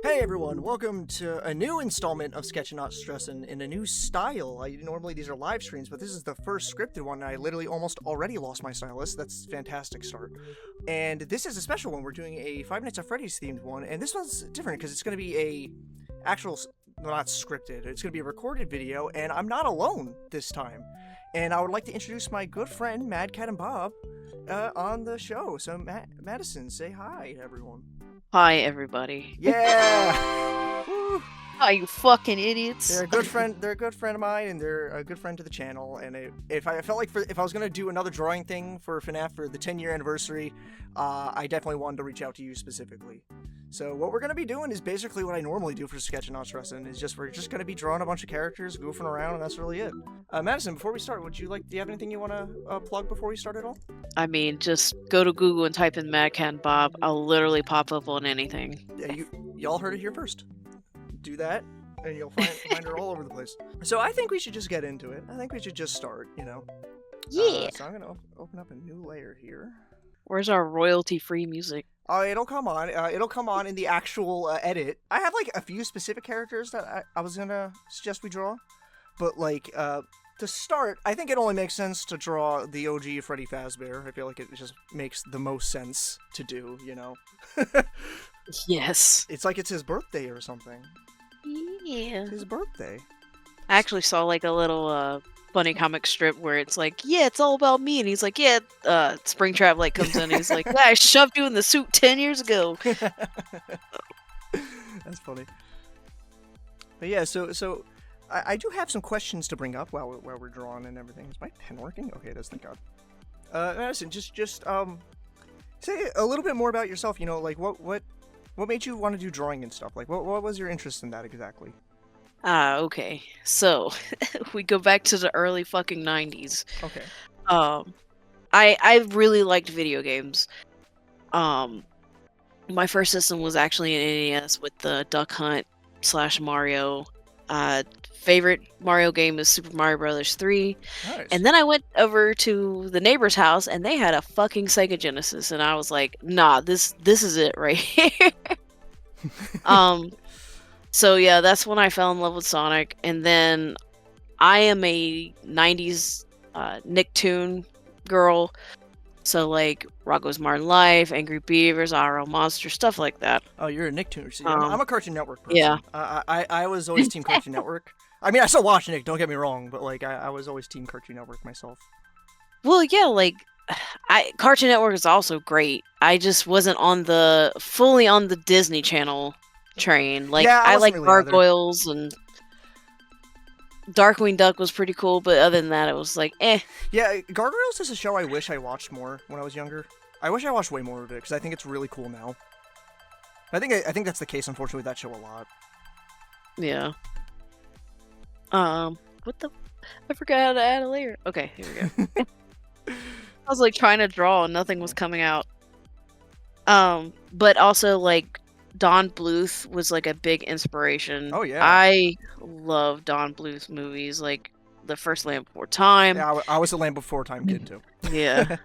Hey everyone, welcome to a new installment of Sketchin Not Stressin in a new style. Normally these are live streams, but this is the first scripted one, and I literally almost already lost my stylist. That's a fantastic start. And this is a special one. We're doing a 5 Nights at Freddy's themed one, and this one's different because it's going to be a actual, well, not scripted, it's going to be a recorded video, and I'm not alone this time. And I would like to introduce my good friend, Madcatandbob, on the show. So Madison, say hi to everyone. Hi, everybody. Yeah! Woo. Hi, you fucking idiots. They're a good friend. They're a good friend of mine, and they're a good friend to the channel. And if I felt like if I was gonna do another drawing thing for FNAF for the 10-year anniversary, I definitely wanted to reach out to you specifically. So what we're gonna be doing is basically what I normally do for Sketchin Not Stressin. Is we're just gonna be drawing a bunch of characters, goofing around, and that's really it. Madison, before we start, do you have anything you want to plug before we start at all? I mean, just go to Google and type in Madcatandbob. I'll literally pop up on anything. Yeah, y'all heard it here first. Do that, and you'll find her all over the place. So I think we should just get into it. I think we should just start, you know. Yeah. So I'm gonna open up a new layer here. Where's our royalty-free music? It'll come on. It'll come on in the actual edit. I have like a few specific characters that I was gonna suggest we draw, but like to start, I think it only makes sense to draw the OG Freddy Fazbear. I feel like it just makes the most sense to do, you know. Yes. It's like it's his birthday or something. Yeah. His birthday. I actually saw like a little funny comic strip where it's like, yeah, it's all about me, and he's like, yeah, Springtrap like comes in, and he's like, yeah, I shoved you in the suit 10 years ago. That's funny. But yeah, so I do have some questions to bring up while we're drawing and everything. Is my pen working? Okay, it is, thank God. Madison, just say a little bit more about yourself. You know, like what made you want to do drawing and stuff? Like, what was your interest in that exactly? Okay. So we go back to the early fucking 90s. Okay. I really liked video games. My first system was actually an NES with the Duck Hunt / Mario. Favorite Mario game is Super Mario Brothers 3. Nice. And then I went over to the neighbor's house and they had a fucking Sega Genesis, and I was like, nah, this is it right here. So yeah, that's when I fell in love with Sonic. And then I am a 90s Nicktoon girl. So like Rocko's Modern Life, Angry Beavers, IRL Monster, stuff like that. Oh, you're a Nicktoon. See, I'm a Cartoon Network person. Yeah. I was always Team Cartoon Network. I mean, I still watch Nick, don't get me wrong, but like I was always Team Cartoon Network myself. Well, yeah, like Cartoon Network is also great. I just wasn't fully on the Disney Channel train. Like Yeah, I I wasn't like really Gargoyles and Darkwing Duck was pretty cool, but other than that, it was like, eh. Yeah, Gargoyles is a show I wish I watched more when I was younger. I wish I watched way more of it because I think it's really cool now. I think that's the case, unfortunately, with that show a lot. Yeah. What the? I forgot how to add a layer. Okay, here we go. I was like trying to draw and nothing was coming out. But also like Don Bluth was like a big inspiration. Oh yeah. I love Don Bluth movies, like The First Land Before Time. Yeah, I was a Land Before Time kid too. Yeah.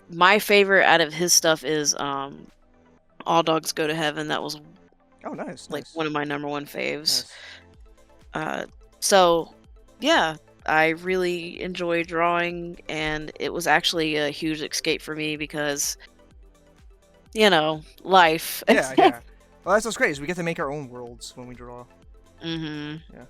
My favorite out of his stuff is All Dogs Go to Heaven. That was nice. like one of my #1 faves. Nice. So yeah, I really enjoy drawing, and it was actually a huge escape for me because, you know, life. Yeah. Well, that's what's great is we get to make our own worlds when we draw. Mm-hmm. Yeah.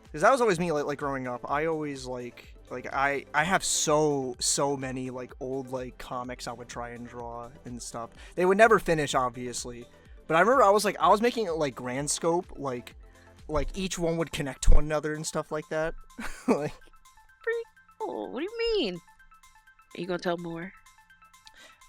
Because that was always me, like growing up. I always like I have so many like old like comics I would try and draw and stuff. They would never finish, obviously. But I remember I was making it like grand scope, like each one would connect to one another and stuff like that. Like, Pretty cool. What do you mean? Are you gonna tell more?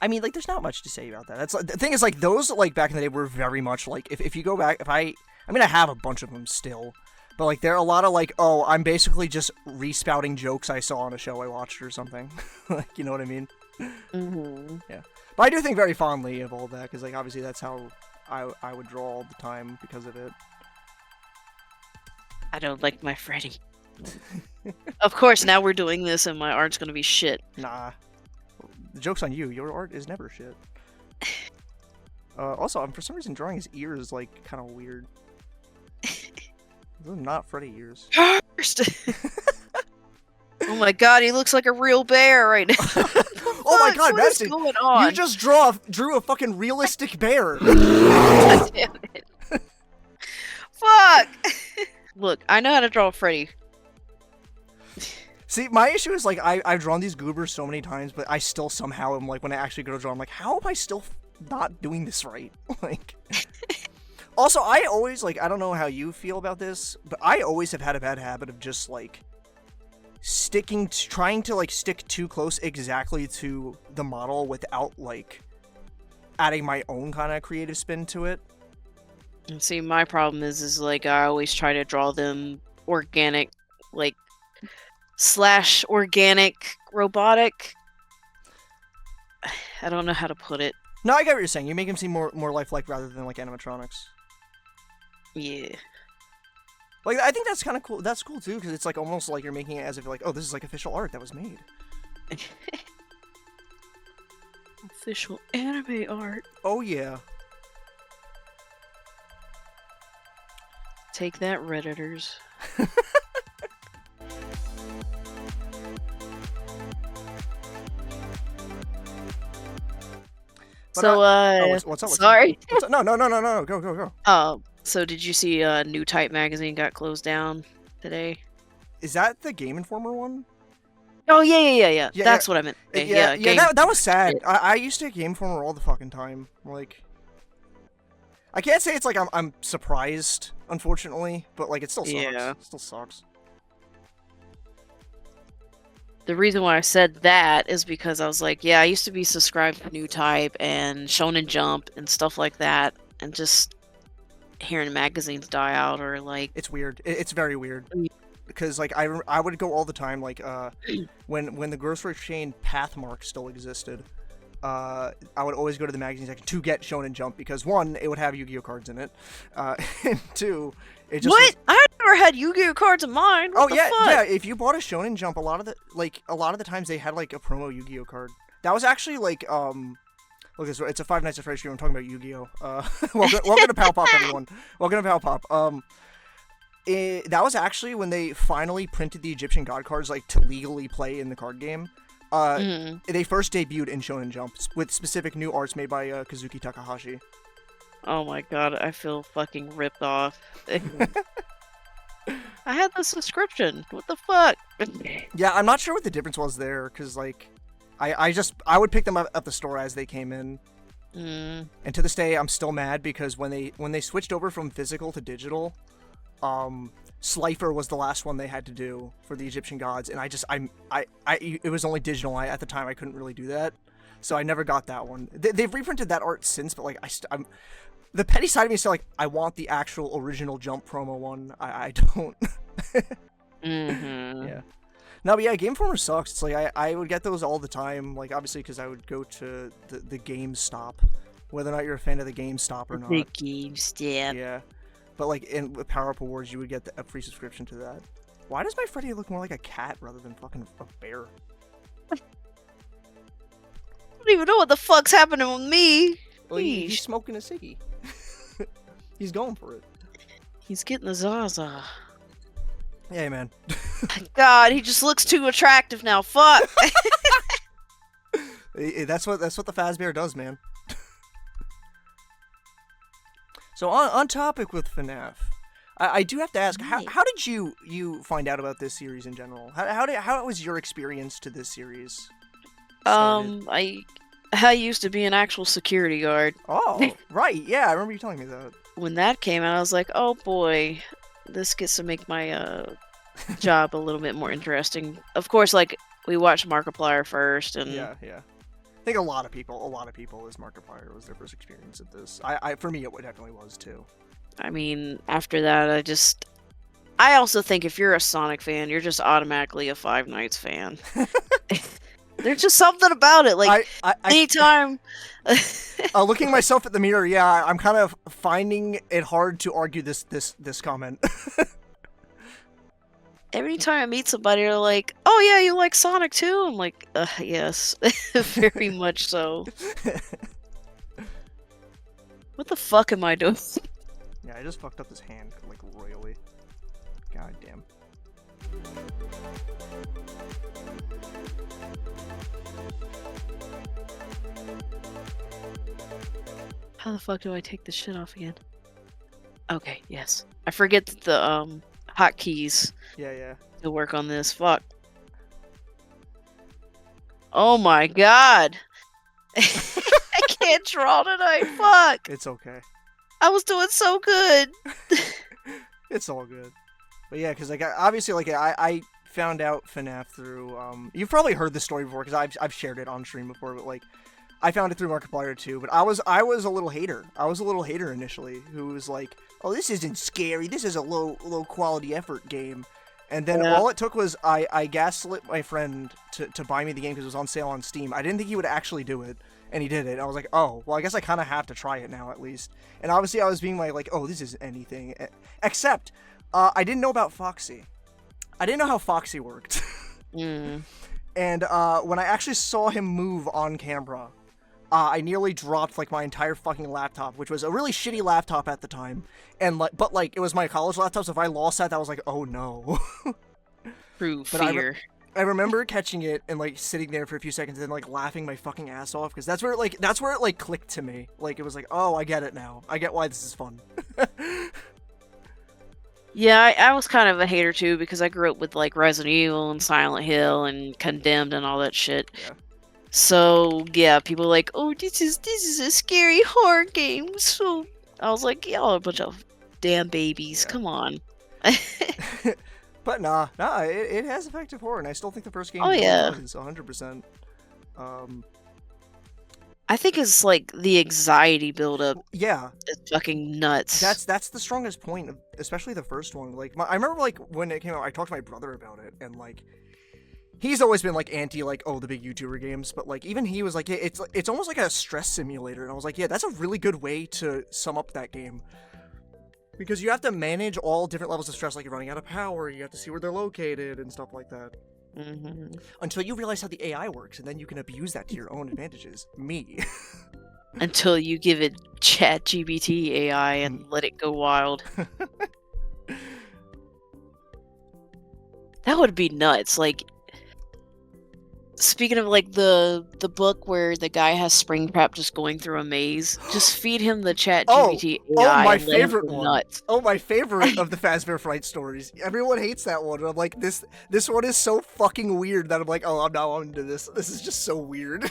I mean, like, there's not much to say about that. That's the thing is, like, those like back in the day were very much like if you go back, I mean, I have a bunch of them still, but like there are a lot of like, oh, I'm basically just respouting jokes I saw on a show I watched or something. Like, you know what I mean? Mm-hmm. Yeah. But I do think very fondly of all that because, like, obviously that's how I would draw all the time because of it. I don't like my Freddy. Of course, now we're doing this and my art's gonna be shit. Nah. The joke's on you. Your art is never shit. Also, for some reason, drawing his ears like kind of weird. Those are not Freddy ears. First. Oh my god, he looks like a real bear right now. Oh my god, what is Madison, going on? you just drew a fucking realistic bear. God damn it. Fuck! Look, I know how to draw Freddy. See, my issue is like I've drawn these goobers so many times, but I still somehow am like when I actually go to draw, I'm like, how am I still not doing this right? Like. Also, I always like I don't know how you feel about this, but I always have had a bad habit of just like trying to like stick too close exactly to the model without like adding my own kind of creative spin to it. And see, my problem is like I always try to draw them organic, like / organic robotic. I don't know how to put it. No, I get what you're saying. You make him seem more lifelike rather than like animatronics. Yeah. Like, I think that's kind of cool. That's cool, too, because it's, like, almost like you're making it as if, like, oh, this is, like, official art that was made. Official anime art. Oh, yeah. Take that, Redditors. What's up? Sorry. What's up? No. Go. So did you see New Type magazine got closed down today? Is that the Game Informer one? Oh, yeah. That's what I meant. Yeah, that was sad. I used to get Game Informer all the fucking time. Like, I can't say it's like I'm surprised, unfortunately, but like it still sucks. Yeah. It still sucks. The reason why I said that is because I was like, yeah, I used to be subscribed to New Type and Shonen Jump and stuff like that, and just hearing magazines die out or like it's weird. It's very weird because like I would go all the time like when the grocery chain Pathmark still existed. I would always go to the magazine section to get Shonen Jump because one, it would have Yu-Gi-Oh cards in it, and two, it just what? I never had Yu-Gi-Oh cards in mine. What the fuck? Yeah. If you bought a Shonen Jump, a lot of the times they had like a promo Yu-Gi-Oh card. That was actually like look, it's a Five Nights at Freddy's stream. I'm talking about Yu-Gi-Oh. Welcome to PowPop, everyone. Welcome to PowPop. That was actually when they finally printed the Egyptian god cards like to legally play in the card game. They first debuted in Shonen Jump with specific new arts made by Kazuki Takahashi. Oh my god, I feel fucking ripped off. I had the subscription. What the fuck? Yeah, I'm not sure what the difference was there, because like, I would pick them up at the store as they came in. And to this day, I'm still mad because when they switched over from physical to digital, Slifer was the last one they had to do for the Egyptian gods, and it was only digital. At the time I couldn't really do that, so I never got that one. They've reprinted that art since, but like I'm the petty side of me is still like I want the actual original Jump promo one. I don't. Yeah. No, but yeah, Game Informer sucks. It's like I would get those all the time, like obviously because I would go to the GameStop, whether or not you're a fan of the GameStop or not. The GameStop. Yeah. But like with Power Up Awards, you would get a free subscription to that. Why does my Freddy look more like a cat rather than fucking a bear? I don't even know what the fuck's happening with me. Well, he's smoking a ciggy. He's going for it. He's getting the Zaza. Yeah, man. God, he just looks too attractive now. Fuck. That's what the Fazbear does, man. So on topic with FNAF, I do have to ask, how did you find out about this series in general? How was your experience to this series started? I used to be an actual security guard. Oh, right. Yeah, I remember you telling me that. When that came out, I was like, oh boy, this gets to make my job a little bit more interesting. Of course, like, we watched Markiplier first, and yeah. I think a lot of people as Markiplier was their first experience of this. For me, it definitely was too. I mean, after that, I also think if you're a Sonic fan, you're just automatically a Five Nights fan. There's just something about it. Like, anytime... looking myself at the mirror, yeah, I'm kind of finding it hard to argue this comment. Every time I meet somebody, they're like, oh yeah, you like Sonic too? I'm like, yes, very much so. What the fuck am I doing? Yeah, I just fucked up his hand, like, royally. God damn. How the fuck do I take this shit off again? Okay, yes. I forget that the hotkeys Yeah. to work on this. Fuck. Oh my god. I can't draw tonight. Fuck. It's okay. I was doing so good. It's all good. But yeah, because like obviously like I found out FNAF through you've probably heard this story before because I've shared it on stream before, but like I found it through Markiplier too. But I was a little hater. I was a little hater initially who was like, oh, this isn't scary. This is a low quality effort game. And then all it took was I gaslit my friend to buy me the game because it was on sale on Steam. I didn't think he would actually do it, and he did it. I was like, oh, well, I guess I kind of have to try it now at least. And obviously I was being like, oh, this isn't anything. Except, I didn't know about Foxy. I didn't know how Foxy worked. Mm. And when I actually saw him move on camera, I nearly dropped like my entire fucking laptop, which was a really shitty laptop at the time. And but like it was my college laptop, so if I lost that, was like, oh no. True But fear. I remember catching it and like sitting there for a few seconds and then like laughing my fucking ass off because that's where it clicked to me. Like it was like, oh, I get it now. I get why this is fun. Yeah, I was kind of a hater too because I grew up with like Resident Evil and Silent Hill and Condemned and all that shit. Yeah. So yeah, people are like, oh, this is a scary horror game. So I was like, y'all are a bunch of damn babies. Yeah. Come on. But nah, it has effective horror, and I still think the first game Oh, yeah. is 100%. I think it's like the anxiety buildup Yeah, is fucking nuts. that's the strongest point, especially the first one. Like, I remember like when it came out, I talked to my brother about it, and like, he's always been like anti like, oh, the big YouTuber games, but like even he was like, it's almost like a stress simulator, and I was like, yeah, that's a really good way to sum up that game. Because you have to manage all different levels of stress, like you're running out of power, you have to see where they're located, and stuff like that. Mhm. Until you realize how the AI works, and then you can abuse that to your own advantages. Me. Until you give it ChatGPT AI and let it go wild. That would be nuts. Like, speaking of like the book where the guy has Springtrap just going through a maze, just feed him the ChatGPT AI. my and let him favorite go one. Nuts. Oh, my favorite of the Fazbear Fright stories. Everyone hates that one. And I'm like, this one is so fucking weird that I'm like, oh, I'm now into this. This is just so weird.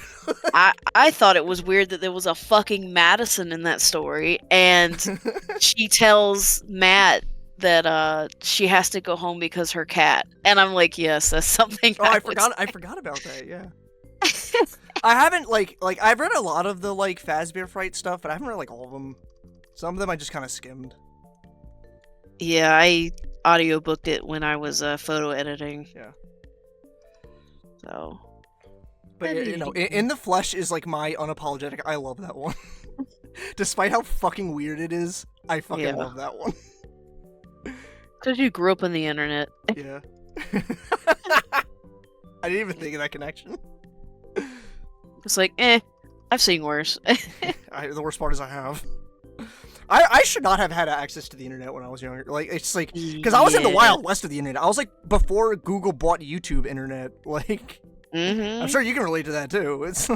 I thought it was weird that there was a fucking Madison in that story, and she tells Matt that she has to go home because her cat. And I'm like, yes, that's something. Oh, I forgot about that. Yeah. I haven't like I've read a lot of the like Fazbear Fright stuff, but I haven't read like all of them. Some of them I just kind of skimmed. Yeah, I audiobooked it when I was photo editing. Yeah. So. But you know, in the Flesh is like my unapologetic. I love that one. Despite how fucking weird it is, I fucking love that one. Because you grew up on the internet. Yeah. I didn't even think of that connection. It's like, I've seen worse. The worst part is I have. I should not have had access to the internet when I was younger. Like, it's like, because I was in the wild west of the internet. I was like, before Google bought YouTube internet. Like, I'm sure you can relate to that too. It's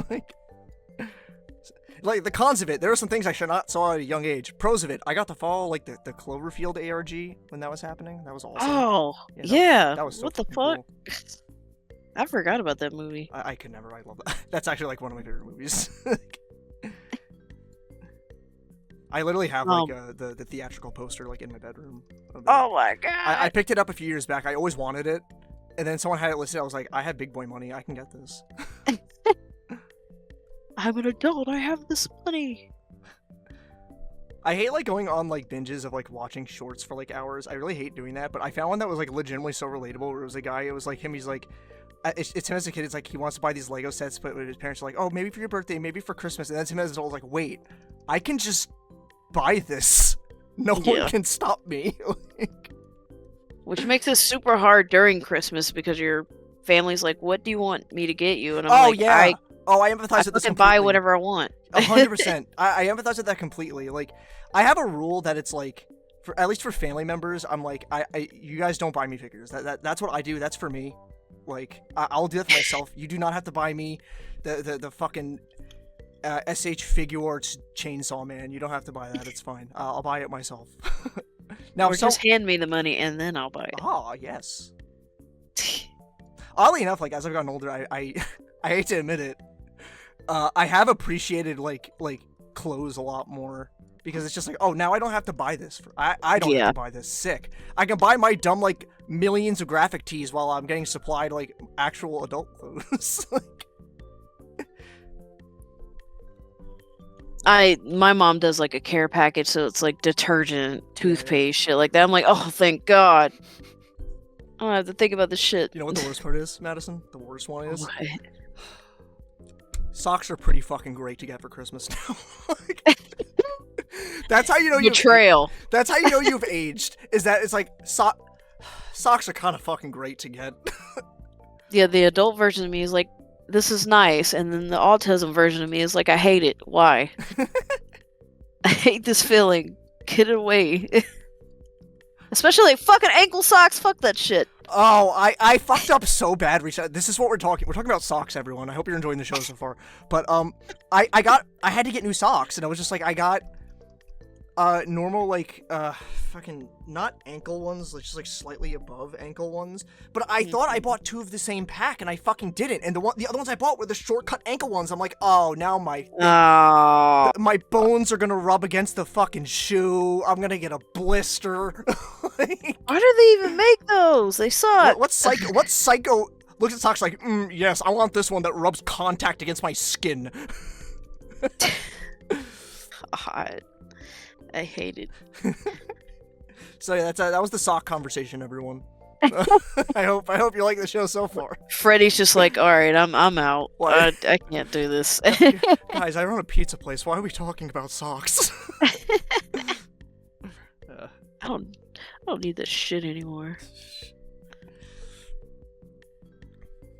like the cons of it. There are some things I should not saw at a young age. Pros of it, I got to follow like the Cloverfield ARG when that was happening. That was awesome. Oh, yeah. That was so what the fucking fuck? cool. I forgot about that movie. I could never. I love that. That's actually like one of my favorite movies. I literally have like the theatrical poster like in my bedroom. Oh my god! I picked it up a few years back. I always wanted it, and then someone had it listed. I was like, I have big boy money. I can get this. I'm an adult. I have this money. I hate like going on like binges of like watching shorts for like hours. I really hate doing that. But I found one that was like legitimately so relatable. Where it was a guy. It was like him. He's like, it's him as a kid. It's like he wants to buy these Lego sets, but his parents are like, oh, maybe for your birthday, maybe for Christmas. And then him as an adult, like, wait, I can just buy this. No one can stop me. Which makes it super hard during Christmas because your family's like, what do you want me to get you? And I'm like, I empathize with this. I can buy whatever I want. 100%. I empathize with that completely. Like, I have a rule that it's like, at least for family members, I'm like, you guys don't buy me figures. That's what I do. That's for me. Like, I'll do that for myself. You do not have to buy me the fucking SH Figure Arts Chainsaw Man. You don't have to buy that. It's fine. I'll buy it myself. Now, Or just hand me the money and then I'll buy it. Oh, yes. Oddly enough, like, as I've gotten older, I hate to admit it, I have appreciated like clothes a lot more, because it's just like, oh, now I don't have to buy this. I don't have to buy this. Sick. I can buy my dumb like millions of graphic tees while I'm getting supplied like actual adult clothes. My mom does like a care package, so it's like detergent, toothpaste, shit like that. I'm like, oh, thank God. I don't have to think about this shit. You know what the worst part is, Madison? The worst one is? What? Socks are pretty fucking great to get for Christmas now. That's how you know Betrayal. That's how you know you've aged. Is that it's like socks are kind of fucking great to get. Yeah, the adult version of me is like, this is nice, and then the autism version of me is like, I hate it. Why? I hate this feeling. Get it away. Especially like fucking ankle socks. Fuck that shit. Oh, I fucked up so bad recently. This is what we're talking about socks, everyone. I hope you're enjoying the show so far. But I had to get new socks, and I was just like, I got normal like fucking not ankle ones, like just like slightly above ankle ones. But I thought I bought two of the same pack, and I fucking didn't. And the other ones I bought were the shortcut ankle ones. I'm like, oh, now my bones are gonna rub against the fucking shoe. I'm gonna get a blister. Like, why do they even make those? They suck. What psycho looks at socks like, yes, I want this one that rubs contact against my skin. God. I hate it. So yeah, that was the sock conversation, everyone. I hope you like the show so far. Freddy's just like, all right, I'm out. I can't do this. Guys, I run a pizza place. Why are we talking about socks? I don't need this shit anymore.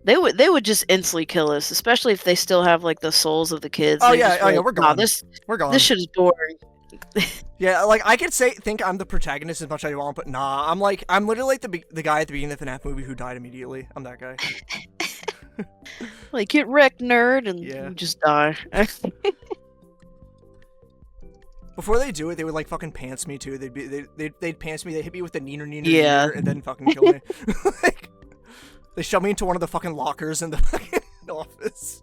They would just instantly kill us, especially if they still have like the souls of the kids. Oh yeah, we're gone. We're gone. This shit is boring. Yeah, like I could think I'm the protagonist as much as I want, but nah, I'm literally like the guy at the beginning of the FNAF movie who died immediately. I'm that guy. Like, get wrecked, nerd, and you just die. Before they do it, they would like fucking pants me too. They'd pants me. They hit me with the neener, and then fucking kill me. Like, they shove me into one of the fucking lockers in the fucking office.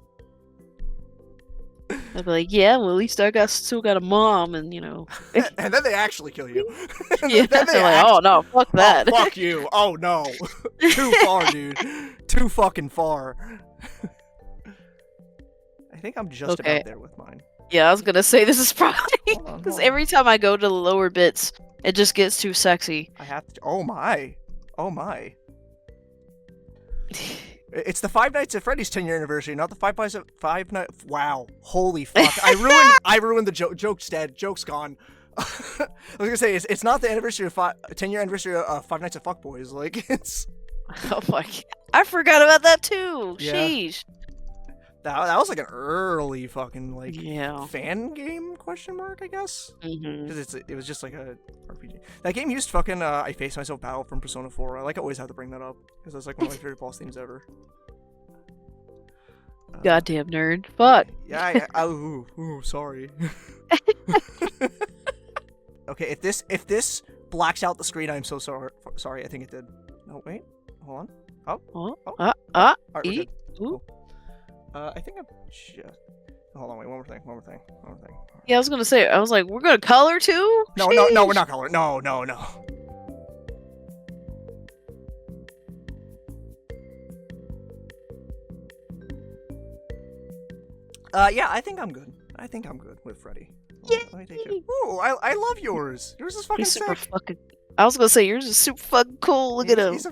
I'd be like, yeah, well, at least I still got a mom, and you know. And then they actually kill you. Yeah, they're like, oh no, fuck that. Oh, fuck you. Oh no. Too far, dude. Too fucking far. I think I'm just about there with mine. Yeah, I was gonna say this is probably because every time I go to the lower bits, it just gets too sexy. I have to. Oh my. Oh my. It's the Five Nights at Freddy's 10-year anniversary, not the Five Nights. Wow, holy fuck! I ruined the joke. Joke's dead. Joke's gone. I was gonna say it's not the anniversary of 10-year anniversary of Five Nights at Fuckboys. Like it's. Oh my god! I forgot about that too. Yeah. Sheesh. That was like an early fucking like fan game ? I guess. Because it was just like a RPG. That game used fucking I Face Myself Battle from Persona 4. I like always have to bring that up because that's like one of my favorite boss themes ever. Goddamn nerd! Fuck. Yeah. Sorry. Okay, if this blacks out the screen, I'm so sorry. I think it did. No, wait. Hold on. Alright, we're good. Cool. I think I'm just... Hold on, wait, one more thing. Yeah, I was gonna say, we're gonna color too? No, we're not coloring. No. Yeah, I think I'm good. With Freddy. Ooh, I love yours. Yours is fucking sick. I was gonna say, yours is super fucking cool. Look at him. He's a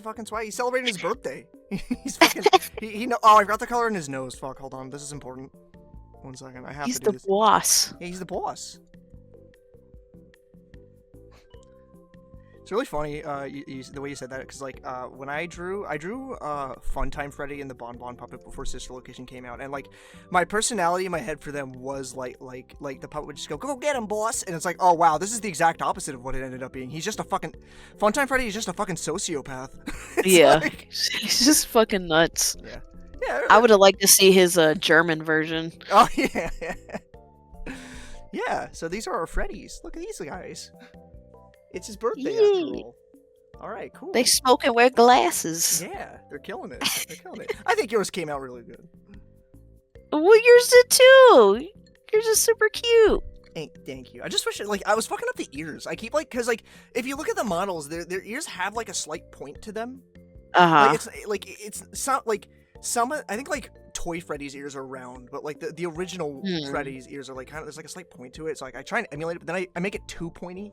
fucking swag. He's celebrating his birthday. He's fucking... I forgot the color in his nose. Fuck, hold on. This is important. 1 second. I have to do this. He's the boss. Yeah, he's the boss. It's really funny, the way you said that, because like when I drew Funtime Freddy and the Bon Bon puppet before Sister Location came out, and like my personality in my head for them was like the puppet would just go get him, boss, and it's like, oh wow, this is the exact opposite of what it ended up being. He's just a fucking Funtime Freddy is just a fucking sociopath. Yeah, like... he's just fucking nuts. Yeah, yeah. I would have liked to see his German version. Oh yeah, yeah. So these are our Freddys. Look at these guys. It's his birthday after all. All right, cool. They smoke and wear glasses. Yeah, they're killing it. They're killing it. I think yours came out really good. Well, yours did too. Yours is super cute. Thank you. I just wish I was fucking up the ears. I keep because if you look at the models, their ears have like a slight point to them. It's some I think like Toy Freddy's ears are round, but like the original Freddy's ears are like kind of there's like a slight point to it. So like I try and emulate it, but then I make it too pointy.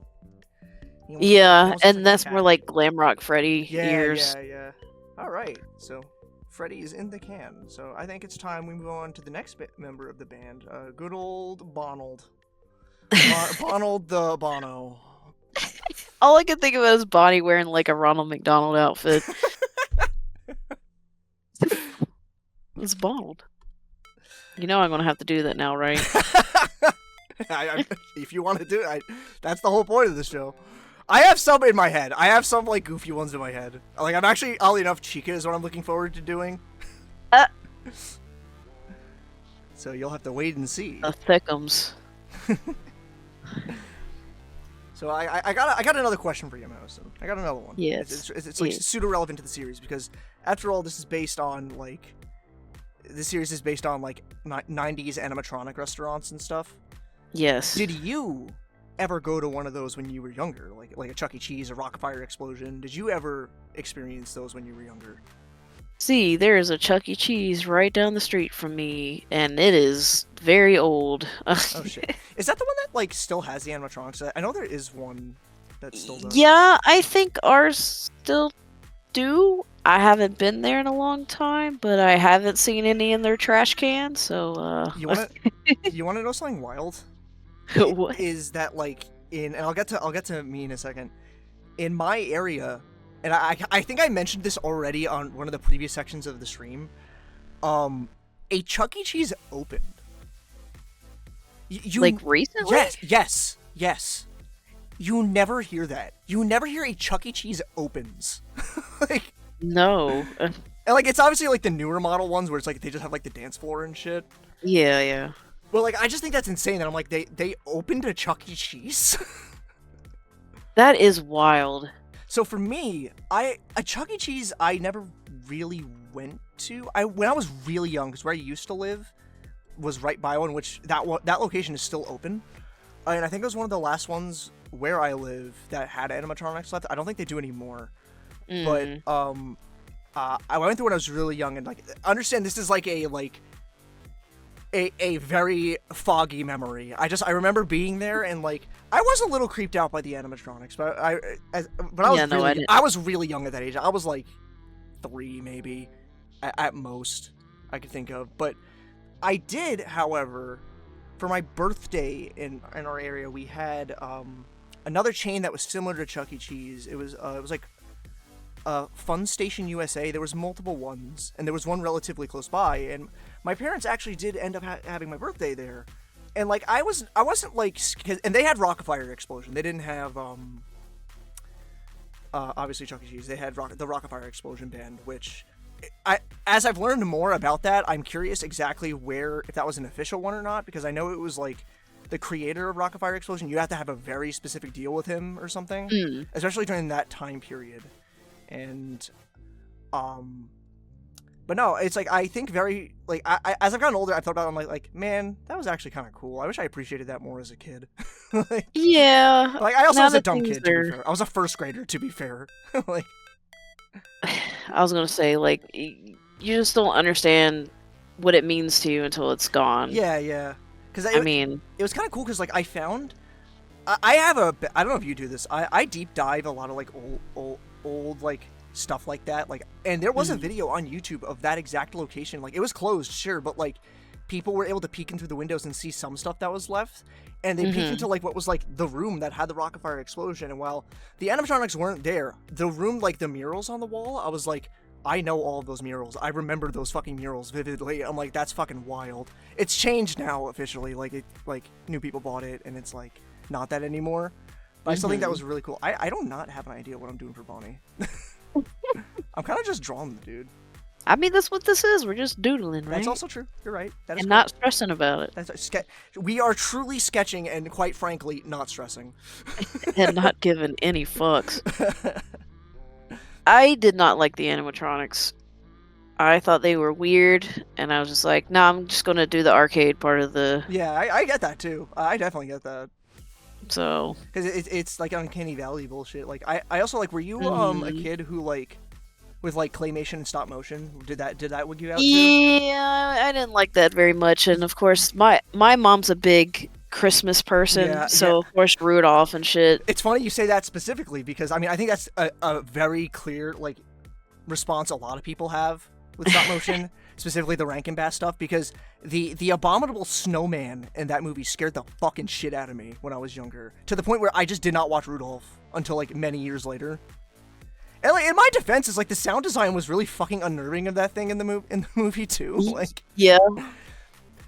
Yeah, and that's more like Glam Rock Freddy ears. Yeah. All right, so Freddy is in the can. So I think it's time we move on to the next member of the band, good old Bonald. Bonald the Bono. All I can think of is Bonnie wearing like a Ronald McDonald outfit. It's Bonald. You know I'm gonna have to do that now, right? If you want to do it, that's the whole point of the show. I have some in my head. I have some like goofy ones in my head. Like I'm actually, oddly enough, Chica is what I'm looking forward to doing. So you'll have to wait and see. The thickums. So I got another question for you, Madison. I got another one. Yes. It's like pseudo relevant to the series because after all, this series is based on like 90s animatronic restaurants and stuff. Yes. Did you ever go to one of those when you were younger, like a Chuck E. Cheese, a Rockafire Explosion? Did you ever experience those when you were younger? See, there is a Chuck E. Cheese right down the street from me, and it is very old. Oh shit! Is that the one that like still has the animatronics? I know there is one that still does. Yeah, I think ours still do. I haven't been there in a long time, but I haven't seen any in their trash can. So you want to know something wild? What is that like and I'll get to me in a second. In my area, and I think I mentioned this already on one of the previous sections of the stream. A Chuck E. Cheese opened. You like recently? Yes. You never hear that. You never hear a Chuck E. Cheese opens. Like no. And like it's obviously like the newer model ones where it's like they just have like the dance floor and shit. Yeah. Well, like I just think that's insane that I'm like they opened a Chuck E. Cheese. That is wild. So for me, a Chuck E. Cheese I never really went to. When I was really young, because where I used to live was right by one, which that location is still open, and I think it was one of the last ones where I live that had animatronics left. I don't think they do anymore. But I went through when I was really young, and like understand this is like a very foggy memory. I remember being there and like I was a little creeped out by the animatronics, but I was really young at that age. I was like 3 maybe at most I could think of. But I did, however, for my birthday in our area, we had another chain that was similar to Chuck E. Cheese. It was like Fun Station USA. There was multiple ones, and there was one relatively close by, and my parents actually did end up having my birthday there. And like I wasn't like, and they had Rockafire Explosion. They didn't have obviously Chuck E. Cheese. They had the Rockafire Explosion band, which as I've learned more about that, I'm curious exactly if that was an official one or not, because I know it was like the creator of Rockafire Explosion. You have to have a very specific deal with him or something, especially during that time period. And but no, it's like I think very like I as I've gotten older, I've thought about it, I'm like man, that was actually kind of cool. I wish I appreciated that more as a kid. Like, yeah. Like I also was a dumb kid, to be fair. I was a first grader, to be fair. Like I was gonna say, like, you just don't understand what it means to you until it's gone. Yeah. Because I mean, it was kind of cool because like I found I don't know if you do this. I deep dive a lot of like old like stuff like that, like, and there was a video on YouTube of that exact location. Like it was closed, sure, but like people were able to peek in through the windows and see some stuff that was left, and they peeked into like what was like the room that had the rocket fire explosion. And while the animatronics weren't there, the room, like the murals on the wall, I was like, I know all of those murals. I remember those fucking murals vividly. I'm like, that's fucking wild. It's changed now officially. Like new people bought it, and it's like not that anymore. But I still think that was really cool. I do not have an idea what I'm doing for Bonnie. I'm kind of just drawing the dude. I mean, that's what this is. We're just doodling, right? That's also true. You're right. That is and not stressing about it. That's we are truly sketching, and quite frankly, not stressing. And not giving any fucks. I did not like the animatronics. I thought they were weird, and I was just like, nah, I'm just going to do the arcade part of the... Yeah, I get that, too. I definitely get that. So... Because it's like Uncanny Valley bullshit. Like, I also, like, were you a kid who, like, with, like, claymation and stop motion? Did that wig you out, too? Yeah, I didn't like that very much, and of course, my mom's a big Christmas person, so of course Rudolph and shit. It's funny you say that specifically, because, I mean, I think that's a very clear, like, response a lot of people have with stop motion, specifically the Rankin Bass stuff, because the abominable snowman in that movie scared the fucking shit out of me when I was younger, to the point where I just did not watch Rudolph until, like, many years later. And, like, in my defense, is like the sound design was really fucking unnerving of that thing in the movie too. Like, yeah,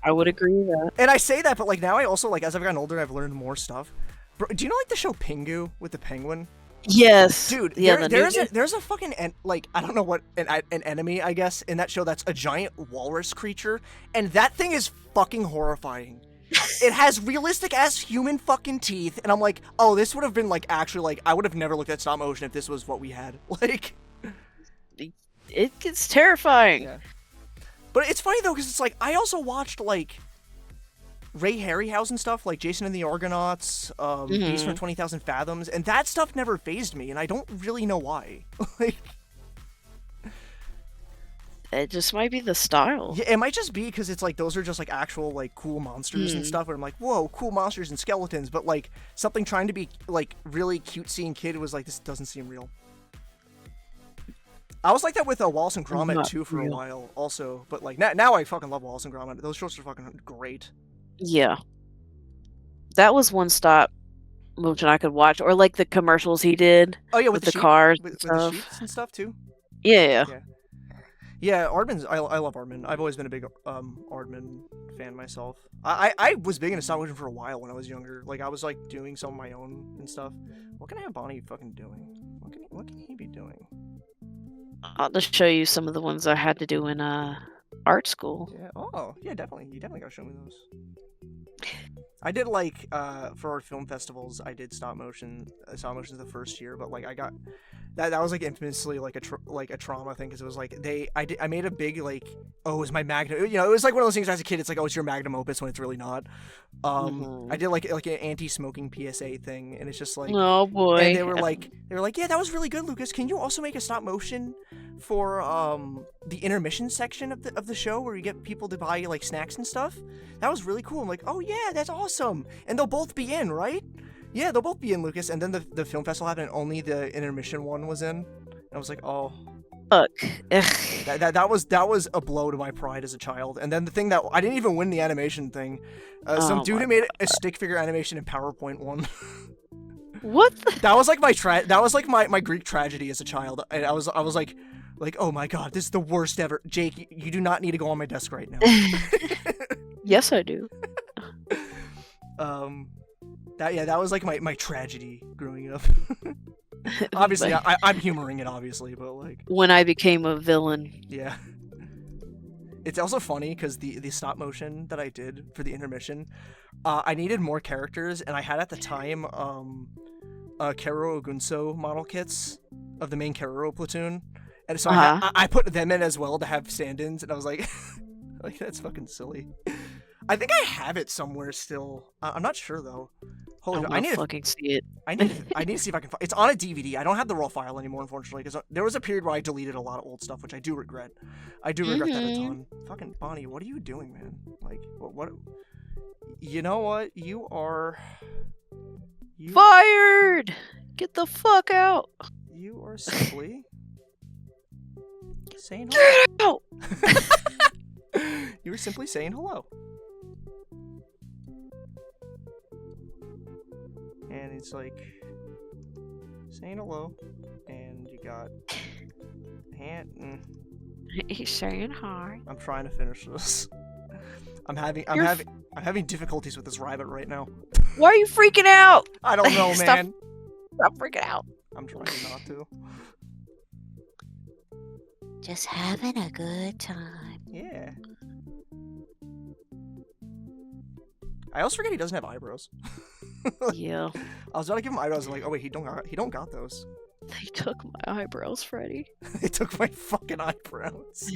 I would agree with that. And I say that, but like now I also, like, as I've gotten older, I've learned more stuff. Bro, do you know, like, the show Pingu with the penguin? Yes, dude. Yeah, there's a fucking like, I don't know what, an enemy, I guess, in that show that's a giant walrus creature, and that thing is fucking horrifying. It has realistic ass human fucking teeth, and I'm like, oh, this would have been like, actually, like, I would have never looked at stop motion if this was what we had. Like, it gets terrifying. Yeah. But it's funny though, because it's like, I also watched like Ray Harryhausen stuff, like Jason and the Argonauts, Beast from 20,000 Fathoms, and that stuff never fazed me, and I don't really know why. Like, it just might be the style. Yeah, it might just be because it's like those are just like actual like cool monsters and stuff, where I'm like, whoa, cool monsters and skeletons, but like something trying to be like really cutesy and kid was like, this doesn't seem real. I was like that with Wallace and Gromit too for a while also, but like now I fucking love Wallace and Gromit. Those shows are fucking great. Yeah. That was one stop motion I could watch, or like the commercials he did. Oh yeah, with the cars with the sheets and stuff too. Yeah. Yeah, Aardman's. I love Aardman. I've always been a big Aardman fan myself. I was big into stop motion for a while when I was younger. Like, I was like doing some of my own and stuff. What can I have Bonnie fucking doing? What can he be doing? I'll just show you some of the ones I had to do in art school. Yeah. Oh, yeah, definitely. You definitely gotta show me those. I did like for our film festivals, I did stop motion. Stop motion the first year, but like I got that was like infamously like a trauma thing, because it was like I made a big like, oh, it was my magnum, you know, it was like one of those things as a kid, it's like, oh, it's your magnum opus when it's really not. I did like an anti-smoking PSA thing, and it's just like, oh boy, and they were like, yeah, that was really good, Lucas. Can you also make a stop motion for the intermission section of the show where you get people to buy like snacks and stuff? That was really cool. I'm like, oh yeah, that's awesome. And they'll both be in, right? Yeah, they'll both be in, Lucas. And then the film festival happened, and only the intermission one was in. And I was like, oh, fuck. that was a blow to my pride as a child. And then the thing that I didn't even win the animation thing. Some dude had made a stick figure animation in PowerPoint won. What? That was like my Greek tragedy as a child. And I was like, oh my god, this is the worst ever. Jake, you do not need to go on my desk right now. Yes, I do. That was like my tragedy growing up. Obviously, I'm humoring it, obviously, but like, when I became a villain. Yeah. It's also funny because the stop motion that I did for the intermission, I needed more characters, and I had at the time Kero Ogunso model kits of the main Kero platoon, and so I put them in as well to have stand-ins, and I was like, like, that's fucking silly. I think I have it somewhere still. I'm not sure though. Hold on, I need to fucking see it. I need to see if I can find. It's on a DVD. I don't have the raw file anymore, unfortunately, because there was a period where I deleted a lot of old stuff, which I do regret. I do regret that a ton. Fucking Bonnie, what are you doing, man? Like, what? You know what? You are fired. Get the fuck out. You are simply saying get out. You were simply saying hello. And it's like saying hello, and you got hand. He's saying hi. I'm trying to finish this. I'm having difficulties with this rabbit right now. Why are you freaking out? I don't know, man. Stop freaking out. I'm trying not to. Just having a good time. Yeah. I also forget he doesn't have eyebrows. Yeah. I was about to give him eyebrows. I'm like, oh wait, he don't got those. They took my eyebrows, Freddy. They took my fucking eyebrows.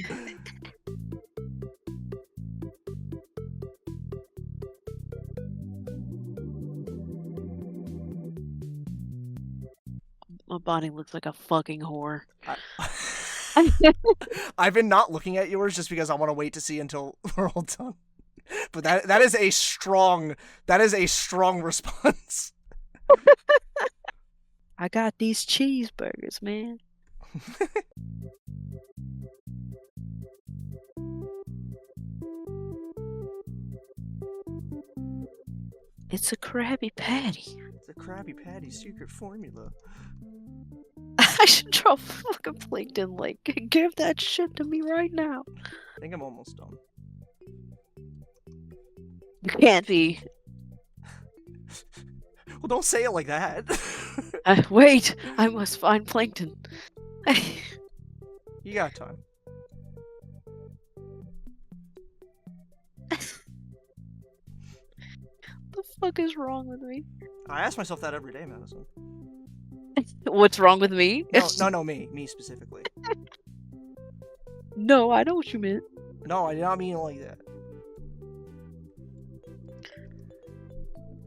My body looks like a fucking whore. I've been not looking at yours just because I want to wait to see until we're all done. But that is a strong response. I got these cheeseburgers, man. It's a Krabby Patty. It's a Krabby Patty secret formula. I should draw fucking Plankton link. Give that shit to me right now. I think I'm almost done. You can't be. Well, don't say it like that. Wait, I must find Plankton. You got time. The fuck is wrong with me? I ask myself that every day, Madison. What's wrong with me? No, me specifically. No, I know what you meant. No, I did not mean it like that.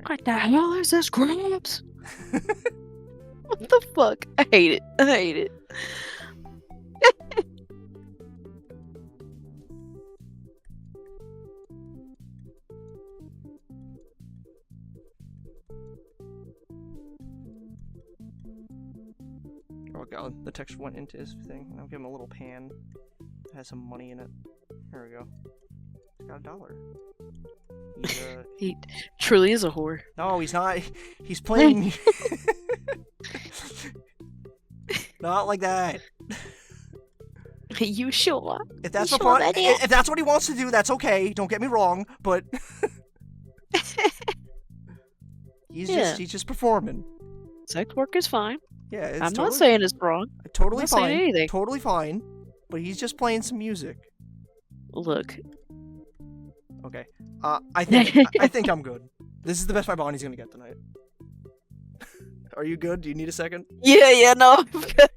What the hell is this, Grabs? What the fuck? I hate it. I hate it. Oh god, the text went into his thing. I'll give him a little pan. It has some money in it. Here we go. He's got $1. He truly is a whore. No, he's not. He's playing. Not like that. You sure? If that's if that's what he wants to do, that's okay. Don't get me wrong, but he's just performing. Sex work is fine. Yeah, it's I'm not saying it's wrong. Totally I'm not fine. saying anything. Totally fine. But he's just playing some music. Look. Okay. I think I'm good. This is the best my body's gonna get tonight. Are you good? Do you need a second? Yeah, no. I'm good.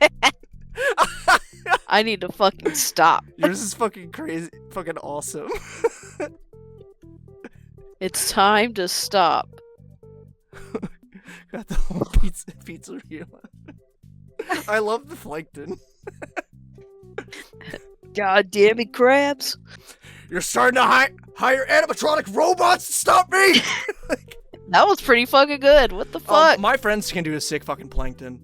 I need to fucking stop. Yours is fucking crazy, fucking awesome. It's time to stop. Got the whole pizzeria. I love the Plankton. God damn it, Krabs. You're starting to hire animatronic robots to stop me! That was pretty fucking good. What the fuck? My friends can do a sick fucking Plankton.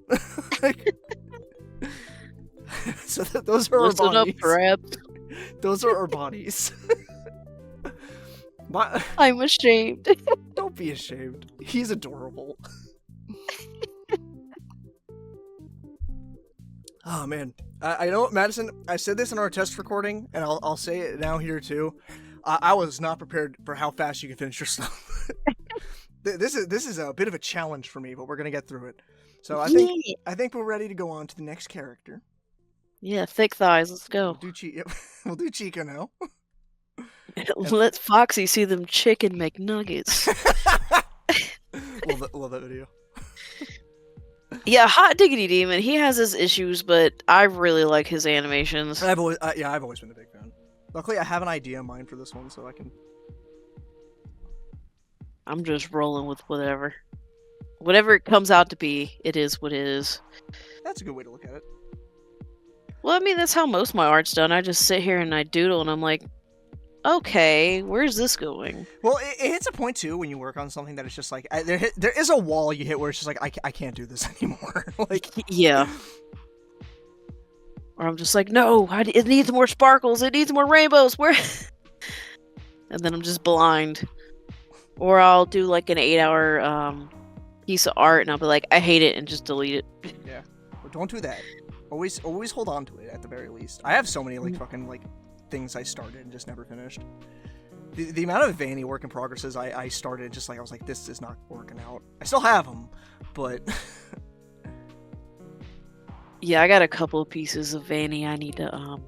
So those are Listen our bodies. up, Krabs. Those are our bodies. I'm ashamed. Don't be ashamed. He's adorable. Oh man, I know, Madison. I said this in our test recording, and I'll say it now here too. I was not prepared for how fast you can finish your stuff. This is a bit of a challenge for me, but we're gonna get through it. So I think we're ready to go on to the next character. Yeah, thick thighs. Let's go. We'll do Chica now. Let Foxy see them chicken McNuggets. Love that video. Yeah, Hot Diggity Demon. He has his issues, but I really like his animations. I've always been a big fan. Luckily, I have an idea in mind for this one, so I can. I'm just rolling with whatever. Whatever it comes out to be, it is what it is. That's a good way to look at it. Well, I mean, that's how most of my art's done. I just sit here and I doodle, and I'm like, okay, where's this going? Well, it hits a point too when you work on something that it's just like there is a wall you hit where it's just like I can't do this anymore. Like yeah. Or I'm just like, no, it needs more sparkles. It needs more rainbows. Where? and then I'm just blind. Or I'll do like an 8-hour piece of art, and I'll be like, I hate it, and just delete it. Yeah. Well, don't do that. Always hold on to it at the very least. I have so many like fucking like things I started and just never finished. The amount of Vanny work in progresses I started, just like I was like, this is not working out. I still have them, but Yeah, I got a couple of pieces of Vanny I need to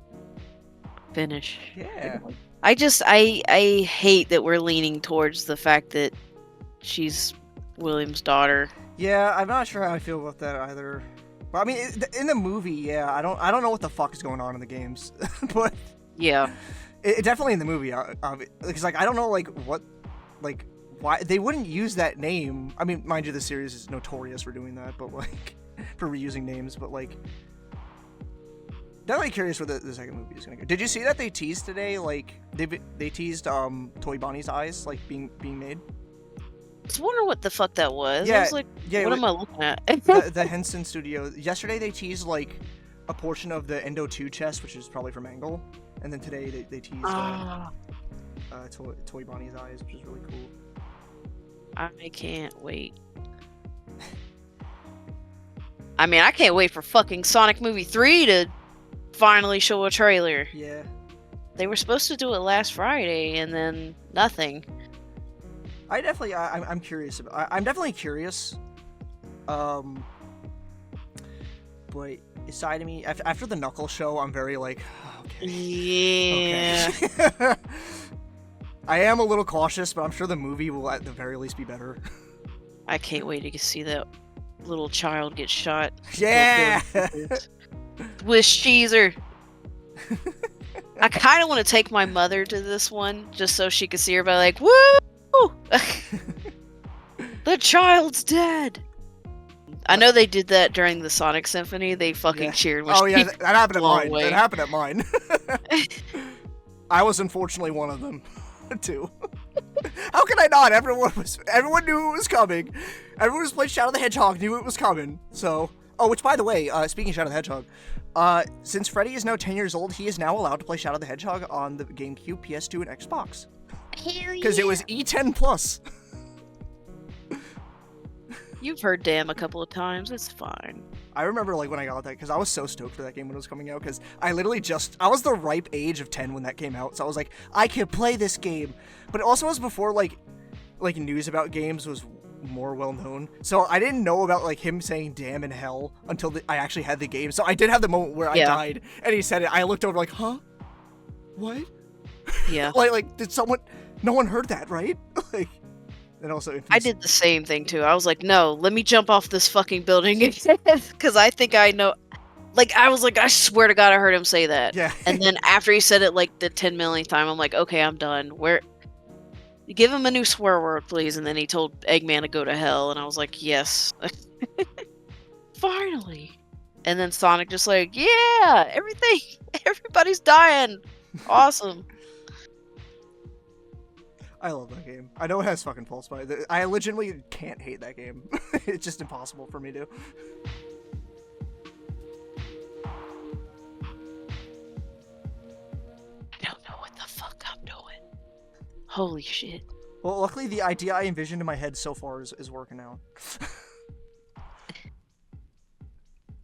finish. yeah. I hate that we're leaning towards the fact that she's William's daughter. Yeah, I'm not sure how I feel about that either. But I mean, in the movie, yeah, I don't know what the fuck is going on in the games, but Yeah. it definitely in the movie, because like I don't know like what, like why they wouldn't use that name. I mean, mind you, the series is notorious for doing that, but like for reusing names, but like definitely curious where the second movie is gonna go. Did you see that they teased today? Like they teased Toy Bonnie's eyes like being made. I was wondering what the fuck that was. Yeah, I was like, yeah, what am I looking at? the Henson Studio. Yesterday they teased like a portion of the Endo 2 chest, which is probably from Angle, and then today they teased Toy Bonnie's eyes, which is really cool. I can't wait. I mean, I can't wait for fucking Sonic Movie 3 to finally show a trailer. Yeah. They were supposed to do it last Friday, and then nothing. I'm curious about. I'm definitely curious. But aside of me, after the Knuckles show, I'm very like, okay. Yeah. Okay. I am a little cautious, but I'm sure the movie will at the very least be better. I can't wait to see that little child get shot. Yeah. Swiss cheeser. I kind of want to take my mother to this one just so she could see her by like, woo! The child's dead. I know they did that during the Sonic Symphony. They fucking cheered when she that happened at mine. away. That happened at mine. I was unfortunately one of them, too. How could I not? Everyone knew it was coming. Everyone who's played Shadow the Hedgehog knew it was coming. So, which by the way, speaking of Shadow the Hedgehog, since Freddy is now 10 years old, he is now allowed to play Shadow the Hedgehog on the GameCube, PS2, and Xbox. Because it was E10 plus. You've heard damn a couple of times. It's fine. I remember like when I got that because I was so stoked for that game when it was coming out because I was the ripe age of 10 when that came out, so I was like, I could play this game. But it also was before like news about games was more well known, so I didn't know about like him saying damn and hell until I actually had the game. So I did have the moment where I died and he said it. I looked over like, huh? What? Yeah. like did someone? No one heard that, right? Like, and also I did the same thing too. I was like, no, let me jump off this fucking building because I think I know. Like, I was like, I swear to God, I heard him say that. Yeah. And then after he said it like the 10 millionth time, I'm like, okay, I'm done. Give him a new swear word, please. And then he told Eggman to go to hell, and I was like, yes. Finally. And then Sonic just like, yeah, everybody's dying. Awesome. I love that game. I know it has fucking faults, but I legitimately can't hate that game. It's just impossible for me to. I don't know what the fuck I'm doing. Holy shit. Well, luckily the idea I envisioned in my head so far is working out.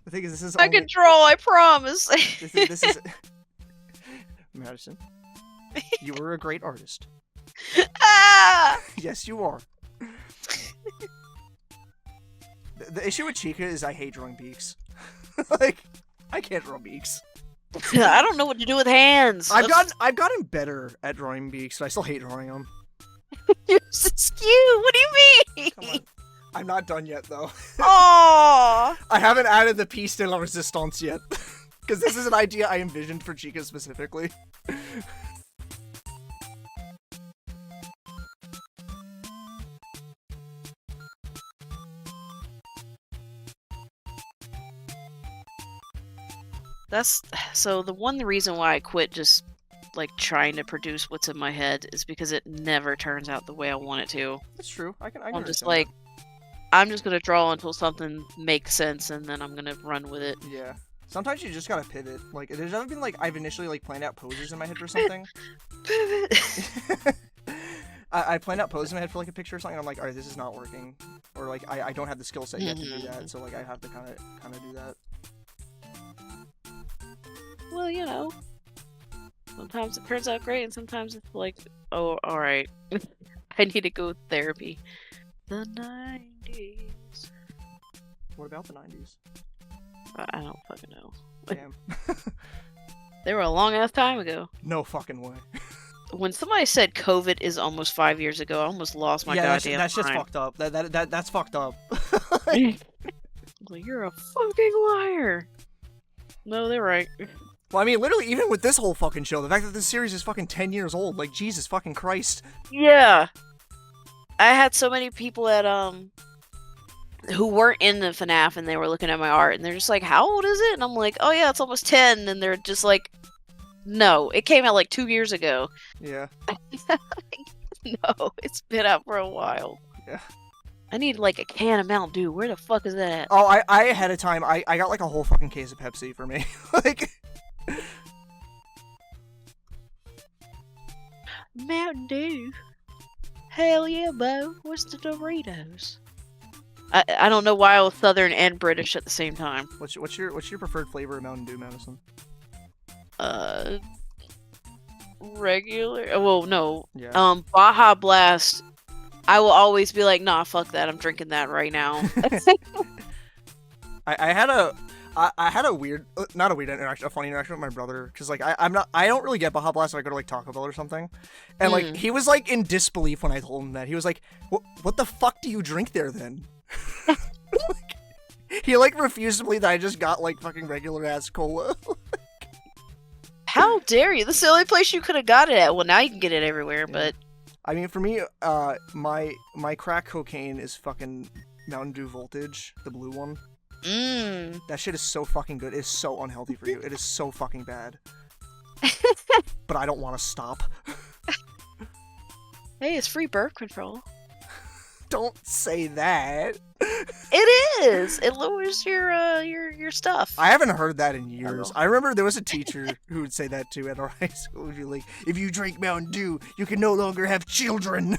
The thing is, this is I can draw, I promise. This is Madison. You were a great artist. Ah! Yes, you are. The issue with Chica is I hate drawing beaks. Like, I can't draw beaks. I don't know what to do with hands. I've gotten better at drawing beaks, but I still hate drawing them. You're so cute. What do you mean? Come on. I'm not done yet, though. Aww. I haven't added the piece de la resistance yet. Because this is an idea I envisioned for Chica specifically. So the reason why I quit just like trying to produce what's in my head is because it never turns out the way I want it to. That's true. I can I'm just understand like, that. I'm just gonna draw until something makes sense, and then I'm gonna run with it. Yeah. Sometimes you just gotta pivot. Like, there's never been like I've initially like planned out poses in my head for something. Pivot. I planned out poses in my head for like a picture or something. And I'm like, all right, this is not working, or like I don't have the skill set yet to do that. So like I have to kind of do that. Well, you know, sometimes it turns out great, and sometimes it's like, oh, all right, I need to go to therapy. The 90s. What about the 90s? I don't fucking know. Damn. They were a long ass time ago. No fucking way. When somebody said COVID is almost 5 years ago, I almost lost my goddamn that's just mind. fucked up. That's fucked up. Well, you're a fucking liar. No, they're right. Well, I mean, literally, even with this whole fucking show, the fact that this series is fucking 10 years old, like, Jesus fucking Christ. Yeah. I had so many people at, who weren't in the FNAF, and they were looking at my art, and they're just like, how old is it? And I'm like, oh yeah, it's almost 10, and they're just like, no, it came out like 2 years ago. Yeah. No, it's been out for a while. Yeah. I need like a can of Mountain Dew. Where the fuck is that? Oh, I ahead of time, I got like a whole fucking case of Pepsi for me. Like... Mountain Dew. Hell yeah, Bo. What's the Doritos? I don't know why I was Southern and British at the same time. What's your preferred flavor of Mountain Dew, Madison? Regular. Well, no. Yeah. Baja Blast. I will always be like, nah, fuck that. I'm drinking that right now. I had a weird, not a weird interaction, a funny interaction with my brother, because like I don't really get Baja Blast if I go to like Taco Bell or something, and like he was like in disbelief when I told him that. He was like, what the fuck do you drink there then? He like refused to believe that I just got like fucking regular ass cola. How dare you? This is the only place you could have got it at. Well, now you can get it everywhere, but I mean, for me, my crack cocaine is fucking Mountain Dew Voltage, the blue one. That shit is so fucking good. It's so unhealthy for you. It is so fucking bad. But I don't want to stop. Hey, it's free birth control. Don't say that. It is. It lowers your stuff. I haven't heard that in years. I remember there was a teacher who would say that too at our high school. Would be like, if you drink Mountain Dew, you can no longer have children.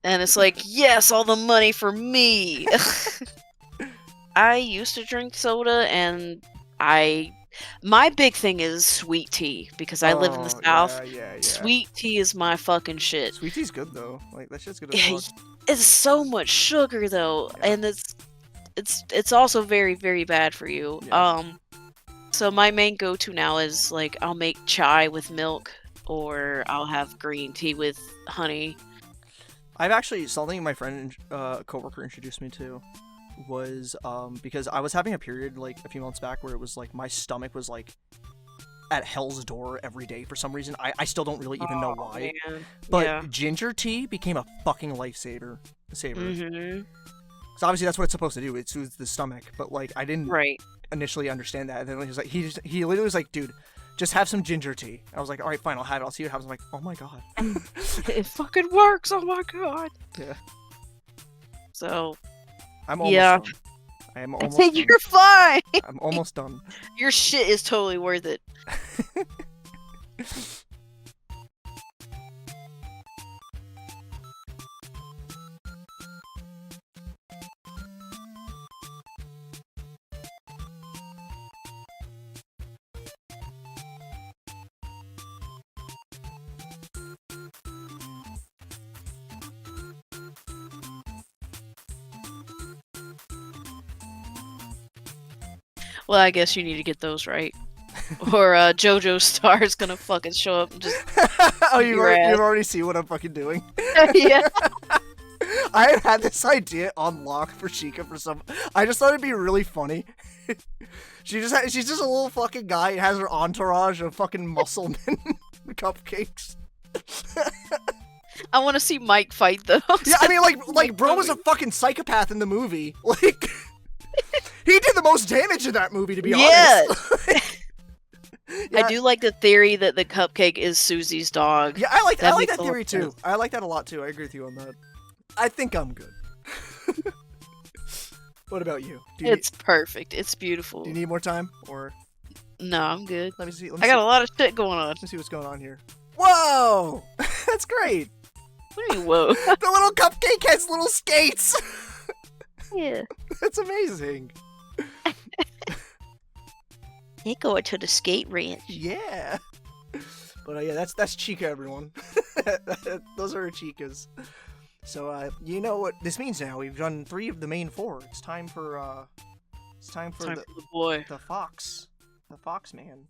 And it's like, yes, all the money for me. I used to drink soda, and my big thing is sweet tea, because I live in the South. Yeah. Sweet tea is my fucking shit. Sweet tea's good though. Like that shit's good as fuck. It's so much sugar though, and it's also very, very bad for you. Yeah. So my main go-to now is like I'll make chai with milk, or I'll have green tea with honey. I've actually, something my friend coworker introduced me to was because I was having a period like a few months back where it was like my stomach was like at hell's door every day for some reason. I still don't really even know why. Man. But ginger tea became a fucking lifesaver. Mm-hmm. So obviously that's what it's supposed to do. It soothes the stomach. But like I didn't initially understand that. And then he was like, he literally was like, dude, just have some ginger tea. And I was like, all right, fine, I'll have it. I'll see what happens. I'm like, oh my god, it fucking works. Oh my god. Yeah. So. I'm almost done. I am almost done. You're fine. I'm almost done. Your shit is totally worth it. Well, I guess you need to get those right. Or JoJo Star is gonna fucking show up and just. Oh, you've already seen what I'm fucking doing. Yeah. I had this idea on lock for Sheikah for some. I just thought it'd be really funny. She's just a little fucking guy and has her entourage of fucking muscle men cupcakes. I want to see Mike fight though. Yeah, I mean, like bro was a fucking psychopath in the movie. Like, he did the most damage in that movie, to be honest. Yeah. I do like the theory that the cupcake is Susie's dog. Yeah, I like that theory too. I like that a lot too. I agree with you on that. I think I'm good. What about you? It's perfect. It's beautiful. Do you need more time, or? No, I'm good. Let me see. I got a lot of shit going on. Let's see what's going on here. Whoa! That's great! What do you mean, whoa? The little cupcake has little skates. Yeah. That's amazing. They going to the skate ranch. Yeah. But yeah, that's Chica, everyone. Those are her Chicas. So you know what this means now. We've done 3 of the main 4. It's time for the boy. the fox. The fox man.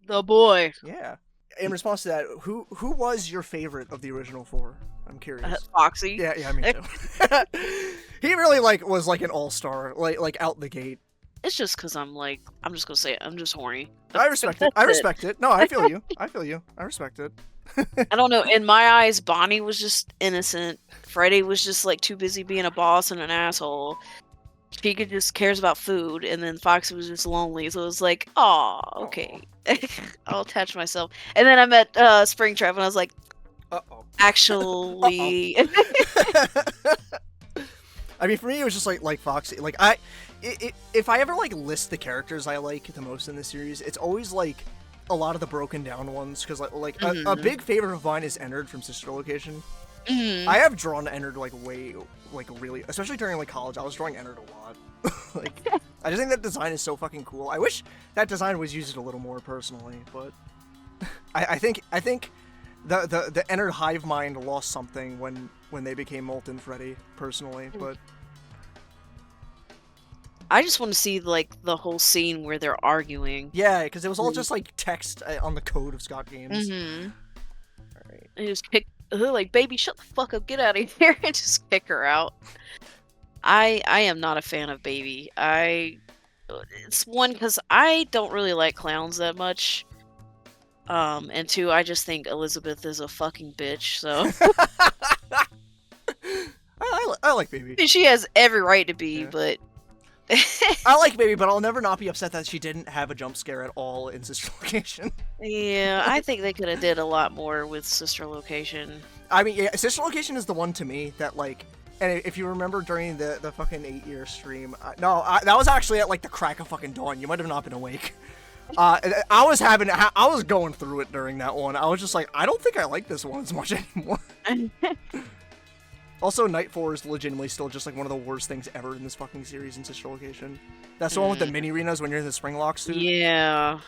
The boy. Yeah. In response to that, who was your favorite of the original 4? I'm curious. Foxy. Yeah, me too. He really was an all-star, like out the gate. It's just because I'm just gonna say it. I'm just horny. I respect it. I respect it. No, I feel you. I feel you. I respect it. I don't know. In my eyes, Bonnie was just innocent. Freddy was just like too busy being a boss and an asshole. Chica just cares about food, and then Foxy was just lonely. So it was like, oh, okay, I'll attach myself. And then I met Springtrap, and I was like, actually. I mean, for me, it was just like Foxy. Like if I ever list the characters I like the most in the series, it's always like a lot of the broken down ones. Because a big favorite of mine is Ennard from Sister Location. Mm-hmm. I have drawn Ennard really, especially during college. I was drawing Ennard a lot. I just think that design is so fucking cool. I wish that design was used a little more personally, but I think the Ennard hive mind lost something when they became Molten Freddy, personally, but I just want to see the whole scene where they're arguing. Yeah, because it was all just text on the code of Scott Games. Mm-hmm. All right, and just kick baby, shut the fuck up, get out of here, and just kick her out. I am not a fan of Baby. It's one because I don't really like clowns that much. And 2, I just think Elizabeth is a fucking bitch, so. I like Baby. She has every right to be, Yeah. But. I like Baby, but I'll never not be upset that she didn't have a jump scare at all in Sister Location. Yeah, I think they could have did a lot more with Sister Location. I mean, yeah, Sister Location is the one to me that and if you remember during the fucking 8-year stream, that was actually at the crack of fucking dawn. You might have not been awake. I was going through it during that one. I was just like, I don't think I like this one as much anymore. Also, Night 4 is legitimately still just one of the worst things ever in this fucking series in Sister Location. That's the one with the mini arenas when you're in the spring lock suit. Yeah,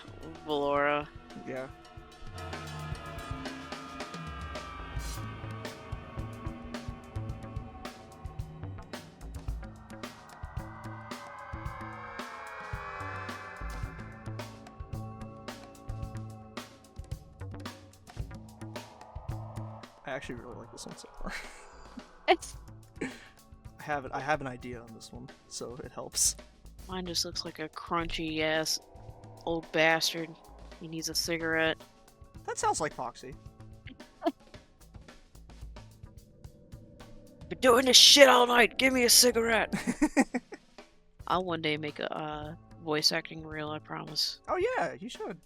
Valora. Yeah. I actually really like this one so far. I have an idea on this one, so it helps. Mine just looks like a crunchy ass old bastard. He needs a cigarette. That sounds like Foxy. Been doing this shit all night. Give me a cigarette. I'll one day make a voice acting reel. I promise. Oh yeah, you should.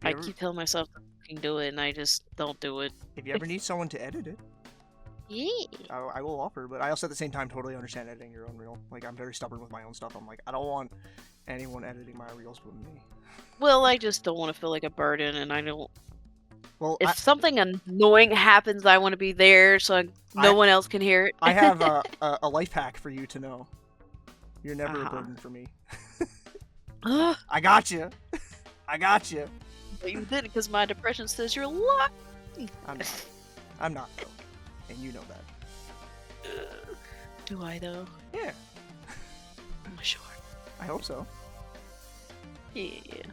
I keep telling myself to fucking do it, and I just don't do it. If you ever need someone to edit it, Yeah. I will offer. But I also at the same time totally understand editing your own reel. I'm very stubborn with my own stuff. I'm like, I don't want anyone editing my reels but me. Well, I just don't want to feel like a burden, and I don't. Well, If something annoying happens, I want to be there so no one else can hear it. I have a life hack for you to know. You're never a burden for me. I got you. I got you. But you did it because my depression says you're lucky. I'm not. I'm not though, and you know that. Do I though? Yeah. I'm sure. I hope so. Yeah.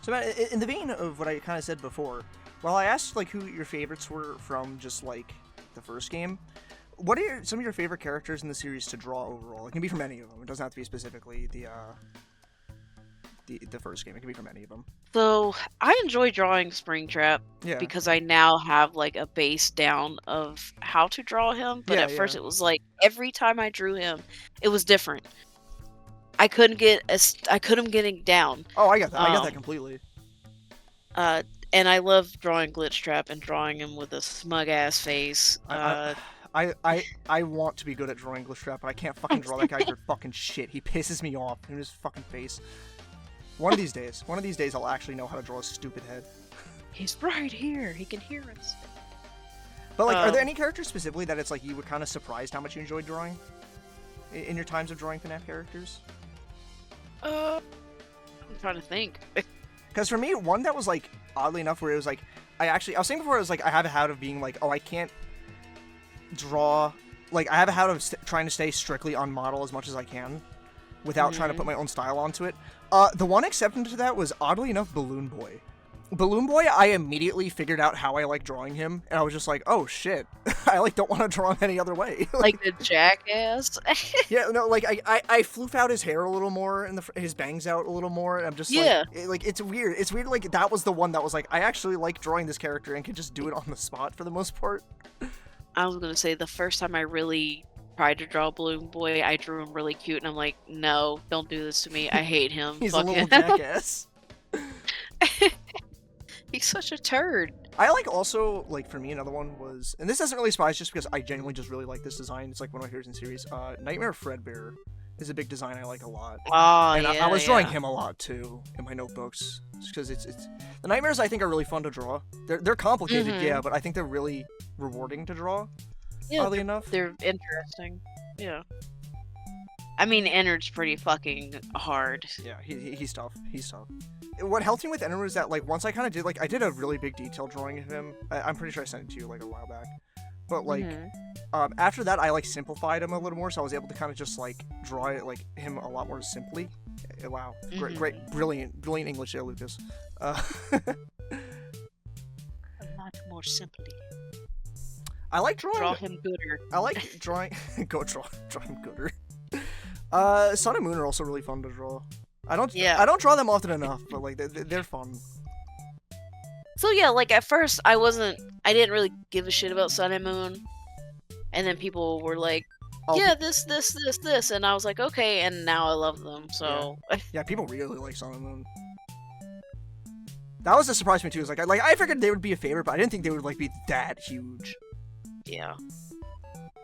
So, Matt, in the vein of what I kind of said before, while I asked who your favorites were from just the first game, what are some of your favorite characters in the series to draw overall? It can be from any of them. It doesn't have to be specifically the first game. It can be from any of them. So I enjoy drawing Springtrap because I now have a base down of how to draw him. But at first it was every time I drew him, it was different. I couldn't get him down. Oh, I got that. I got that completely. And I love drawing Glitchtrap and drawing him with a smug ass face. I I want to be good at drawing Glitchtrap, but I can't fucking draw that guy for fucking shit. He pisses me off in his fucking face. One of these days I'll actually know how to draw a stupid head. He's right here. He can hear us. But like, are there any characters specifically that it's like you were kind of surprised how much you enjoyed drawing in your times of drawing FNAF characters? I'm trying to think. Because for me, one that was like oddly enough, where it was like I was saying before, it was like I have a habit of being like, oh, I can't draw. Like I have a habit of trying to stay strictly on model as much as I can, without trying to put my own style onto it. The one exception to that was oddly enough Balloon Boy. Balloon Boy, I immediately figured out how I like drawing him, and I was just like, oh shit, I like don't want to draw him any other way. Like the jackass. Yeah, no, like I floof out his hair a little more and his bangs out a little more. And I'm just like it's weird. It's weird. Like that was the one that was like I actually like drawing this character and could just do it on the spot for the most part. I was gonna say the first time I really tried to draw Balloon Boy, I drew him really cute, and I'm like, no, don't do this to me. I hate him. He's Fuck a little him. jackass. He's such a turd. I like also, like, for me, another one was, and this doesn't really surprise just because I genuinely just really like this design. It's like one of my favorites in the series. Nightmare Fredbear is a big design I like a lot. Oh, and yeah, I was drawing him a lot too in my notebooks, just because it's the nightmares I think are really fun to draw. They're complicated, yeah, but I think they're really rewarding to draw. Yeah, oddly enough, they're interesting. Yeah. I mean, Ennard's pretty fucking hard. Yeah, he's tough. He's tough. What helped me with Ennard was that, like, once I kind of did, like, I did a really big detailed drawing of him. I'm pretty sure I sent it to you, like, a while back. But, like, after that, I, like, simplified him a little more, so I was able to kind of just, like, draw it, like, him a lot more simply. Wow. Great, brilliant English there, Lucas. A lot more simply. I like drawing. Draw him gooder. I like drawing. Go draw him gooder. Sun and Moon are also really fun to draw. I don't draw them often enough, but like they're fun. So yeah, like at first I didn't really give a shit about Sun and Moon, and then people were like, yeah, this, and I was like, okay, and now I love them. So yeah, people really like Sun and Moon. That was a surprise to me too. Is like I figured they would be a favorite, but I didn't think they would like be that huge. Yeah.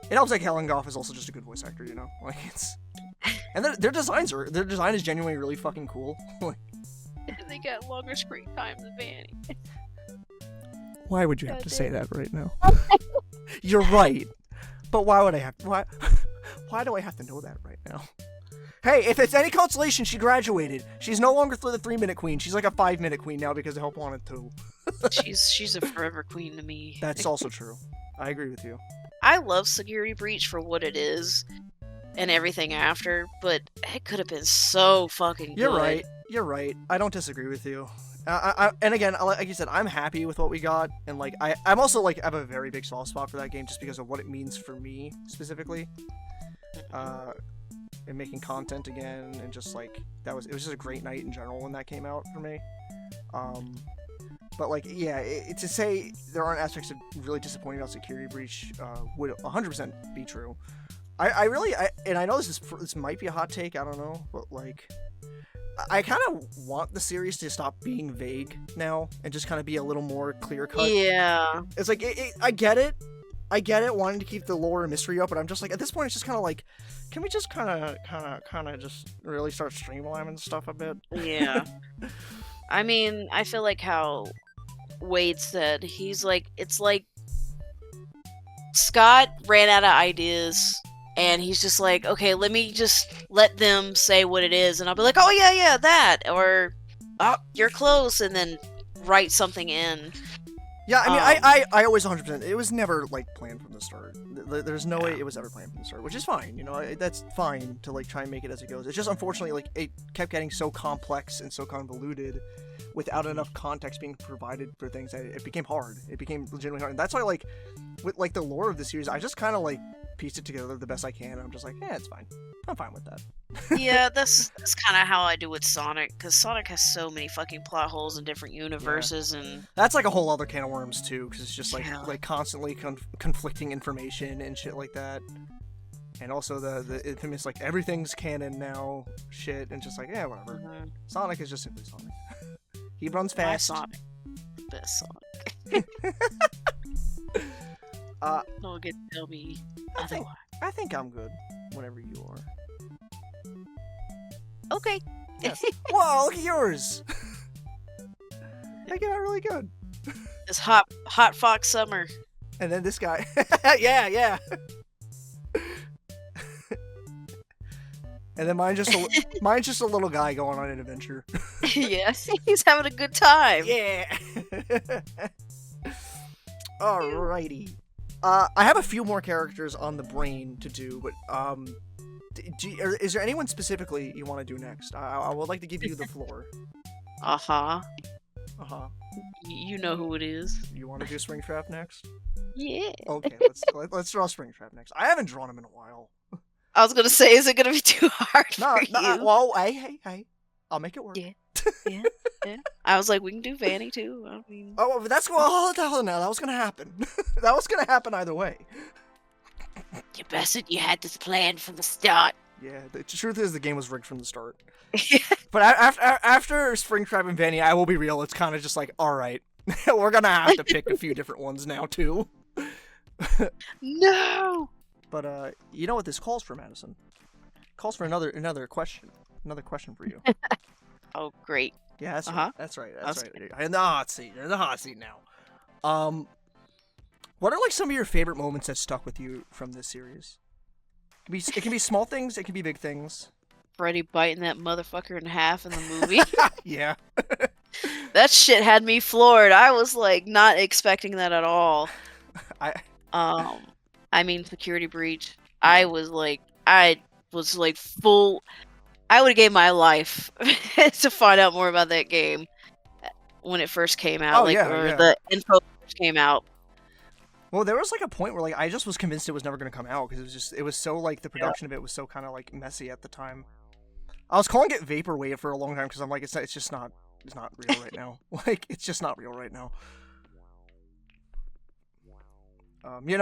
It helps like Helen Goff is also just a good voice actor, you know? Like it's and their design is genuinely really fucking cool. They got longer screen time than Vanny. Why would you have to say that right now? You're right. But why would I have why do I have to know that right now? Hey, if it's any consolation, she graduated. She's no longer the 3-minute queen. She's like a 5-minute queen now because Help wanted to. she's a forever queen to me. That's also true. I agree with you. I love Security Breach for what it is and everything after, but it could have been so fucking good. You're right. I don't disagree with you. And again, like you said, I'm happy with what we got, and like I'm also like I have a very big soft spot for that game just because of what it means for me specifically. And making content again, and just like it was just a great night in general when that came out for me. But like, yeah, to say there aren't aspects of really disappointing about Security Breach would 100% be true. I really, and I know this might be a hot take, I don't know, but like, I kind of want the series to stop being vague now and just kind of be a little more clear cut. Yeah, it's like I get it, wanting to keep the lore and mystery up, but I'm just like at this point it's just kind of like, can we just kind of just really start streamlining stuff a bit? Yeah. I mean, I feel like how Wade said, he's like, it's like Scott ran out of ideas and he's just like, okay, let me just let them say what it is, and I'll be like, oh yeah, that, or oh, you're close, and then write something in. Yeah, I mean, I always 100%. It was never like planned from the start. There's no way it was ever planned from the start, which is fine. You know, that's fine to like try and make it as it goes. It's just unfortunately like it kept getting so complex and so convoluted, without enough context being provided for things that it became hard. It became legitimately hard, and that's why like with like the lore of the series, I just kind of like pieced it together the best I can. And I'm just like, yeah, it's fine. I'm fine with that. Yeah, that's kind of how I do with Sonic, because Sonic has so many fucking plot holes in different universes, and that's like a whole other can of worms too, because it's just like constantly conflicting information and shit like that, and also the infamous like everything's canon now shit, and just like yeah, whatever. Sonic is just simply Sonic. He runs fast. Sonic, best Sonic. Don't get to tell me I think otherwise. I think I'm good. Whenever you are. Okay. Yes. Whoa! Look at yours. They came out really good. It's hot fox summer. And then this guy. Yeah. And then mine's just a little guy going on an adventure. Yeah, he's having a good time. Yeah. Alrighty. I have a few more characters on the brain to do, but is there anyone specifically you want to do next? I would like to give you the floor. Uh-huh. Uh-huh. You know who it is. You want to do Springtrap next? Yeah. Okay, let's draw Springtrap next. I haven't drawn him in a while. I was gonna say, is it gonna be too hard for you? Well, hey. I'll make it work. Yeah. I was like, we can do Vanny too. I mean, Oh, but that's well, now. That was gonna happen. That was gonna happen either way. you bastard! You had this planned from the start. Yeah, the truth is the game was rigged from the start. Yeah. But after Springtrap and Vanny, I will be real. It's kind of just like, all right, we're gonna have to pick a few different ones now too. No. But you know what this calls for, Madison? It calls for another question. Another question for you. Oh, great. Yeah, that's Uh-huh. right. That's right. That's right. You're in the hot seat. You're in the hot seat now. What are like some of your favorite moments that stuck with you from this series? It can be small things. It can be big things. Freddy biting that motherfucker in half in the movie. Yeah. That shit had me floored. I was like not expecting that at all. I mean security breach. I was like full. I would have gave my life to find out more about that game when it first came out. The info first came out. Well, there was like a point where like I just was convinced it was never gonna come out because it was so like the production of it was so kind of like messy at the time. I was calling it vaporwave for a long time because I'm like it's not real right now. Like it's just not real right now.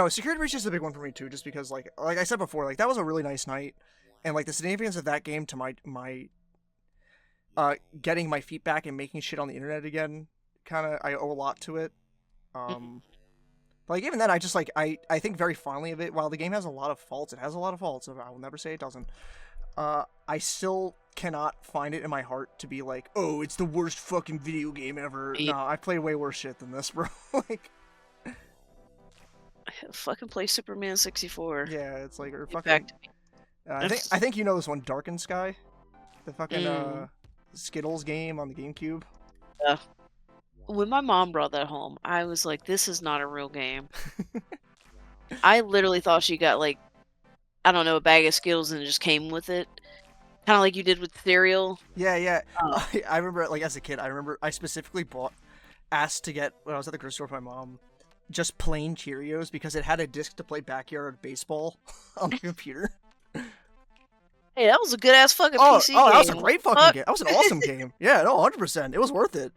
Security breach is a big one for me too, just because like I said before, like that was a really nice night, and like the significance of that game to my getting my feet back and making shit on the internet again, I owe a lot to it. But like even then, I just like I think very fondly of it. While the game has a lot of faults, it has a lot of faults. I will never say it doesn't. I still cannot find it in my heart to be like, oh, it's the worst fucking video game ever. No, I played way worse shit than this, bro. Like. Fucking play Superman 64. Yeah, it's like or fucking. I think you know this one, Darkened Sky, the fucking Skittles game on the GameCube. Yeah. When my mom brought that home, I was like, "This is not a real game." I literally thought she got like, I don't know, a bag of Skittles and it just came with it, kind of like you did with cereal. Yeah. I remember like as a kid, I specifically asked to get when I was at the grocery store with my mom. Just plain Cheerios because it had a disc to play backyard baseball on the computer. Hey, that was a good ass fucking PC game. That was a great fucking game. That was an awesome game. Yeah, no, 100%. It was worth it.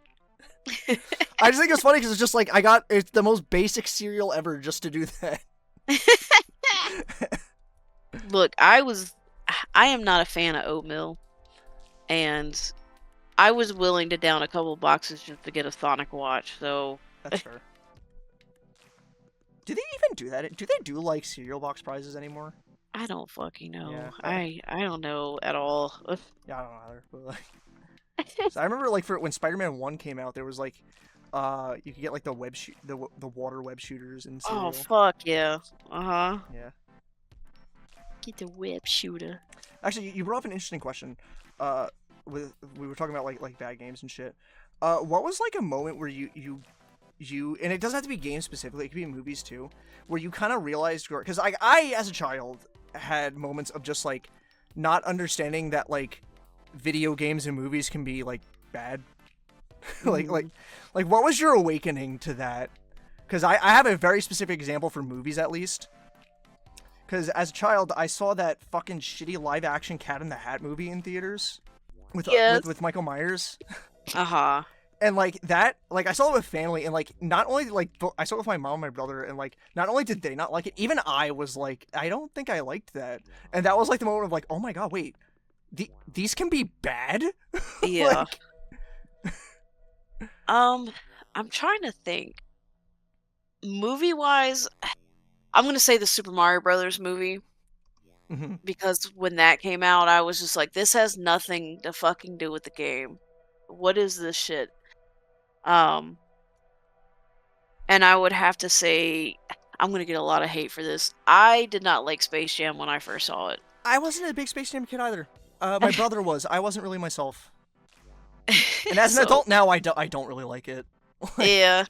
I just think it's funny because it's just like it's the most basic cereal ever just to do that. Look, I am not a fan of oatmeal, and I was willing to down a couple boxes just to get a Sonic watch. So that's fair. Do they even do that? Do they do like cereal box prizes anymore? I don't fucking know. Yeah, I don't know at all. Yeah, I don't know either. But like, so I remember like for when Spider-Man 1 came out, there was like, you could get like the water web shooters and cereal. Oh fuck yeah. Yeah. Get the web shooter. Actually, you brought up an interesting question. We were talking about like bad games and shit. What was like a moment where you and it doesn't have to be games specifically, it could be movies too, where you kind of realized, because I as a child had moments of just like not understanding that like video games and movies can be like bad. like what was your awakening to that? Because I have a very specific example for movies at least. Because as a child, I saw that fucking shitty live action Cat in the Hat movie in theaters with Michael Myers. And like that, like I saw it with family, and like not only like I saw it with my mom and my brother, and like not only did they not like it, even I was like, I don't think I liked that, and that was like the moment of like, oh my god, wait, these can be bad. Yeah. I'm trying to think. Movie wise, I'm gonna say the Super Mario Brothers movie, Hmm. because when that came out, I was just like, this has nothing to fucking do with the game. What is this shit? Um, and I would have to say, I'm gonna get a lot of hate for this. I did not like Space Jam when I first saw it. I wasn't a big Space Jam kid either. My brother was. I wasn't really myself. And as an So, adult now, I don't really like it. Like, yeah,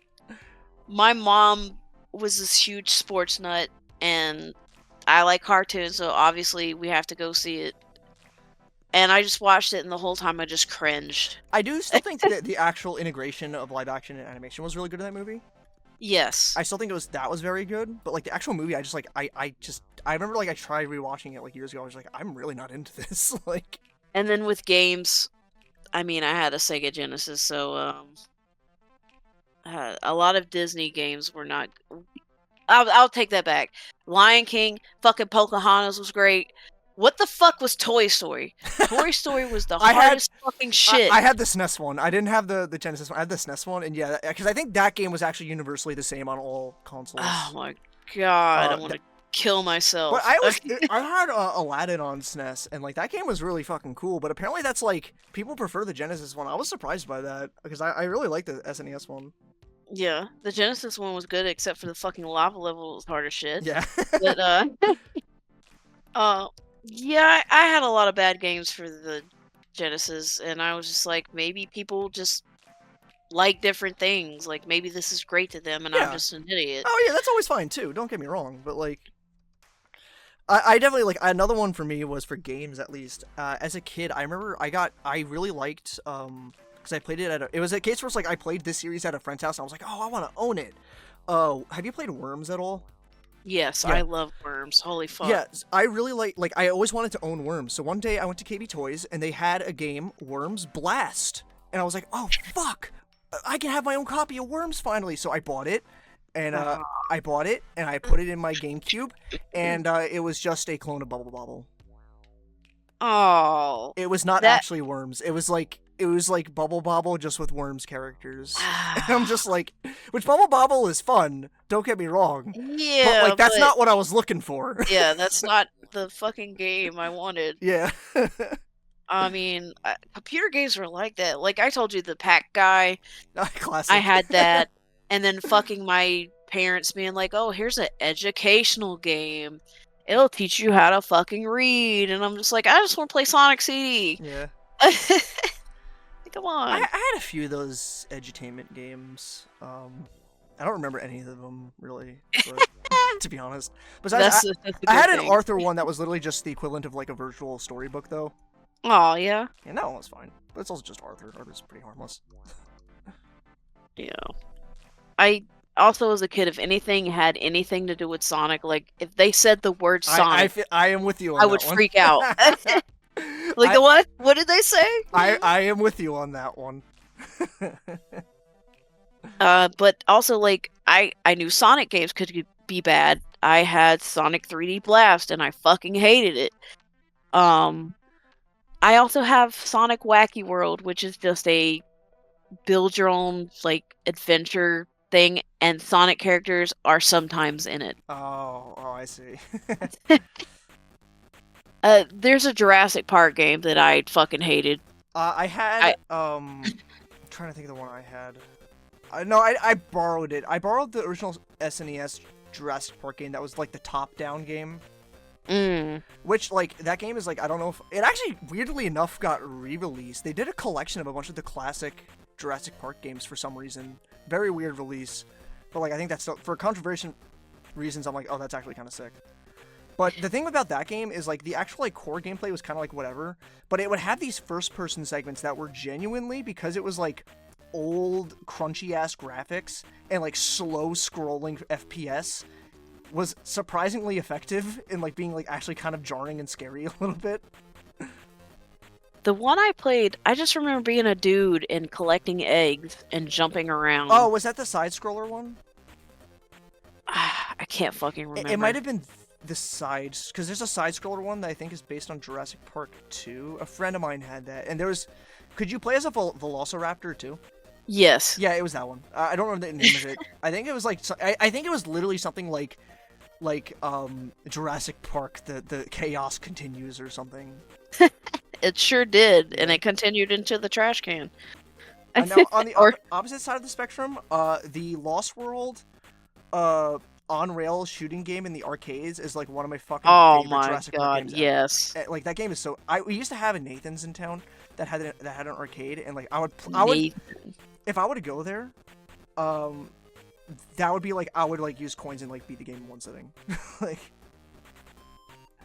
my mom was this huge sports nut, and I like cartoons, so obviously we have to go see it. And I just watched it, and the whole time I just cringed. I do still think that the actual integration of live action and animation was really good in that movie. Yes. I still think that was very good, but like the actual movie, I remember like I tried rewatching it like years ago. I was like, I'm really not into this. Like, And then with games, I mean, I had a Sega Genesis, so a lot of Disney games were not. I'll take that back. Lion King, fucking Pocahontas was great. What the fuck was Toy Story? Toy Story was the hardest fucking shit. I had the SNES one. I didn't have the Genesis one. I had the SNES one, and yeah, because I think that game was actually universally the same on all consoles. Oh my god, I want to kill myself. But I had Aladdin on SNES, and like that game was really fucking cool. But apparently that's like people prefer the Genesis one. I was surprised by that because I really like the SNES one. Yeah, the Genesis one was good, except for the fucking lava level was hard as shit. Yeah. But yeah, I had a lot of bad games for the Genesis, and I was just like, maybe people just like different things. Like maybe this is great to them, and I'm just an idiot. Oh yeah, that's always fine too. Don't get me wrong, but like, I definitely like another one for me was for games at least. As a kid, I remember I really liked because I played it it was a case where it's like I played this series at a friend's house, and I was like, oh, I want to own it. Oh, have you played Worms at all? Yes, Yeah. I love Worms. Holy fuck. Yeah, I really like I always wanted to own Worms. So one day I went to KB Toys and they had a game, Worms Blast. And I was like, "Oh fuck. I can have my own copy of Worms finally." So I bought it. And I bought it and I put it in my GameCube and it was just a clone of Bubble Bobble. Oh. It was not actually Worms. It was like Bubble Bobble just with Worms characters. And I'm just like, which Bubble Bobble is fun, don't get me wrong. Yeah, but like that's not what I was looking for. Yeah, that's not the fucking game I wanted. Yeah. I mean, computer games were like that. Like I told you, the Pack Guy. Classic. I had that, and then fucking my parents being like, "Oh, here's an educational game. It'll teach you how to fucking read," and I'm just like, "I just want to play Sonic CD." Yeah. Come on. I had a few of those edutainment games. I don't remember any of them really, but, to be honest. Besides, I had an Arthur one that was literally just the equivalent of like a virtual storybook, though. Oh yeah. Yeah, that one was fine, but it's also just Arthur. Arthur's pretty harmless. Yeah. I also, as a kid, if anything had anything to do with Sonic, like if they said the word Sonic, I am with you on I that would one. freak out. Like the what? What did they say? I am with you on that one. But also like I knew Sonic games could be bad. I had Sonic 3D Blast and I fucking hated it. I also have Sonic Wacky World, which is just a build your own like adventure thing, and Sonic characters are sometimes in it. Oh, I see. There's a Jurassic Park game that I fucking hated. I had I'm trying to think of the one I had. No, I borrowed it. I borrowed the original SNES Jurassic Park game that was like the top-down game. Which, like, that game is like, I don't know if it actually, weirdly enough, got re-released. They did a collection of a bunch of the classic Jurassic Park games for some reason. Very weird release. But like, I think that's still, for controversial reasons, I'm like, oh, that's actually kind of sick. But the thing about that game is like the actual like core gameplay was kind of like whatever, but it would have these first-person segments that were genuinely, because it was like old crunchy-ass graphics and like slow scrolling FPS, was surprisingly effective in like being like actually kind of jarring and scary a little bit. The one I played, I just remember being a dude and collecting eggs and jumping around. Oh, was that the side-scroller one? I can't fucking remember. It might have been the sides, because there's a side-scroller one that I think is based on Jurassic Park 2. A friend of mine had that, and there was... Could you play as a Velociraptor too? Yes. Yeah, it was that one. I don't remember the name of it. I think it was like... I think it was literally something like like Jurassic Park, the chaos continues or something. It sure did, and Yeah. it continued into the trash can. And now on the Or opposite side of the spectrum, the Lost World, on rail shooting game in the arcades is like one of my fucking oh favorite my Jurassic Park god, games ever. yes. Like that game is so. We used to have a Nathan's in town that had an arcade, and like I would Nathan. if I were to go there, um, that would be like I would like use coins and like beat the game in one sitting. Like,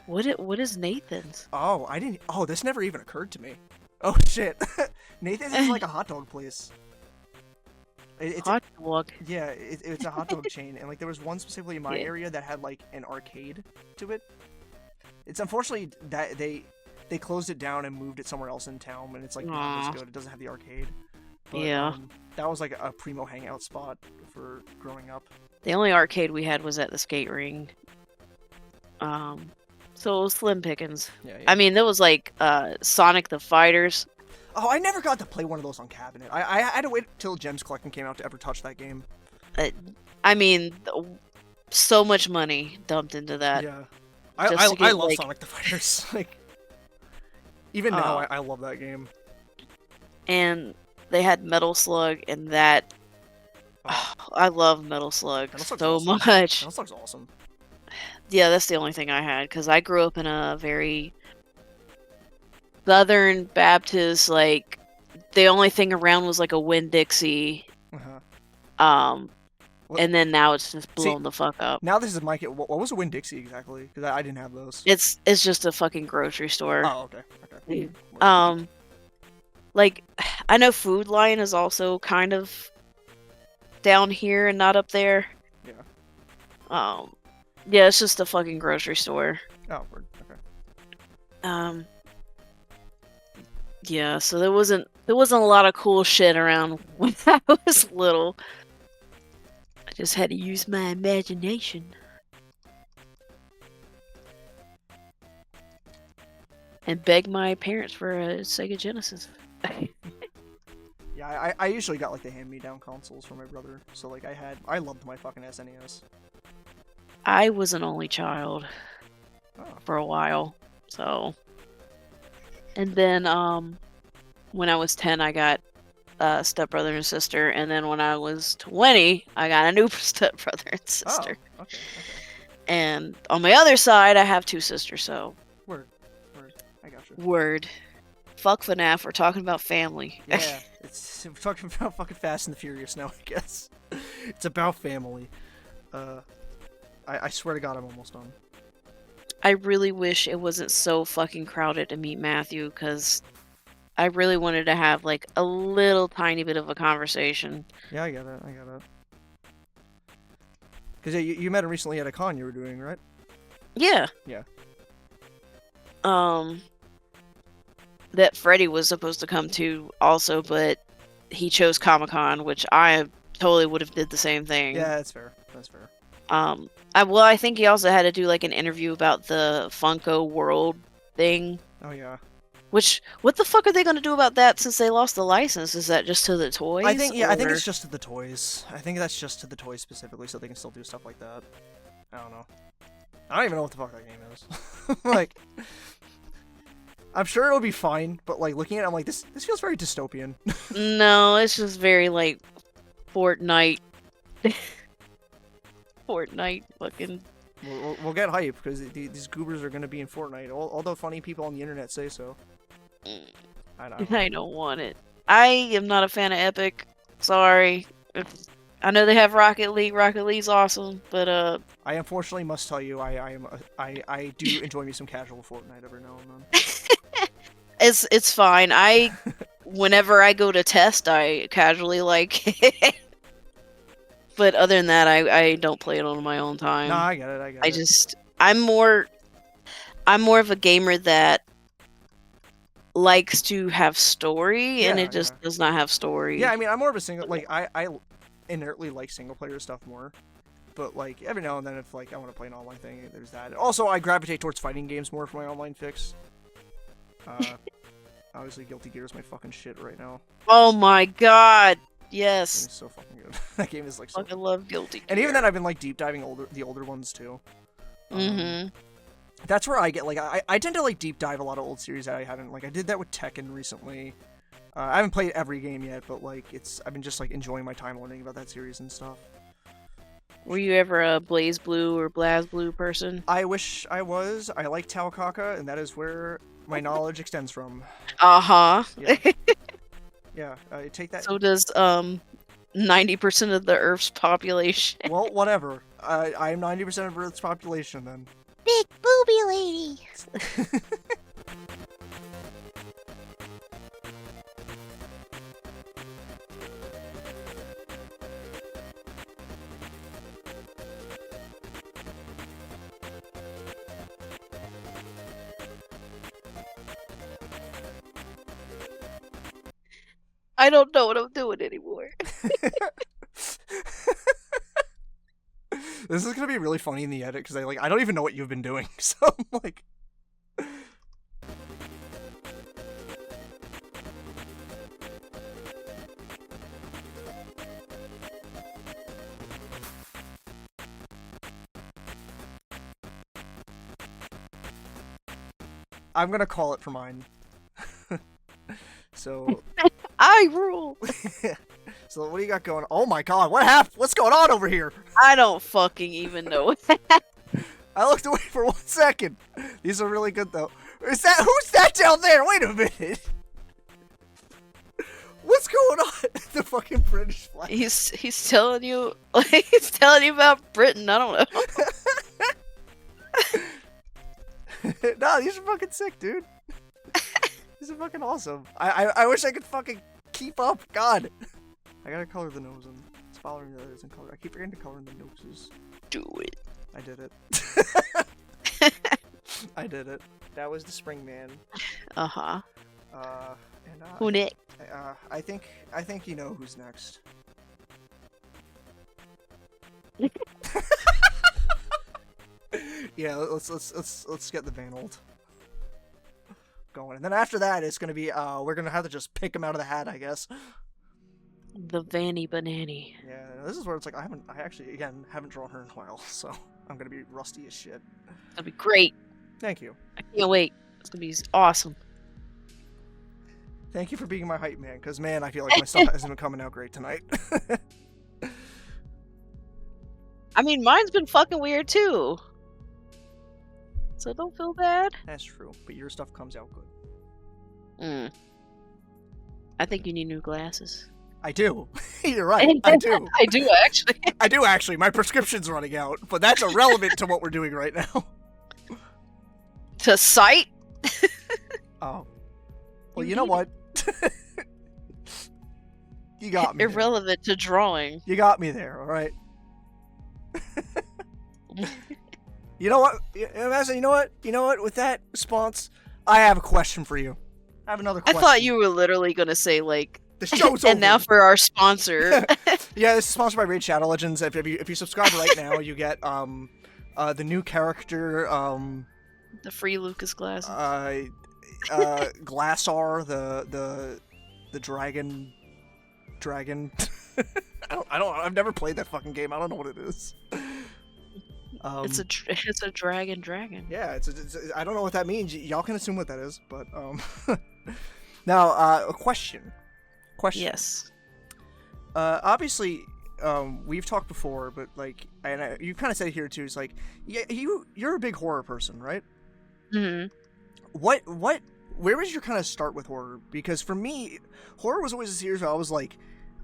What is Nathan's? oh, I didn't. Oh, this never even occurred to me. Oh shit, Nathan's is like a hot dog place. It's Hot dog. yeah, it's a hot dog chain, and like there was one specifically in my Yeah. area that had like an arcade to it. It's unfortunately that they closed it down and moved it somewhere else in town, and it's like not Aw. as good. It doesn't have the arcade. But, Yeah. that was like a primo hangout spot for growing up. The only arcade we had was at the skate ring. So it was slim pickings. Yeah, I mean, there was like Sonic the Fighters. oh, I never got to play one of those on cabinet. I had to wait till Gems Collecting came out to ever touch that game. I mean, so much money dumped into that. Yeah, just I to get, love like- Sonic the Fighters. Like, even now, I love that game. And they had Metal Slug, and that Oh, I love Metal Slug Metal Slug's so awesome. much. that looks awesome. Yeah, that's the only thing I had because I grew up in a very Southern Baptist. Like the only thing around was like a Winn-Dixie. Uh-huh. What- And then now it's just See- blown the fuck up. Now this is my kid. What was a Winn-Dixie exactly? Because I didn't have those. It's just a fucking grocery store. Oh, okay. Okay. Like I know Food Lion is also kind of down here and not up there. Yeah. Yeah, it's just a fucking grocery store. Oh, word. Okay. Yeah, so there wasn't a lot of cool shit around when I was little. I just had to use my imagination. And beg my parents for a Sega Genesis. Yeah, I usually got like the hand-me-down consoles for my brother, so like I loved my fucking SNES. I was an only child Oh. for a while, so. And then when I was 10, I got a stepbrother and sister, and then when I was 20, I got a new stepbrother and sister. Oh, okay. And on my other side, I have two sisters, so Word. I got you. word. Fuck FNAF, we're talking about family. Yeah, we're talking about fucking Fast and the Furious now, I guess. It's about family. I swear to God, I'm almost done. I really wish it wasn't so fucking crowded to meet Matthew, because I really wanted to have, like, a little tiny bit of a conversation. Yeah, I get it. Because yeah, you met him recently at a con you were doing, right? Yeah. Yeah. That Freddy was supposed to come to also, but he chose Comic-Con, which I totally would have did the same thing. Yeah, that's fair. That's fair. I think he also had to do like an interview about the Funko World thing. Oh yeah. Which, what the fuck are they going to do about that since they lost the license? Is that just to the toys? I think or... it's just to the toys. I think that's just to the toys specifically, so they can still do stuff like that. I don't know. I don't even know what the fuck that game is. Like, I'm sure it'll be fine, but like looking at it, I'm like, this feels very dystopian. No, it's just very like Fortnite. Fortnite fucking. We'll get hype because these goobers are gonna be in Fortnite. All the funny people on the internet say so. I don't know. I don't want it. I am not a fan of Epic. Sorry. I know they have Rocket League. Rocket League's awesome, but I unfortunately must tell you, I do enjoy me some casual Fortnite every now and then. it's fine. Whenever I go to test, I casually like it. But other than that, I don't play it on my own time. No, I get it. I'm more of a gamer that likes to have story, and Yeah, it just does not have story. Yeah, I mean, I'm more of a single. Like, I inertly like single player stuff more. But like every now and then, if like I want to play an online thing, there's that. Also, I gravitate towards fighting games more for my online fix. Obviously, Guilty Gear is my fucking shit right now. Oh my god, Yes. yes. It's so fucking good. That game is like so. Fucking love Guilty Gear. And even then, I've been like deep diving the older ones too. Mm-hmm. That's where I get, like, I tend to, like, deep dive a lot of old series that I haven't, like, I did that with Tekken recently. I haven't played every game yet, but, like, I've been just, like, enjoying my time learning about that series and stuff. Were you ever a Blaze Blue or Blaz Blue person? I wish I was. I like Taokaka, and that is where my knowledge extends from. Uh-huh. Yeah. Yeah, take that. So does, 90% of the Earth's population. Well, whatever. I'm 90% of Earth's population, then. Big booby lady. I don't know what I'm doing anymore. This is gonna be really funny in the edit because I don't even know what you've been doing, so I'm like. I'm gonna call it for mine. So. I rule. So what do you got going? Oh my god, what happened? What's going on over here? I don't fucking even know. I looked away for 1 second. These are really good though. Who's that down there? Wait a minute. What's going on? The fucking British flag. He's telling you, like, he's telling you about Britain. I don't know. Nah, these are fucking sick, dude. These are fucking awesome. I wish I could fucking keep up. God. I gotta color the nose and it's following the others in color. I keep forgetting to color the noses. Do it. I did it. I did it. That was the Spring Man. Uh-huh. And Who next? I think you know who's next. Yeah, let's get the Van Old going, and then after that it's gonna be we're gonna have to just pick him out of the hat, I guess. The Vanny Banani. Yeah, this is where it's like I actually again haven't drawn her in a while, so I'm gonna be rusty as shit. That'll be great. Thank you. I can't wait. It's gonna be awesome. Thank you for being my hype man, because man, I feel like my stuff hasn't been coming out great tonight. I mean, mine's been fucking weird too. So don't feel bad. That's true, but your stuff comes out good. I think you need new glasses. I do. You're right. I do. I do actually. I do actually. My prescription's running out, but that's irrelevant to what we're doing right now. To sight? Oh. Well, you know what? You got me. Irrelevant to drawing. You got me there, alright? You know what? Imagine, you know what? You know what? With that response, I have a question for you. I have another question. I thought you were literally gonna say, like, The show's and over. now for our sponsor. Yeah, this is sponsored by Raid Shadow Legends. If you subscribe right now, you get the new character The free Lucas glasses. Glassar, the dragon. I've never played that fucking game. I don't know what it is. It's a dragon. Yeah, I don't know what that means. Y'all can assume what that is, but now a question. Yes. Obviously, we've talked before, but like, and you kind of said it here too. It's like, yeah, you're a big horror person, right? Mm-hmm. Where was your kind of start with horror? Because for me, horror was always a series where I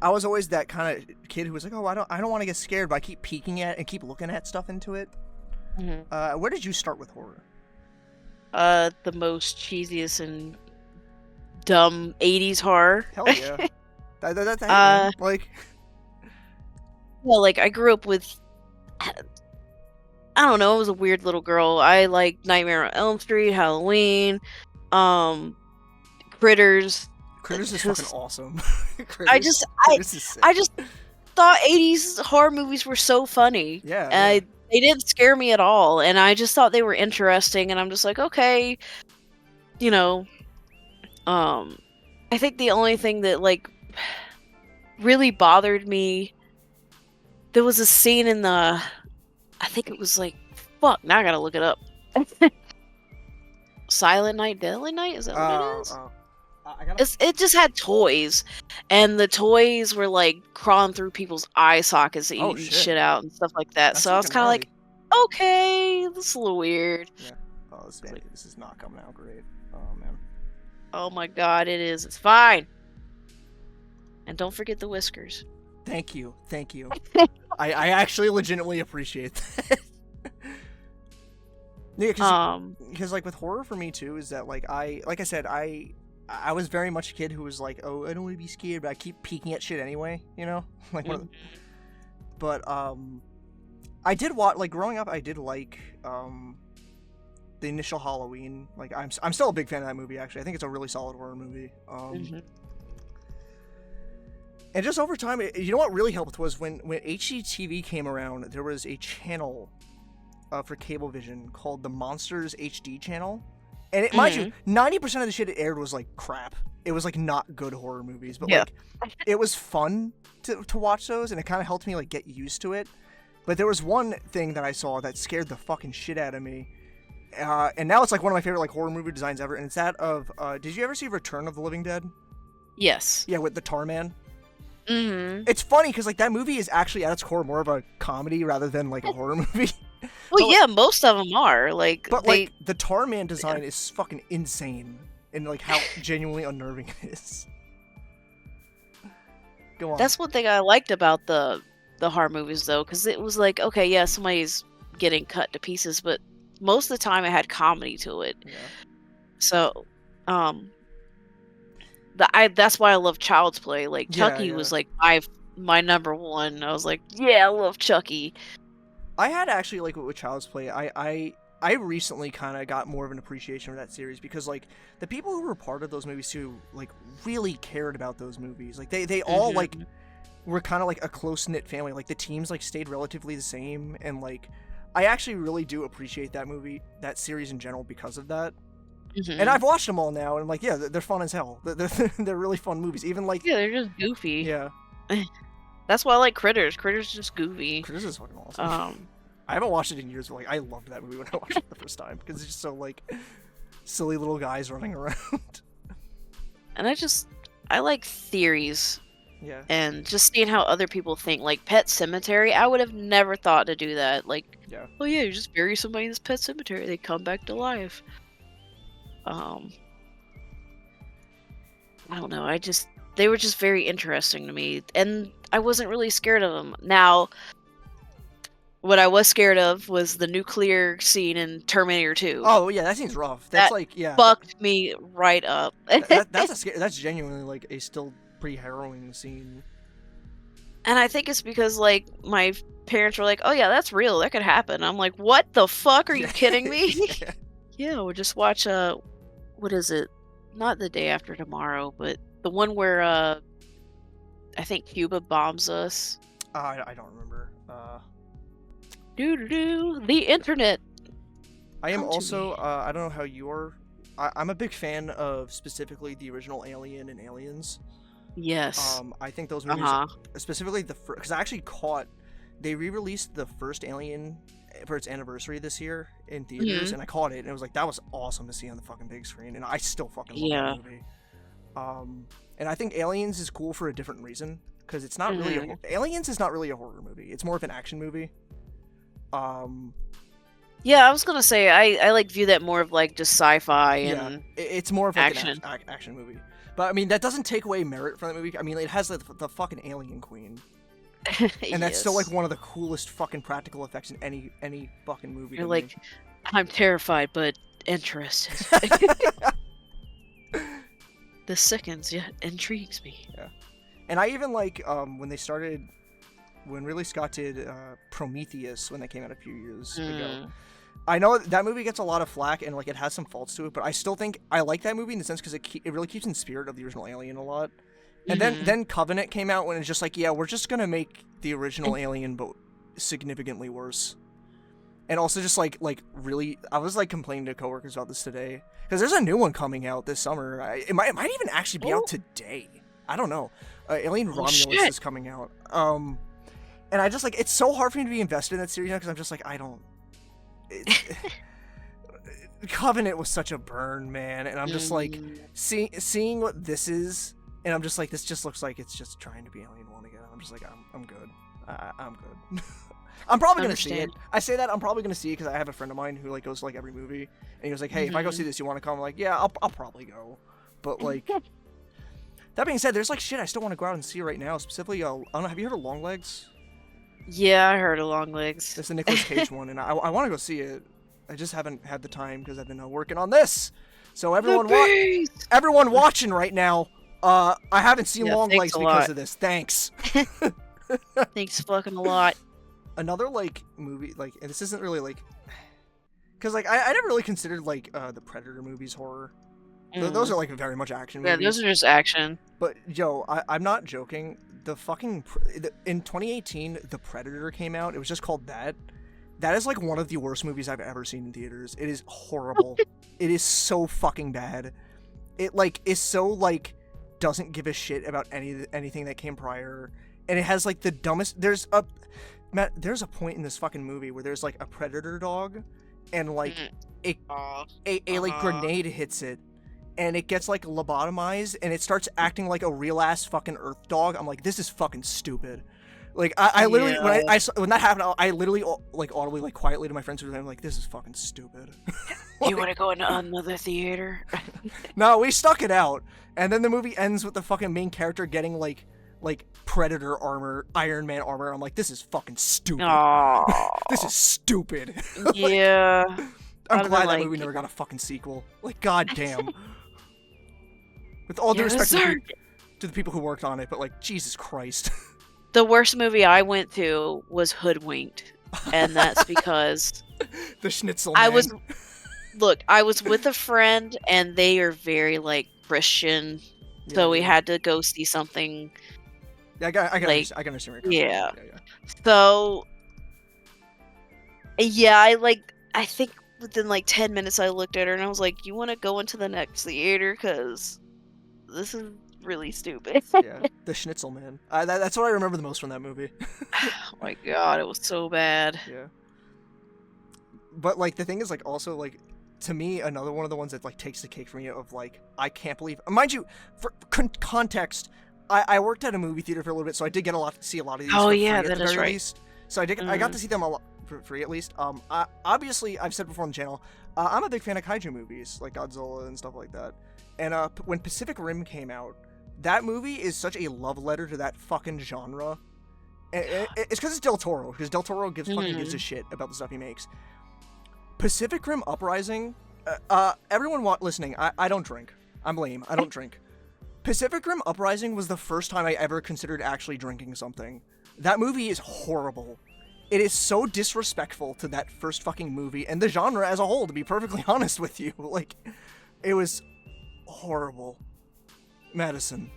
was always that kind of kid who was like, oh, I don't want to get scared, but I keep peeking at and keep looking at stuff into it. Mm-hmm. Where did you start with horror? The most cheesiest and dumb 80s horror. Hell yeah. That like. Well, like, I grew up with, I don't know, I was a weird little girl. I liked Nightmare on Elm Street, Halloween, Critters. Critters is fucking awesome. I just thought 80s horror movies were so funny. Yeah. They didn't scare me at all, and I just thought they were interesting, and I'm just like, okay, you know, I think the only thing that, like, really bothered me, there was a scene in I think it was, like, fuck, now I gotta look it up. Silent Night, Deadly Night? Is that what it is? I gotta... It just had toys, and the toys were like crawling through people's eye sockets and eating shit out and stuff like that. That's so I was fucking kind of gnarly. like, okay, this is a little weird. Yeah. Oh, this is not coming out great. Oh man. Oh my god, it is. It's fine. And don't forget the whiskers. Thank you. I actually legitimately appreciate that. Yeah, because like with horror for me too is that like I said I was very much a kid who was like, oh, I don't want to be scared, but I keep peeking at shit anyway, you know? Like but I did watch, like growing up I did like the initial Halloween. Like I'm still a big fan of that movie actually. I think it's a really solid horror movie. And just over time, you know what really helped was when HGTV came around, there was a channel for Cablevision called the Monsters HD channel. And mind you, 90% of the shit it aired was like crap. It was like not good horror movies, but like it was fun to watch those, and it kind of helped me like get used to it. But there was one thing that I saw that scared the fucking shit out of me. And now it's like one of my favorite like horror movie designs ever, and it's that of did you ever see Return of the Living Dead? Yes. Yeah, with the Tar Man. It's funny because like that movie is actually at its core more of a comedy rather than like a horror movie. Well, yeah, most of them are like. But like the Tar Man design is fucking insane, and like how genuinely unnerving it is. Go on. That's one thing I liked about the horror movies though, because it was like, okay, yeah, somebody's getting cut to pieces, but most of the time it had comedy to it. Yeah. So, that's why I love Child's Play. Like Chucky was like my number one. I was like, yeah, I love Chucky. I had actually like with Child's Play. I recently kind of got more of an appreciation for that series because like the people who were part of those movies too like really cared about those movies. Like they all like were kind of like a close knit family. Like the teams like stayed relatively the same, and like I actually really do appreciate that series in general because of that. And I've watched them all now, and I'm like, yeah, they're fun as hell. They're really fun movies. Even like they're just goofy. Yeah. That's why I like Critters. Critters is just goofy. Critters is fucking awesome. I haven't watched it in years, but like I loved that movie when I watched it the first time because it's just so like silly little guys running around. And I like theories. Yeah. And just seeing how other people think. Like Pet Cemetery, I would have never thought to do that. Like, oh yeah, you just bury somebody in this pet cemetery, they come back to life. I don't know. They were just very interesting to me, and I wasn't really scared of them. Now, what I was scared of was the nuclear scene in Terminator 2. Oh yeah, that seems rough. That's fucked me right up. That's genuinely like a still pretty harrowing scene. And I think it's because like my parents were like, "Oh yeah, that's real. That could happen." I'm like, "What the fuck? Are you kidding me?" Yeah, we'll just watch what is it? Not The Day After Tomorrow, but the one where I think Cuba bombs us. I don't remember. The internet. I am also I don't know how you are. I'm a big fan of specifically the original Alien and Aliens. Yes. I think those movies, specifically because I actually they re-released the first Alien for its anniversary this year in theaters, and I caught it, and it was like that was awesome to see on the fucking big screen, and I still fucking love that movie. And I think Aliens is cool for a different reason because it's not really Aliens is not really a horror movie. It's more of an action movie. Yeah, I was gonna say I like view that more of like just sci-fi and it's more of like action. An action movie. But I mean that doesn't take away merit from the movie. I mean it has the fucking alien queen. And that's still like one of the coolest fucking practical effects in any fucking movie. You're like, I'm terrified but interested. This sickens yet intrigues me. Yeah. And I even like when Ridley Scott did Prometheus when that came out a few years ago. I know that movie gets a lot of flack and like it has some faults to it, but I still think I like that movie in the sense because it really keeps in spirit of the original Alien a lot. And then Covenant came out when it's just like, yeah, we're just gonna make the original Alien but significantly worse. And also just like really, I was like complaining to coworkers about this today because there's a new one coming out this summer. It might even actually be out today. I don't know. Alien Romulus is coming out. And I just like it's so hard for me to be invested in that series now because I'm just like Covenant was such a burn, man, and I'm just like Mm. seeing what this is, and I'm just like, this just looks like it's just trying to be Alien 1 again. I'm just like, I'm good. I'm good. I'm probably gonna see it. Understand. I say that I'm probably gonna see it because I have a friend of mine who like goes to like every movie, and he was like, hey, if I go see this, you want to come? I'm like, yeah, I'll probably go. But like, that being said, there's like shit I still want to go out and see right now. Specifically, I don't know. Have you heard of Longlegs? Yeah, I heard of Long Legs. It's the Nicolas Cage one, and I want to go see it. I just haven't had the time because I've been working on this. So everyone, everyone watching right now, I haven't seen Yeah, Longlegs thanks a because lot. of this. Thanks. Thanks fucking a lot. Another like movie, like, and this isn't really like, because like I never really considered like the Predator movies horror. Those are like very much action Yeah, movies. those are just action. But yo, I'm not joking. The fucking in 2018, The Predator came out. It was just called that. That is like one of the worst movies I've ever seen in theaters. It is horrible. It is so fucking bad. It like is so like doesn't give a shit about anything that came prior, and it has like the dumbest. There's a point in this fucking movie where there's like a predator dog, and like a like grenade hits it, and it gets like lobotomized, and it starts acting like a real ass fucking earth dog. I'm like, this is fucking stupid. Like I literally when that happened, I literally like audibly like quietly to my friends who were there, I'm like, this is fucking stupid. Like, you want to go into another theater? No, we stuck it out, and then the movie ends with the fucking main character getting like Predator armor, Iron Man armor. I'm like, this is fucking stupid. Aww. This is stupid. Yeah. I'm glad that movie never got a fucking sequel. Like, goddamn. With all due respect to the people who worked on it, but like, Jesus Christ. The worst movie I went to was Hoodwinked, and that's because The Schnitzel Man. I was with a friend, and they are very like Christian, so we had to go see something. Yeah, I can understand where you're coming Yeah. from. Yeah. So, yeah, I think within like 10 minutes I looked at her and I was like, you want to go into the next theater? Because this is really stupid. Yeah, The Schnitzel Man. That's what I remember the most from that movie. Oh my god, it was so bad. Yeah. But like the thing is, like, also like, to me, another one of the ones that like takes the cake for me of like, I can't believe, mind you, for context, I worked at a movie theater for a little bit, so I did get see a lot of these. Oh for yeah, free that at the is very right. least. So I got to see them a lot for free at least. Obviously, I've said before on the channel, I'm a big fan of kaiju movies like Godzilla and stuff like that. And when Pacific Rim came out, that movie is such a love letter to that fucking genre. And it's because it's Del Toro, because Del Toro fucking gives a shit about the stuff he makes. Pacific Rim Uprising, everyone listening, I don't drink. I'm lame. I don't drink. Pacific Rim Uprising was the first time I ever considered actually drinking something. That movie is horrible. It is so disrespectful to that first fucking movie and the genre as a whole, to be perfectly honest with you. Like, it was horrible. Madison.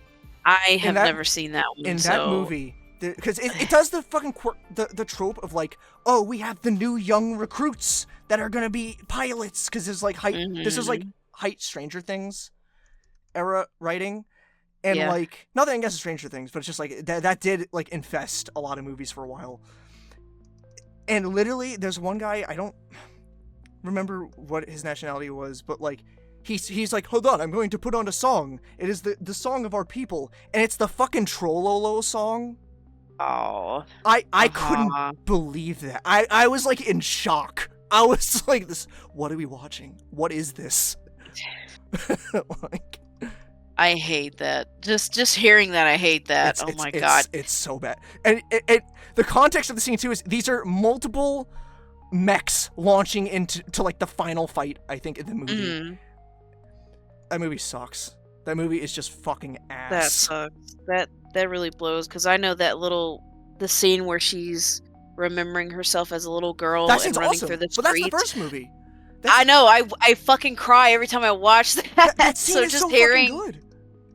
I have never seen that one. That movie, because it does the fucking the trope of like, oh, we have the new young recruits that are gonna be pilots, because there's like this is like height Stranger Things era writing, and like nothing against Stranger Things, but it's just like that did like infest a lot of movies for a while. And literally, there's one guy, I don't remember what his nationality was, but like, he's like, hold on, I'm going to put on a song. It is the song of our people, and it's the fucking Trollolo song. Oh. I couldn't believe that. I was like in shock. I was like, this. What are we watching? What is this? Like, I hate that. Just hearing that, I hate that. Oh my god. It's so bad. And the context of the scene too is these are multiple mechs launching into like the final fight, I think, in the movie. That movie sucks. That movie is just fucking ass. That sucks. That really blows, because I know the scene where she's remembering herself as a little girl and running awesome. through the streets. But that's the first movie. I know. I fucking cry every time I watch that. That scene so is just so hearing, fucking good.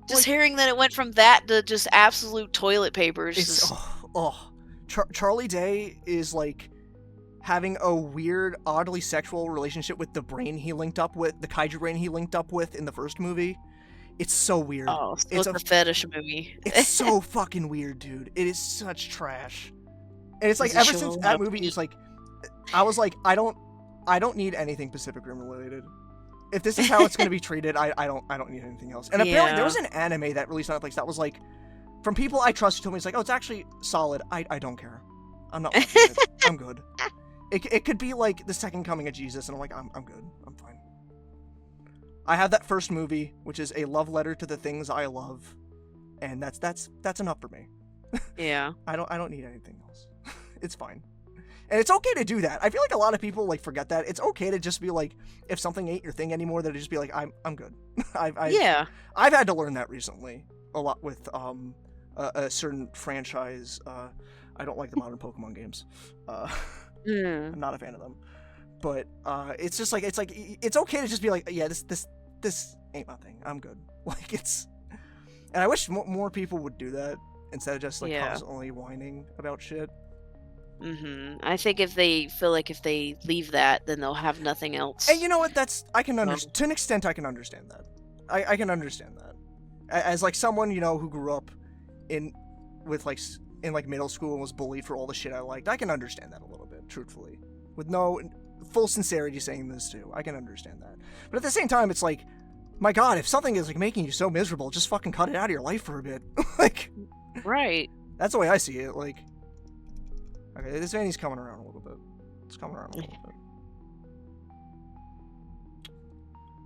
Just hearing that it went from that to just absolute toilet papers. Charlie Day is like having a weird, oddly sexual relationship with the brain he linked up with, the kaiju brain he linked up with in the first movie. It's so weird. Oh, so it's a fetish movie. It's so fucking weird, dude. It is such trash. And it's like, ever since that movie, it's like, I was like, I don't I don't need anything Pacific Rim related. If this is how it's going to be treated, I don't need anything else. And apparently there was an anime that released on Netflix that was like, from people I trust who told me, it's like, oh, it's actually solid. I don't care. I'm not watching it. I'm good. It could be like the second coming of Jesus, and I'm like, I'm good. I'm fine. I have that first movie, which is a love letter to the things I love, and that's enough for me. Yeah. I don't need anything else. It's fine. And it's okay to do that. I feel like a lot of people like forget that. It's okay to just be like, if something ain't your thing anymore, that just be like, I'm good. I've had to learn that recently a lot with a certain franchise. I don't like the modern Pokemon games. I'm not a fan of them. But it's just like it's okay to just be like, yeah, this ain't my thing. I'm good. Like it's, and I wish more people would do that instead of just like constantly whining about shit. I think if they feel like if they leave that, then they'll have nothing else. And you know what? I can understand to an extent. I can understand that. I can understand that. As like someone, you know, who grew up in middle school and was bullied for all the shit I liked, I can understand that a little bit, truthfully, with no full sincerity saying this too. I can understand that. But at the same time, it's like, my God, if something is like making you so miserable, just fucking cut it out of your life for a bit. Like, right. That's the way I see it. Like, okay, this Vanny's coming around a little bit. It's coming around a little bit.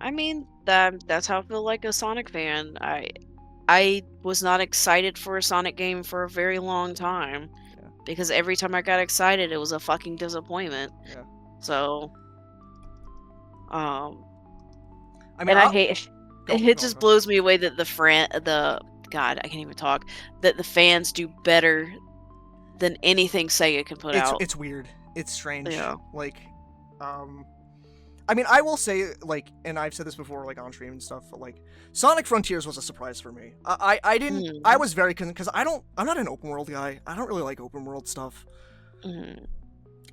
I mean, that's how I feel like a Sonic fan. I was not excited for a Sonic game for a very long time. Yeah. Because every time I got excited, it was a fucking disappointment. Yeah. So, I mean, and I hate it. Just blows me away that God, I can't even talk. That the fans do better than anything Sega can put out. It's weird. It's strange. Yeah. Like, I mean, I will say, like, and I've said this before, like, on stream and stuff, but, like, Sonic Frontiers was a surprise for me. I didn't, I was very, because I'm not an open world guy. I don't really like open world stuff.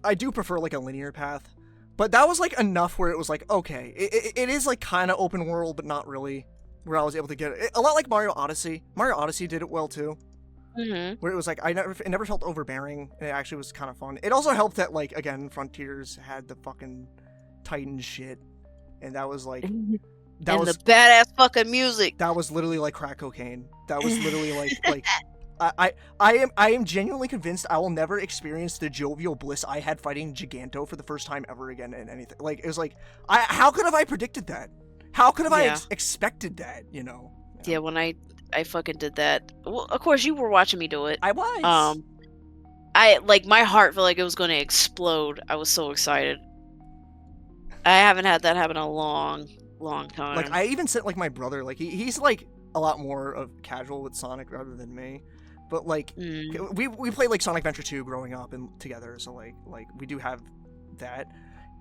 I do prefer, like, a linear path. But that was, like, enough where it was, like, okay, it is, like, kind of open world, but not really, where I was able to get it. A lot like Mario Odyssey. Mario Odyssey did it well, too. Where it was, like, it never felt overbearing, and it actually was kind of fun. It also helped that, like, again, Frontiers had the fucking Titan shit, and that was, like, the badass fucking music. That was literally, like, crack cocaine. That was literally, like, I am genuinely convinced I will never experience the jovial bliss I had fighting Giganto for the first time ever again in anything. Like, it was like, how could have I predicted that? How could have I expected that, you know? Yeah, when I fucking did that. Well, of course, you were watching me do it. I was. My heart felt like it was going to explode. I was so excited. I haven't had that happen in a long time. Like, I even sent, like, my brother, like, he's, like, a lot more of casual with Sonic rather than me. But, like, we played, like, Sonic Adventure 2 growing up and together, so, like, we do have that.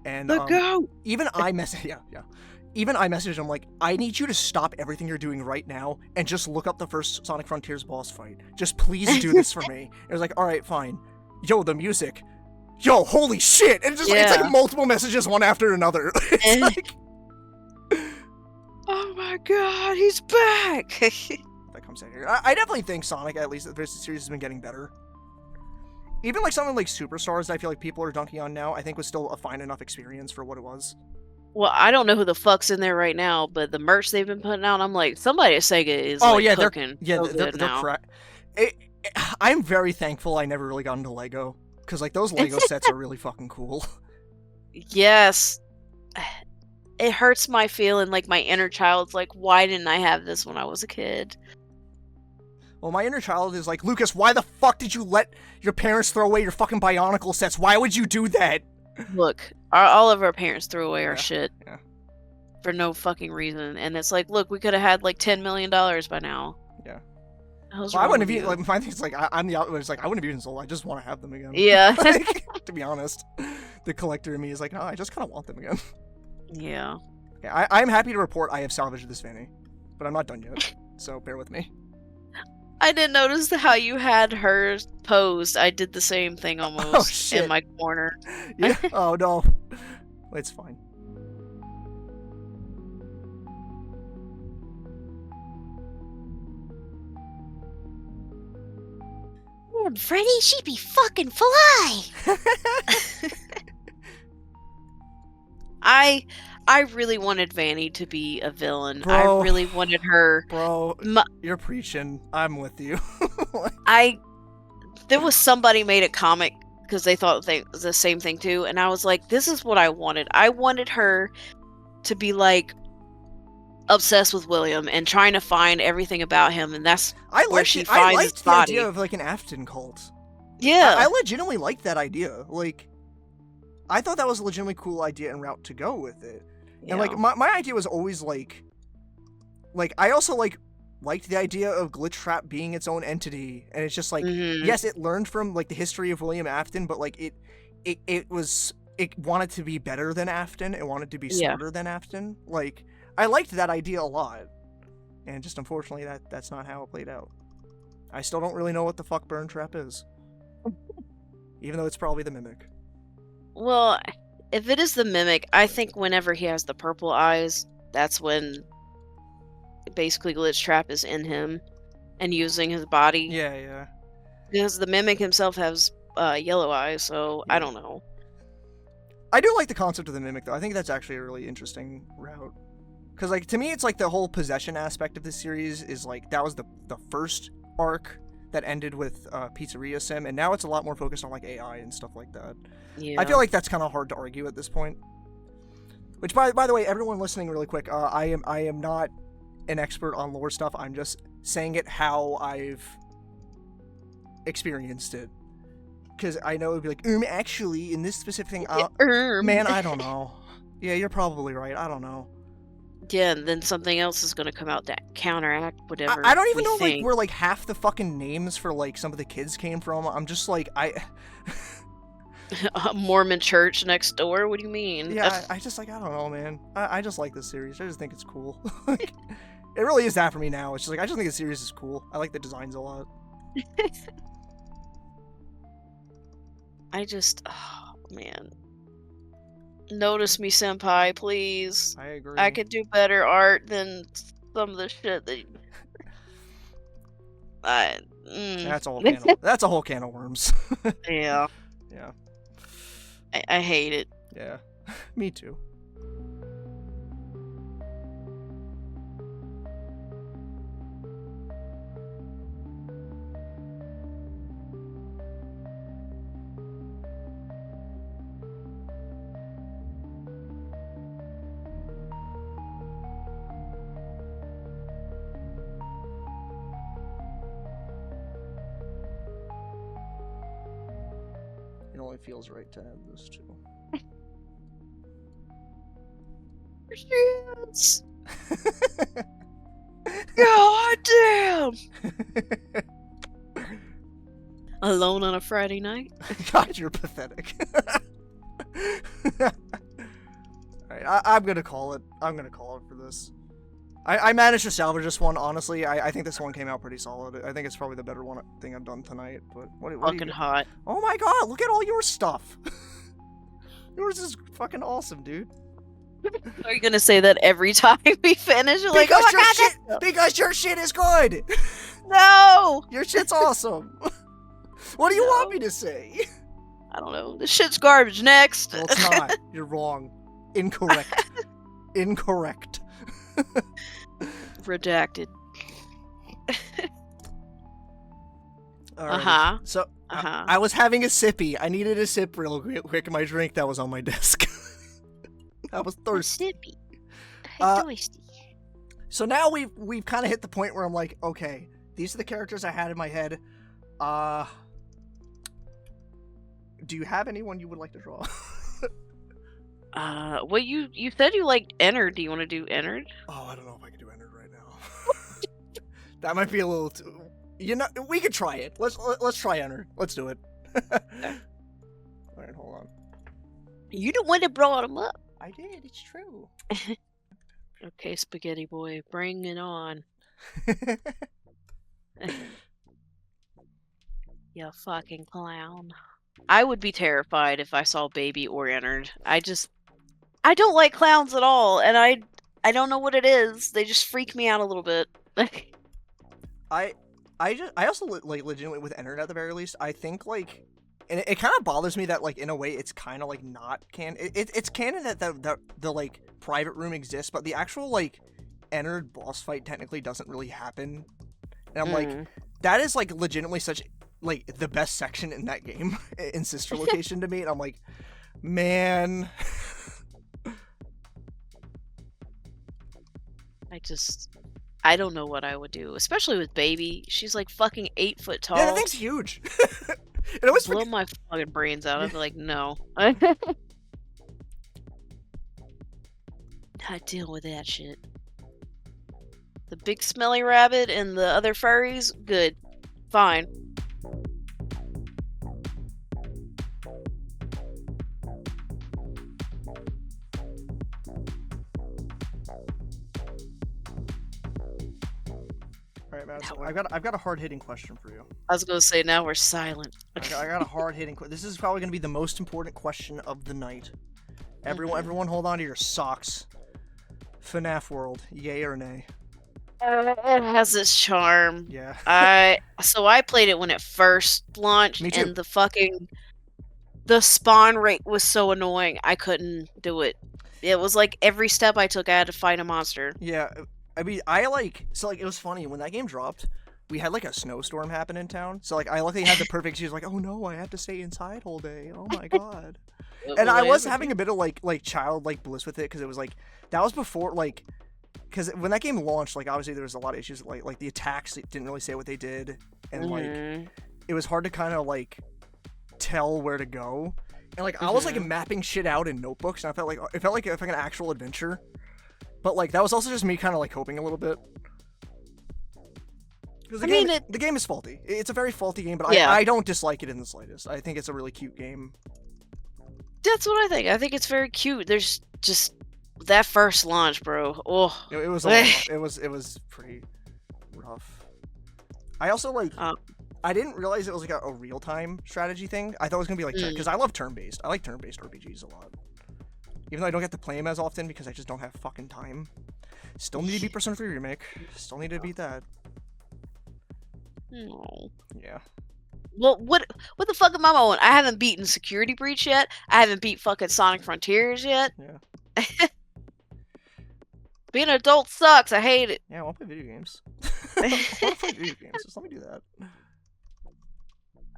And, even I messaged, even I messaged him, like, I need you to stop everything you're doing right now and just look up the first Sonic Frontiers boss fight. Just please do this for me. It was like, alright, fine. Yo, the music. Yo, holy shit! And it's just it's like multiple messages one after another. It's like, oh my God, he's back! That comes out here. I definitely think Sonic, at least the series, has been getting better. Even like something like Superstars, I feel like people are dunking on now, I think was still a fine enough experience for what it was. Well, I don't know who the fuck's in there right now, but the merch they've been putting out, I'm like, somebody at Sega is cooking. They're correct. I'm very thankful I never really got into Lego, because like those Lego sets are really fucking cool. Yes. It hurts my feeling, like my inner child's like, why didn't I have this when I was a kid? Well, my inner child is like, Lucas, why the fuck did you let your parents throw away your fucking Bionicle sets? Why would you do that? Look, all of our parents threw away our shit for no fucking reason, and it's like, look, we could have had like $10 million by now. Yeah. Well, I wouldn't have even, like, my thing's like, I'm the outlet, it's like, I wouldn't have even sold, I just want to have them again. Yeah. Like, to be honest, the collector in me is like, no, I just kind of want them again. Yeah. Okay, I'm happy to report I have salvaged this Fanny, but I'm not done yet, so bear with me. I didn't notice how you had her posed. I did the same thing almost in my corner. Yeah. Oh no. It's fine. Damn, Freddy, she be fucking fly. I really wanted Vanny to be a villain. Bro. I really wanted her. Bro, you're preaching. I'm with you. There was somebody made a comic because they thought the same thing too, and I was like, this is what I wanted. I wanted her to be like obsessed with William and trying to find everything about him, and that's where she finds his the body. idea of like an Afton cult. Yeah, I legitimately liked that idea. Like, I thought that was a legitimately cool idea and route to go with it. And like my idea was always like I also liked the idea of Glitch Trap being its own entity, and it's just like yes, it learned from like the history of William Afton, but like it wanted to be better than Afton. It wanted to be smarter than Afton. Like, I liked that idea a lot, and just unfortunately that's not how it played out. I still don't really know what the fuck Burn Trap is, even though it's probably the Mimic. Well, if it is the Mimic, I think whenever he has the purple eyes, that's when basically Glitch Trap is in him and using his body. Yeah. Because the Mimic himself has yellow eyes, so I don't know. I do like the concept of the Mimic, though. I think that's actually a really interesting route. Because, like, to me, it's like the whole possession aspect of this series is like, that was the first arc that ended with Pizzeria Sim, and now it's a lot more focused on like AI and stuff like that. Yeah. I feel like that's kind of hard to argue at this point. Which, by the way, everyone listening, really quick, I am not an expert on lore stuff. I'm just saying it how I've experienced it. Because I know it'd be like, actually, in this specific thing, man, I don't know. Yeah, you're probably right. I don't know. Yeah, and then something else is going to come out to counteract whatever. I don't even know think. like where like half the fucking names for like some of the kids came from. I'm just like A Mormon church next door? What do you mean? Yeah, I just like, I don't know, man. I just like this series. I just think it's cool. Like, it really is that for me now. It's just like, I just think the series is cool. I like the designs a lot. Oh man. Notice me, senpai, please. I agree. I could do better art than some of the shit that That's a whole can of, that's a whole can of worms. Yeah. Yeah. I hate it. Yeah. Me too. It only feels right to add this too. Yes. God damn. Alone on a Friday night? God, you're pathetic. Alright, I'm gonna call it. I'm gonna call it for this. I managed to salvage this one, honestly. I think this one came out pretty solid. I think it's probably the better thing I've done tonight. But what Fucking hot. Oh my god, look at all your stuff. Yours is fucking awesome, dude. Are you gonna say that every time we finish? You're like, oh my god, because your shit is good. No! Your shit's awesome. What do you want me to say? I don't know. This shit's garbage. Next. Well, it's not. You're wrong. Incorrect. Incorrect. Redacted. Alright. So, I was having a sippy. I needed a sip real quick. My drink that was on my desk. I was thirsty. Thirsty. So now we've kind of hit the point where I'm like, okay, these are the characters I had in my head. Do you have anyone you would like to draw? Well, you said you liked Ennard. Do you want to do Ennard? Oh, I don't know if I can do Ennard right now. That might be a little too... You know, we could try it. Let's try Ennard. Let's do it. Alright, hold on. You the one that brought him up. I did, it's true. Okay, Spaghetti Boy, bring it on. You fucking clown. I would be terrified if I saw Baby or Ennard. I don't like clowns at all, and I don't know what it is. They just freak me out a little bit. I also like legitimately with Ennard at the very least. I think like And it kind of bothers me that, like, in a way, it's kind of, like, not canon. It's canon that the, like, private room exists, but the actual, like, entered boss fight technically doesn't really happen. And I'm like, that is, like, legitimately such, like, the best section in that game, in Sister Location to me. And I'm like, man. I don't know what I would do, especially with Baby. She's like fucking 8 foot tall. Yeah, that thing's huge. It always blow my fucking brains out. I'd be like, no. Not deal with that shit. The big smelly rabbit and the other furries, good. Fine. Alright, Madison, I've got a hard-hitting question for you. I was gonna say, now we're silent. I got a hard-hitting question. This is probably gonna be the most important question of the night. Everyone hold on to your socks. FNAF World, yay or nay? It has its charm. Yeah. I played it when it first launched, Me too. and the spawn rate was so annoying. I couldn't do it. It was like every step I took, I had to fight a monster. Yeah, I mean, it was funny when that game dropped. We had like a snowstorm happen in town, so like I luckily had the perfect excuse, like, oh no, I have to stay inside all day. Oh my god. And I was having a bit of like childlike bliss with it, because it was like that was before, like, because when that game launched, like obviously there was a lot of issues, like the attacks didn't really say what they did, and like it was hard to kind of like tell where to go, and like I was like mapping shit out in notebooks, and I felt like it felt like an actual adventure, but like that was also just me kind of like hoping a little bit. Because the game is faulty. It's a very faulty game, but I don't dislike it in the slightest. I think it's a really cute game. That's what I think. I think it's very cute. There's just that first launch, bro. Oh, it was it was pretty rough. I also like I didn't realize it was like a real time strategy thing. I thought it was gonna be like because I love turn based. I like turn based RPGs a lot. Even though I don't get to play them as often because I just don't have fucking time. Still need to beat Persona 3 Remake. Still need to beat that. no. Yeah. Well, what the fuck am I on? I haven't beaten Security Breach yet. I haven't beat fucking Sonic Frontiers yet. Yeah. Being an adult sucks. I hate it. Yeah, I want to play video games. I want to play video games. Just let me do that.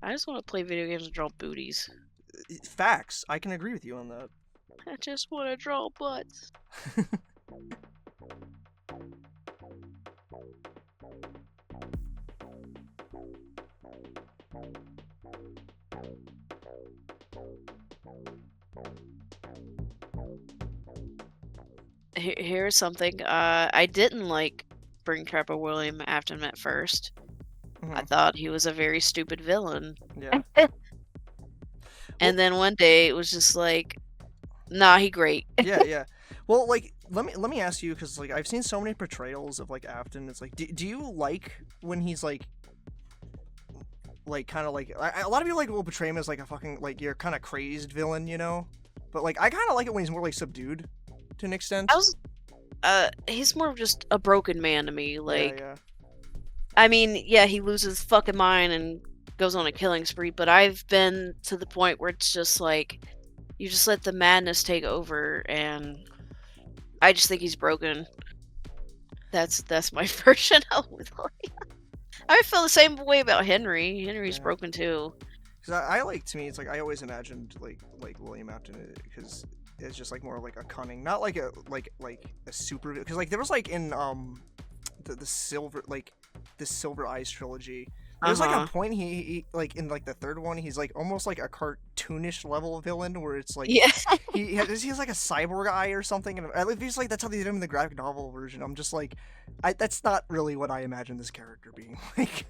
I just want to play video games and draw booties. Facts. I can agree with you on that. I just want to draw butts. Here's something. I didn't like Springtrapper William Afton at first. I thought he was a very stupid villain. Yeah. And then one day it was just like, nah, he great. Yeah. Well, like, let me ask you, because like I've seen so many portrayals of like Afton. It's like, do you like when he's like kind of like a lot of people like will portray him as like a fucking like you're kind of crazed villain, you know? But like I kind of like it when he's more like subdued to an extent. He's more of just a broken man to me. Like, yeah. I mean, yeah, he loses fucking mind and goes on a killing spree, but I've been to the point where it's just like, you just let the madness take over, and I just think he's broken. That's my version of William. I feel the same way about Henry. Henry's broken too. Because I like, to me, it's like I always imagined like William Afton, because it's just like more like a cunning, not like a super, because like there was like in the Silver Eyes trilogy. There's like a point he like in like the third one, he's like almost like a cartoonish level villain where it's like he has like a cyborg eye or something, and at least like that's how they did him in the graphic novel version. I'm just like, that's not really what I imagine this character being like.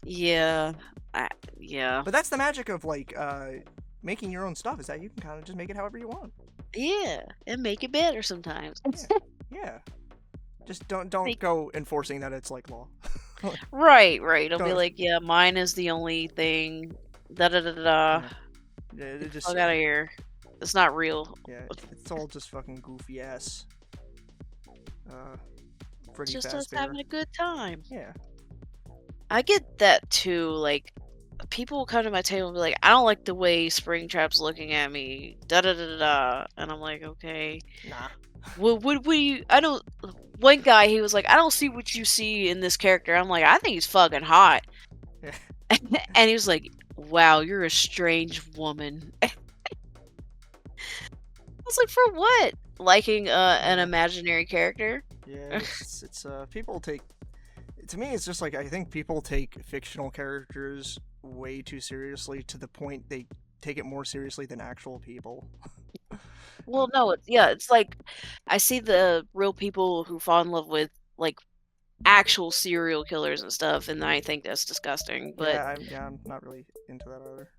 Yeah. But that's the magic of like making your own stuff, is that you can kind of just make it however you want. Yeah, and make it better sometimes. Yeah. Just don't go enforcing that it's like law. Right. It'll be like, yeah, mine is the only thing. Da. Yeah, it just Fuck out of here. It's not real. Yeah, it's all just fucking goofy ass. Freddy Just Fazbear. us having a good time. Yeah. I get that too. Like, people will come to my table and be like, I don't like the way Springtrap's looking at me. Da da da da da. And I'm like, okay. Nah. What do you? I don't. One guy, he was like, I don't see what you see in this character. I'm like, I think he's fucking hot. And he was like, wow, you're a strange woman. I was like, for what? Liking an imaginary character? Yeah, it's people take. To me, it's just like, I think people take fictional characters way too seriously, to the point they take it more seriously than actual people. Well, no, it's like I see the real people who fall in love with like actual serial killers and stuff, and I think that's disgusting. But I'm not really into that either.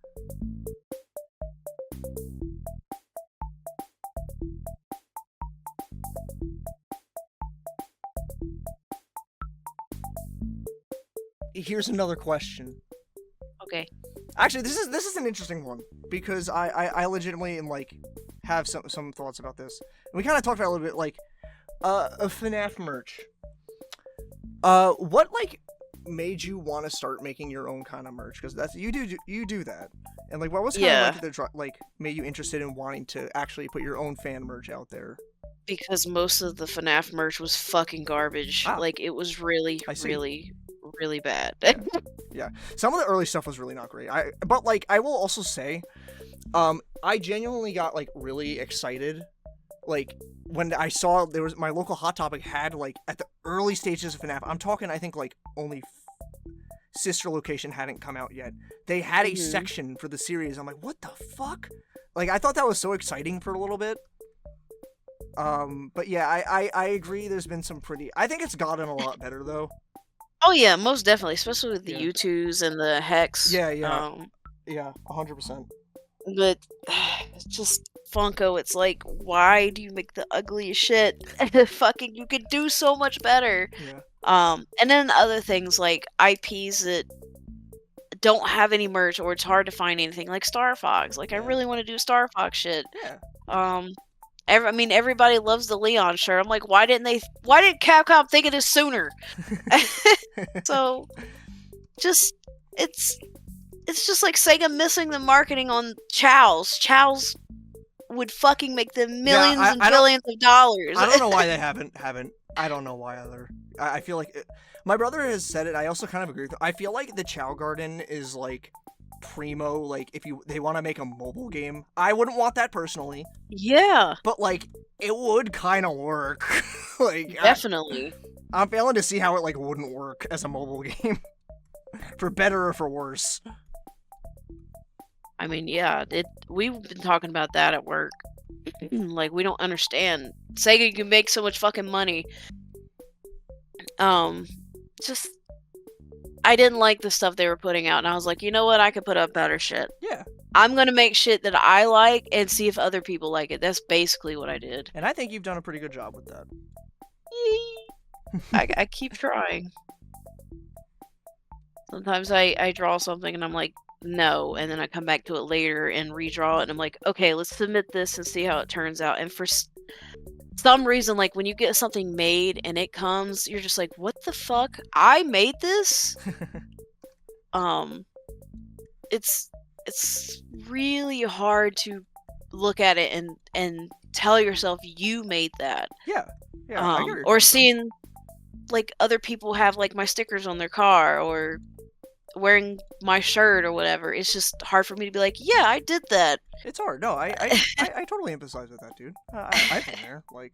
Here's another question. okay, Actually, this is an interesting one, because I legitimately am like have some thoughts about this. And we kind of talked about it a little bit, like a FNAF merch. What like made you want to start making your own kind of merch? Because that's you do that. And like, what was kind of like made you interested in wanting to actually put your own fan merch out there? because most of the FNAF merch was fucking garbage. Ah. Like it was really, I see. really, really bad. Yeah, some of the early stuff was really not great. But like, I will also say, I genuinely got like really excited, like when I saw there was my local Hot Topic had like at the early stages of FNAF. I'm talking, I think like only Sister Location hadn't come out yet. They had a section for the series. I'm like, what the fuck? Like, I thought that was so exciting for a little bit. But yeah, I agree. There's been some pretty. I think it's gotten a lot better though. Oh yeah, most definitely, especially with the Yeah. U2s and the Hex. Yeah, 100%. But it's just Funko. It's like, why do you make the ugliest shit? Fucking, you could do so much better. Yeah. And then other things like IPs that don't have any merch, or it's hard to find anything, like Star Fox. Like, I Yeah. really want to do Star Fox shit. Yeah. I mean, everybody loves the Leon shirt. I'm like, why didn't Capcom think of this sooner? So, just it's just like Sega missing the marketing on Chow's. Chow's would fucking make them millions and billions of dollars. I don't know why they haven't. I don't know why either. I feel like my brother has said it. I also kind of agree with it. I feel like the Chow Garden is like primo. Like, if they want to make a mobile game, I wouldn't want that personally. Yeah, But like, it would kind of work. Like, definitely. I'm failing to see how it like wouldn't work as a mobile game, for better or for worse. I mean, yeah, we've been talking about that at work. Like, we don't understand. Sega can make so much fucking money. Just, I didn't like the stuff they were putting out, and I was like, you know what? I could put up better shit. Yeah. I'm gonna make shit that I like and see if other people like it. That's basically what I did. And I think you've done a pretty good job with that. I keep trying. Sometimes I draw something and I'm like, no, and then I come back to it later and redraw it, and I'm like, okay, let's submit this and see how it turns out. And for some reason, like, when you get something made and it comes, you're just like, what the fuck? I made this? It's really hard to look at it and tell yourself you made that. Yeah. Yeah. I get where you're Or coming from. seeing like other people have like my stickers on their car, or wearing my shirt or whatever. It's just hard for me to be like, yeah, I did that. It's hard. No, I totally empathize with that, dude. I've been there. Like,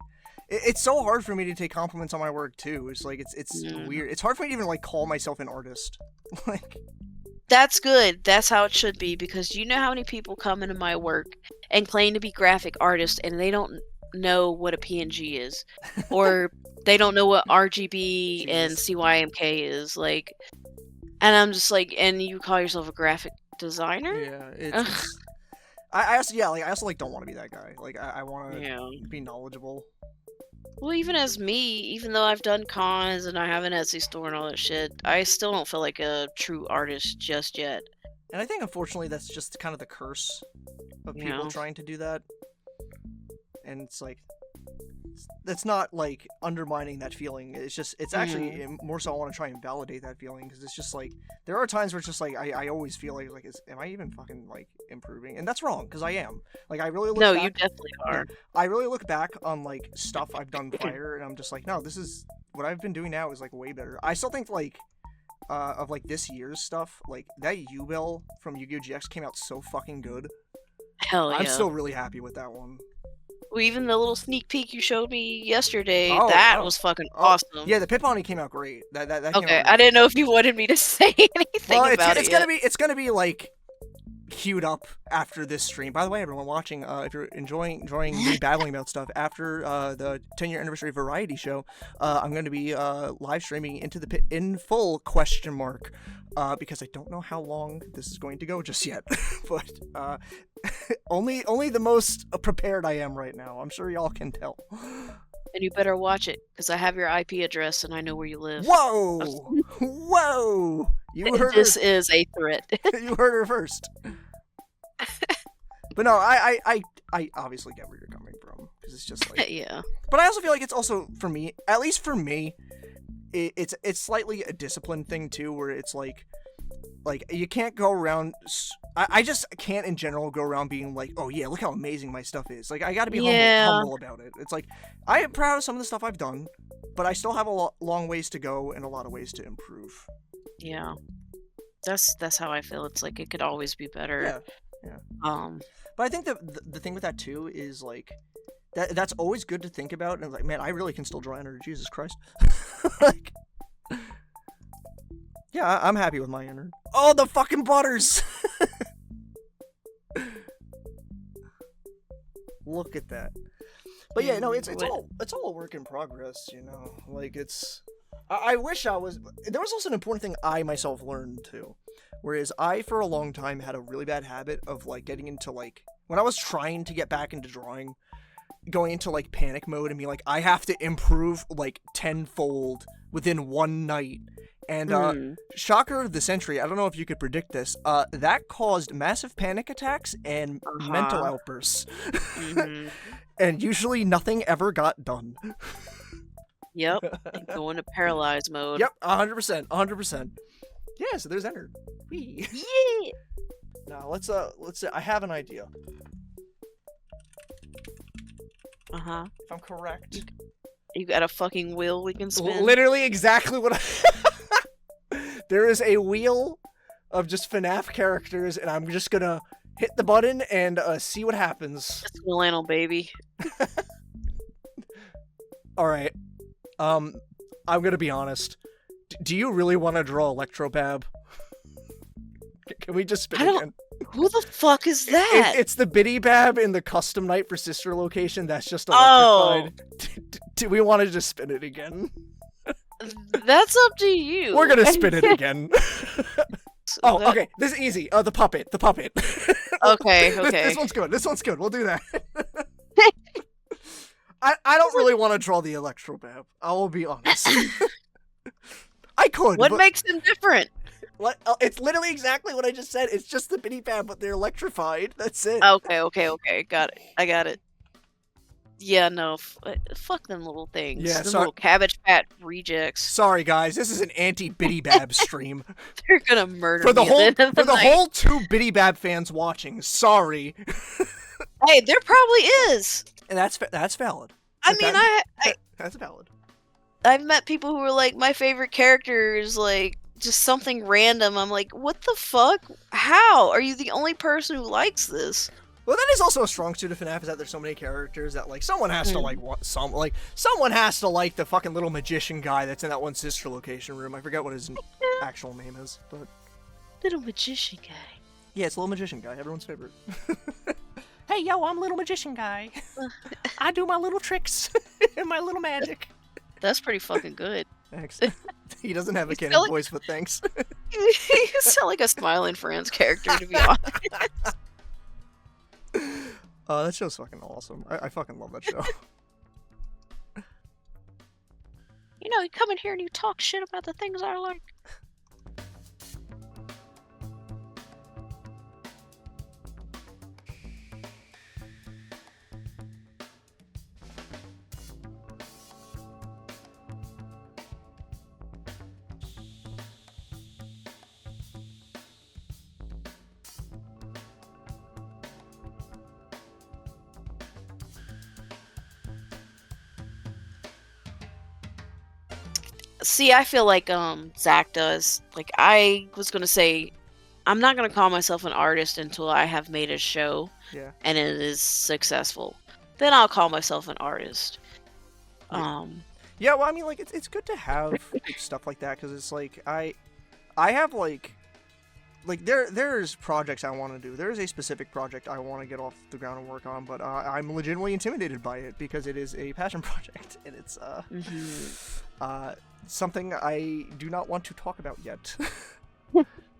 it's so hard for me to take compliments on my work too. It's like it's weird. It's hard for me to even like call myself an artist. Like, That's good. That's how it should be, because you know how many people come into my work and claim to be graphic artists and they don't know what a PNG is, or they don't know what RGB and CYMK is. Like, and I'm just like, and you call yourself a graphic designer? yeah, it's I also like don't want to be that guy. Like, I want to Yeah. be knowledgeable. Well, even as me, even though I've done cons and I have an Etsy store and all that shit, I still don't feel like a true artist just yet. And I think, unfortunately, that's just kind of the curse of people Yeah. trying to do that. And it's like, that's not like undermining that feeling. It's actually more so I want to try and validate that feeling, because it's just like there are times where it's just like I always feel like am I even fucking like improving? And that's wrong, because I am. Like I really look No, back, you definitely are. I really look back on like stuff I've done prior, and I'm just like, no, this is what I've been doing now is like way better. I still think like of like this year's stuff, like that U-Bell from Yu-Gi-Oh! GX came out so fucking good. Hell yeah. I'm still really happy with that one. Well, even the little sneak peek you showed me yesterday, Oh, that oh, was fucking oh, awesome. Yeah, the Pit Bonnie came out great. That came out Okay, great. I didn't know if you wanted me to say anything Well, about it's it gonna yet. be it's gonna be like queued up after this stream. By the way, everyone watching, if you're enjoying me babbling about stuff after the 10-year anniversary variety show, I'm going to be live streaming Into the Pit in full ? Because I don't know how long this is going to go just yet, but only the most prepared I am right now. I'm sure y'all can tell. And you better watch it, because I have your IP address and I know where you live. Whoa! Whoa! You heard This her. is a threat. You heard her first. But no, I obviously get where you're coming from, because it's just like. Yeah. But I also feel like it's also for me, at least for me, it's slightly a discipline thing too, where it's like you can't go around. I just can't in general go around being like, oh yeah, look how amazing my stuff is. Like I got to be humble about it. It's like I am proud of some of the stuff I've done, but I still have a long ways to go and a lot of ways to improve. Yeah. That's how I feel. It's like it could always be better. Yeah. But I think the thing with that too is like that's always good to think about, and like, man, I really can still draw energy. Jesus Christ. Like, yeah, I'm happy with my inner. Oh, the fucking butters! Look at that. But yeah, no, it's all a work in progress, you know. Like I wish I was. There was also an important thing I myself learned too, whereas I for a long time had a really bad habit of like getting into like when I was trying to get back into drawing, going into like panic mode and be like, I have to improve like tenfold within one night. And shocker of the century, I don't know if you could predict this, that caused massive panic attacks and mental outbursts. And usually nothing ever got done. Yep. And go into paralyzed mode. Yep, 100%. Yeah, so there's Enter. Whee. Yeah. Now let's I have an idea. If I'm correct. You got a fucking wheel we can spin? Literally exactly what I... There is a wheel of just FNAF characters, and I'm just gonna hit the button and see what happens. It's Milano, baby. Alright. I'm gonna be honest. Do you really want to draw Electrobab? Can we just spin again? Who the fuck is that? It's the Biddy Bab in the custom night for sister location that's just electrified. Do we want to just spin it again? That's up to you. We're gonna spin it again. Oh, okay. This is easy. The puppet. Okay. This one's good. We'll do that. I don't really want to draw the Electrobab. I will be honest. I could. What makes them different? It's literally exactly what I just said. It's just the Biddy Bab, but they're electrified. That's it. Okay. Got it. I got it. Yeah, no. Fuck them little things. Yeah, them little Cabbage Patch rejects. Sorry, guys. This is an anti-Biddy Bab stream. They're gonna murder for the me whole at the end of the night. whole 2 Biddy Bab fans watching. Sorry. Hey, there probably is. And that's valid. That's valid. I've met people who are like, my favorite character is like just something random. I'm like, what the fuck? How? Are you the only person who likes this? Well, that is also a strong suit of FNAF, is that there's so many characters that like someone has to like someone has to like the fucking little magician guy that's in that one sister location room. I forget what his actual name is, but little magician guy. Yeah, it's little magician guy, everyone's favorite. Hey, yo, I'm little magician guy. I do my little tricks and my little magic. That's pretty fucking good. Thanks. He doesn't have a canon voice, but thanks. You sound like a Smiling Friends character, to be honest. That show's fucking awesome. I fucking love that show. You know, you come in here and you talk shit about the things I like. See, I feel like Zach does. Like I was gonna say, I'm not gonna call myself an artist until I have made a show Yeah. and it is successful. Then I'll call myself an artist. Yeah. Yeah, well, I mean, like, it's good to have stuff like that, because it's like, I have, like, there's projects I want to do. There's a specific project I want to get off the ground and work on, but I'm legitimately intimidated by it, because it is a passion project, and it's, something I do not want to talk about yet.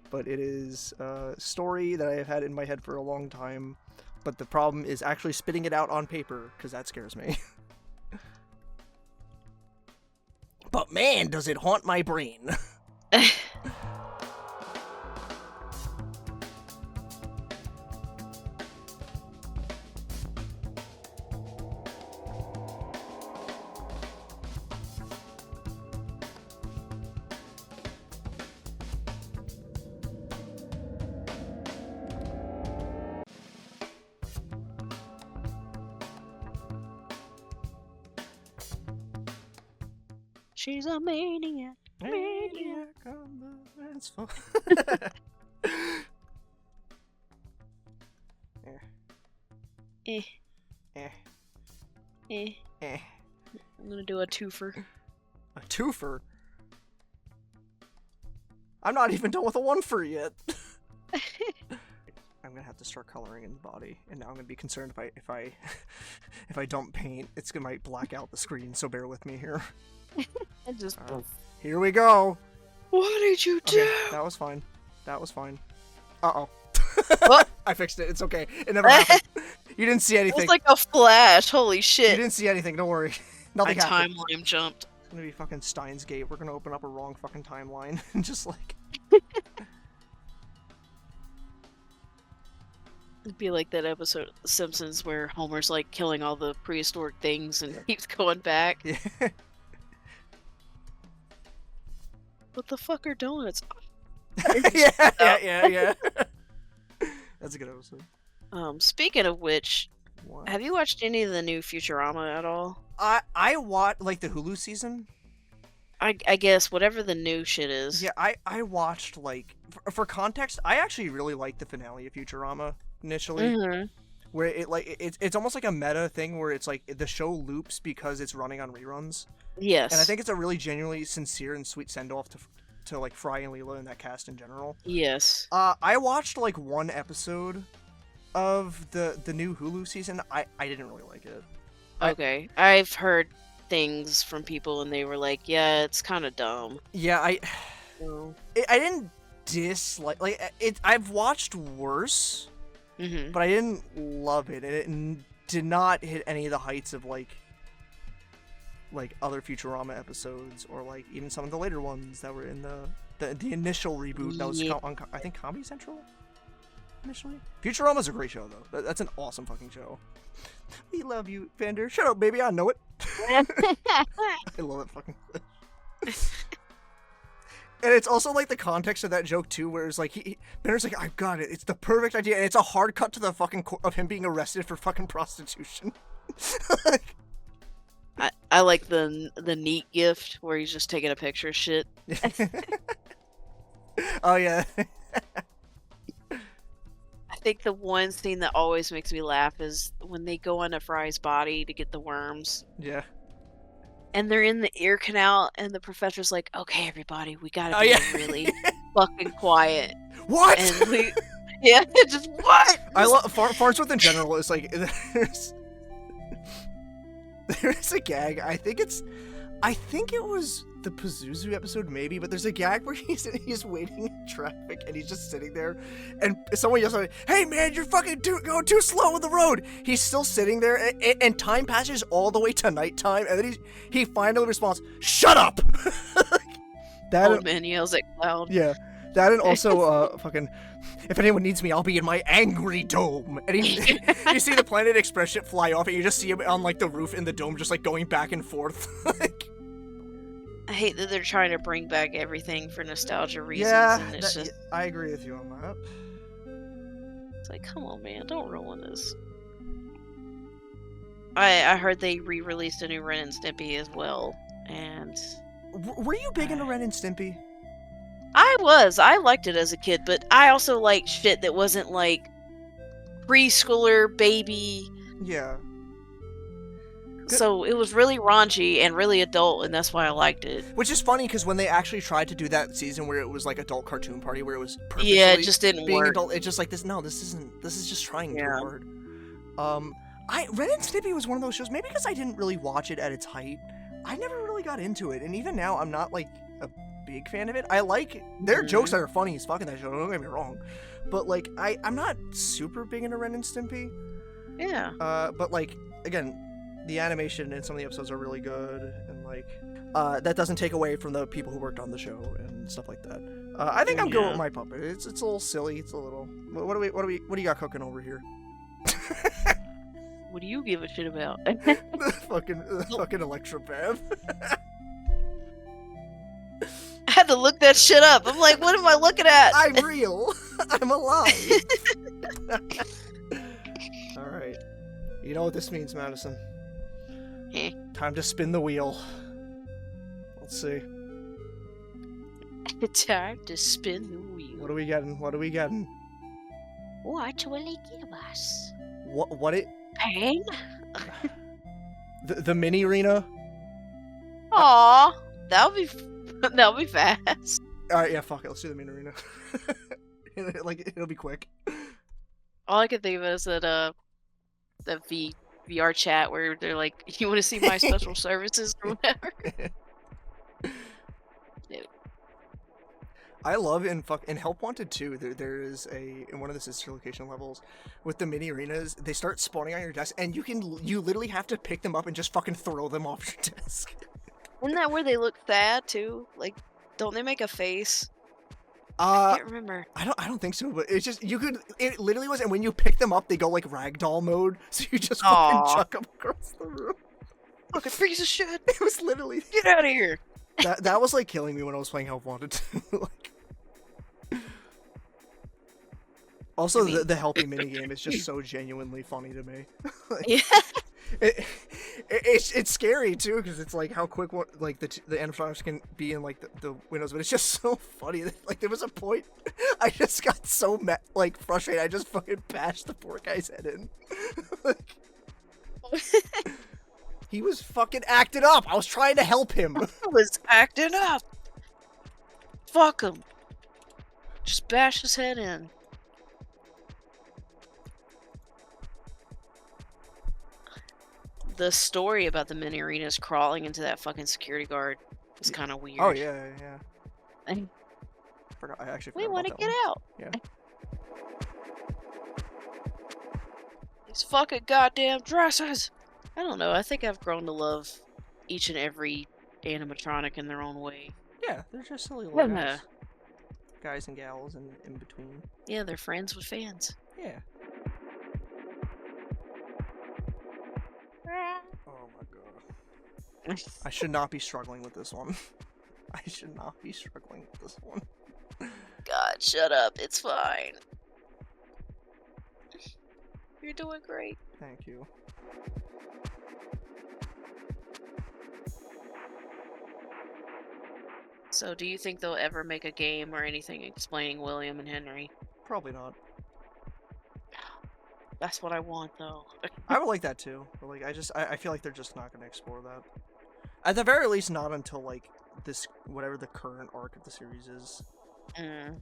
But it is a story that I have had in my head for a long time, but the problem is actually spitting it out on paper, because that scares me. But man, does it haunt my brain. She's a maniac. Maniac on the dance floor. Eh. Eh. Eh. Eh. I'm gonna do a twofer. A twofer? I'm not even done with a one-fer yet. I'm gonna have to start coloring in the body, and now I'm gonna be concerned if I if I don't paint, it's gonna might black out the screen. So bear with me here. And just. Here we go. What did you do? Okay, that was fine. That was fine. Uh-oh. What? I fixed it. It's okay. It never happened. You didn't see It anything. was like a flash. Holy You shit. didn't see anything. Don't worry. My Nothing happened. timeline jumped. It's gonna be fucking Steins Gate. We're gonna open up a wrong fucking timeline and just like. It'd be like that episode of The Simpsons where Homer's like killing all the prehistoric things and keeps going back. Yeah. What the fuck are donuts? yeah. That's a good episode. Speaking of which, What? have you watched any of the new Futurama at all? I watched like the Hulu season. I guess whatever the new shit is. Yeah, I watched like for context, I actually really liked the finale of Futurama initially. Mm-hmm. Where it's almost like a meta thing where it's like the show loops because it's running on reruns. Yes. And I think it's a really genuinely sincere and sweet send off to like Fry and Leela and that cast in general. Yes. I watched like one episode of the new Hulu season. I didn't really like it. Okay. I've heard things from people and they were like, yeah, it's kind of dumb. Yeah, I So, didn't dislike it. I've watched worse, mm-hmm. but I didn't love it. It did not hit any of the heights of like other Futurama episodes, or like even some of the later ones that were in the initial reboot that was on I think Comedy Central initially. Futurama's a great show though. That's an awesome fucking show. We love you, Vander. Shut up, baby. I know it. I love it fucking. And it's also like the context of that joke too, where it's like Bender's like, I've got it. It's the perfect idea, and it's a hard cut to the fucking of him being arrested for fucking prostitution. I like the neat gift where he's just taking a picture of shit. Oh yeah. I think the one scene that always makes me laugh is when they go into Fry's body to get the worms. Yeah. And they're in the ear canal, and the professor's like, okay, everybody, we gotta Oh, be yeah. really fucking quiet. What? And we, yeah, just what? I love Farnsworth in general. Is like there's a gag. I think it was the Pazuzu episode maybe, but there's a gag where he's waiting in traffic and he's just sitting there, and someone yells at him, "Hey man, you're fucking going too slow on the road." He's still sitting there, and time passes all the way to nighttime, and then he finally responds, "Shut up." That Old man yells at Cloud. Yeah. That, and also, fucking, if anyone needs me, I'll be in my angry dome. And you see the Planet Express ship fly off, and you just see him on, like, the roof in the dome, just, like, going back and forth. Like, I hate that they're trying to bring back everything for nostalgia reasons. yeah, And it's just, I agree with you on that. it's like, come on, man, don't ruin this. I heard they re-released a new Ren and Stimpy as well, and Were you big into Ren and Stimpy? I liked it as a kid, but I also liked shit that wasn't like preschooler, baby. Yeah. So it was really raunchy and really adult, and that's why I liked it. Which is funny because when they actually tried to do that season where it was like adult cartoon party where it was purposely Yeah, it just didn't being work. adult, it's just like this. No, this isn't. This is just trying too Yeah. hard. Ren and Stimpy was one of those shows. Maybe because I didn't really watch it at its height, I never really got into it. And even now, I'm not like a big fan of it. I like their jokes that are funny as fucking that show. Don't get me wrong, but like I'm not super big into Ren and Stimpy. Yeah. But like again, the animation and some of the episodes are really good, and like that doesn't take away from the people who worked on the show and stuff like that. I think I'm good with my puppet. It's a little silly. It's a little. What do you got cooking over here? What do you give a shit about? the fucking electrobab. I had to look that shit up. I'm like, what am I looking at? I'm real. I'm alive. All right. You know what this means, Madison? Eh. Time to spin the wheel. Let's see. Time to spin the wheel. What are we getting? What are we getting? What will he give us? What it? Pain? The mini arena? Aw, that'll be fast. All right, yeah, fuck it. Let's do the mini arena. It'll be quick. All I can think of is that VR chat where they're like, "You want to see my special services or whatever?" I love in Help Wanted 2, there is in one of the sister location levels with the mini arenas, they start spawning on your desk and you literally have to pick them up and just fucking throw them off your desk. Isn't that where they look sad too? Like, don't they make a face? I can't remember. I don't think so, but it's just it literally was, and when you pick them up they go like ragdoll mode, so you just fucking chuck them across the room. Fucking piece of shit. It was literally Get out of here. that was like killing me when I was playing Help Wanted 2. Like, also, the helping minigame is just so genuinely funny to me. Like, Yeah. It's scary too because it's like how quick like the animatronics can be in like the windows, but it's just so funny. Like there was a point I just got so frustrated. I just fucking bashed the poor guy's head in. Like, he was fucking acting up. I was trying to help him. He was acting up. Fuck him. Just bash his head in. The story about the mini arenas crawling into that fucking security guard was kind of weird. Oh yeah. And I actually we forgot want to about get that out. Yeah. These fucking goddamn dresses. I don't know. I think I've grown to love each and every animatronic in their own way. Yeah, they're just silly little Yeah. guys and gals and in between. Yeah, they're friends with fans. Yeah. Oh my god. I should not be struggling with this one. I should not be struggling with this one. God, shut up. It's fine. You're doing great. Thank you. So, do you think they'll ever make a game or anything explaining William and Henry? Probably not. That's what I want, though. I would like that too, but like I feel like they're just not gonna explore that. At the very least, not until like this whatever the current arc of the series is. Mm.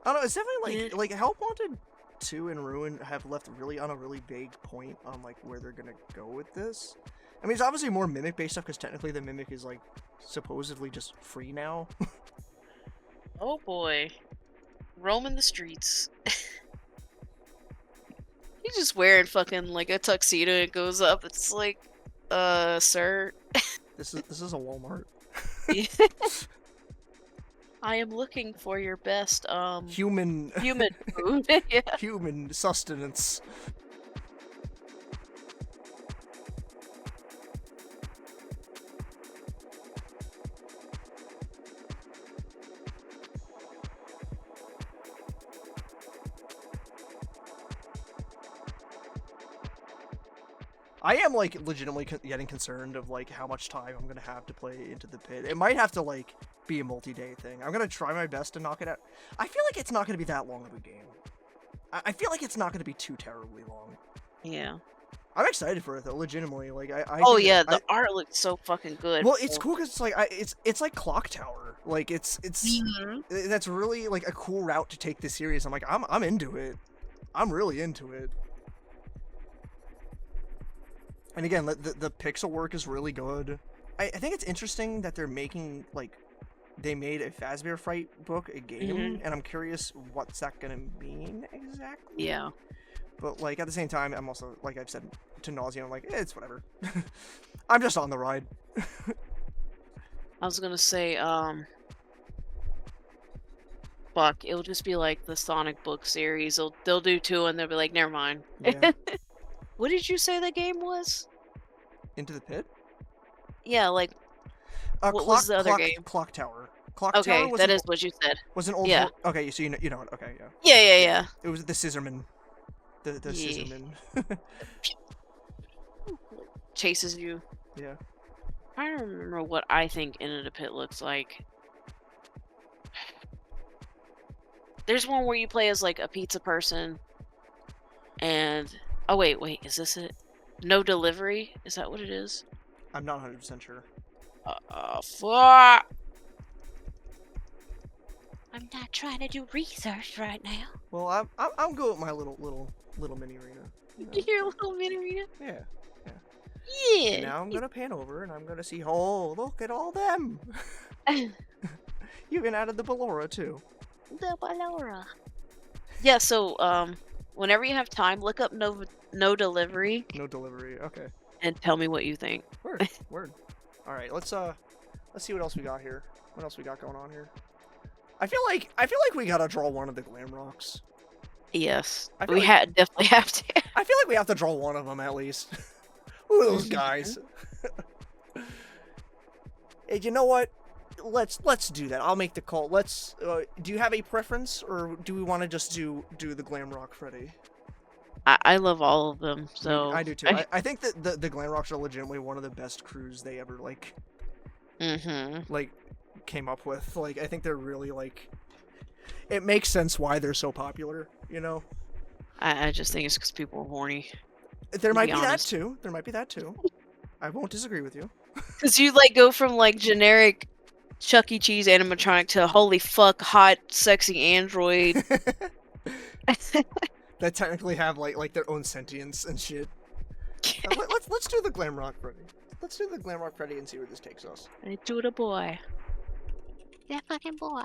I don't know. It's definitely Yeah. like Help Wanted 2 and Ruin have left really on a really vague point on like where they're gonna go with this. I mean, it's obviously more mimic based stuff because technically the mimic is like supposedly just free now. Oh boy. Roaming the streets. He's just wearing fucking like a tuxedo and it goes up. It's like, sir. This is a Walmart. I am looking for your best, Human food. Yeah. human sustenance. I am like legitimately getting concerned of like how much time I'm gonna have to play Into the Pit. It might have to like be a multi-day thing. I'm gonna try my best to knock it out. I feel like it's not gonna be that long of a game. I feel like it's not gonna be too terribly long. Yeah. I'm excited for it though, legitimately. Like Oh think yeah, the art looks so fucking good. well, it's cool because it's like it's like Clock Tower. Like it's that's really like a cool route to take this series. I'm like I'm into it. I'm really into it. And again, the pixel work is really good. I think it's interesting that they're making like they made a Fazbear Fright book a game, and I'm curious what's that gonna mean exactly. Yeah. But like at the same time, I'm also like I've said to nauseam, I'm like it's whatever. I'm just on the ride. I was gonna say, fuck, it'll just be like the Sonic book series. They'll do 2 and they'll be like, never mind. Yeah. What did you say the game was? Into the Pit? Yeah, like what was the other game? Clock Tower. Clock Okay, Tower was that is what you said. was an old Yeah. okay, so you know it. Okay, yeah. Yeah. It was the Scissorman. The Yeah. Scissorman. Chases you. Yeah. I don't remember what I think Into the Pit looks like. There's one where you play as like a pizza person, and oh wait, is this it? No delivery? Is that what it is? I'm not 100% sure. Fuck. I'm not trying to do research right now. Well, I'm going with my little mini arena. You know? Your little mini arena? Yeah. Yeah. And now I'm gonna pan over and I'm gonna see. Oh, look at all them! You even added the Ballora too. The Ballora. Yeah. So whenever you have time, look up no delivery No delivery. Okay. and tell me what you think. Word. Word. All right. Let's see what else we got here. What else we got going on here? I feel like we gotta draw one of the glam rocks. Yes, I feel we like- definitely have to. I feel like we have to draw one of them at least. Who are those guys? Hey, you know what? Let's do that. I'll make the call. Let's. Do you have a preference, or do we want to just do the glam rock Freddy? I love all of them. So I do too. I think that the glam rocks are legitimately one of the best crews they ever like came up with. Like I think they're really like. It makes sense why they're so popular. You know. I just think it's because people are horny. There might be that honest. too. There might be that too. I won't disagree with you. Because you like go from like generic Chuck E. Cheese animatronic to holy fuck hot sexy android. That technically have like their own sentience and shit. Let's do the glam rock Freddy. Let's do the glam rock Freddy and see where this takes us. I do the boy. That fucking boy.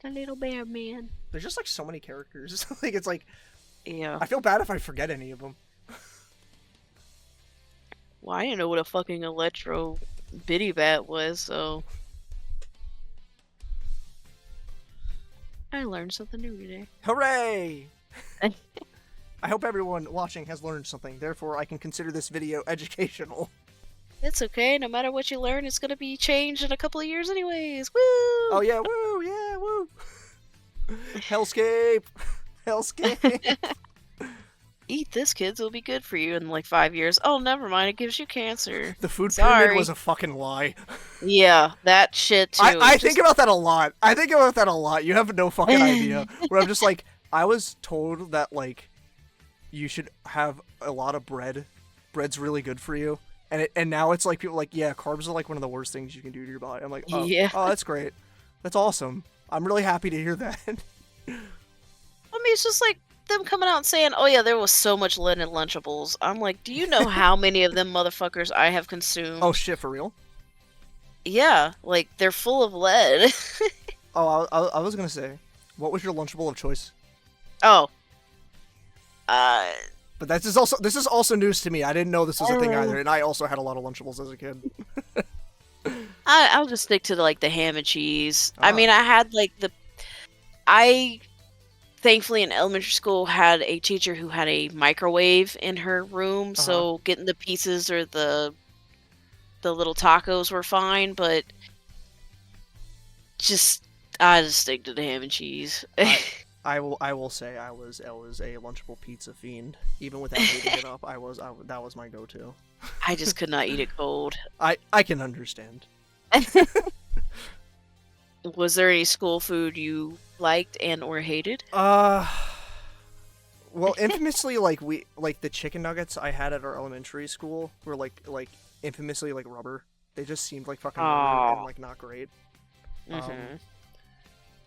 The little bear man. There's just like so many characters. Like it's like Yeah. I feel bad if I forget any of them. Well, I didn't know what a fucking electro bitty bat was, so I learned something new today. Hooray! I hope everyone watching has learned something. Therefore, I can consider this video educational. It's okay. No matter what you learn, it's gonna be changed in a couple of years, anyways. Woo! Oh yeah, woo, yeah, woo. Hellscape, hellscape. Eat this, kids. It'll be good for you in like 5 years. Oh, never mind. It gives you cancer. The food Sorry. pyramid was a fucking lie. Yeah, that shit too. I think about that a lot. You have no fucking idea. Where I'm just like, I was told that like, you should have a lot of bread. Bread's really good for you. And now it's like people are like, yeah, carbs are like one of the worst things you can do to your body. I'm like, oh, Yeah. oh, that's great. That's awesome. I'm really happy to hear that. I mean, it's just like them coming out and saying, "Oh yeah, there was so much lead in Lunchables." I'm like, do you know how many of them motherfuckers I have consumed? Oh shit, for real? Yeah, like they're full of lead. Oh, I was gonna say, what was your Lunchable of choice? Oh. But this is also news to me. I didn't know this was a thing either, and I also had a lot of Lunchables as a kid. I'll just stick to like the ham and cheese. I Ah. mean, I had like I thankfully in elementary school had a teacher who had a microwave in her room, so getting the pieces or the little tacos were fine, but I just stick to the ham and cheese. I will say I was a Lunchable pizza fiend. Even without heating it up, that was my go-to. I just could not eat it cold. I can understand. Was there any school food you liked and or hated? Well, infamously, like the chicken nuggets I had at our elementary school were like infamously like rubber. They just seemed like fucking rubber and like not great.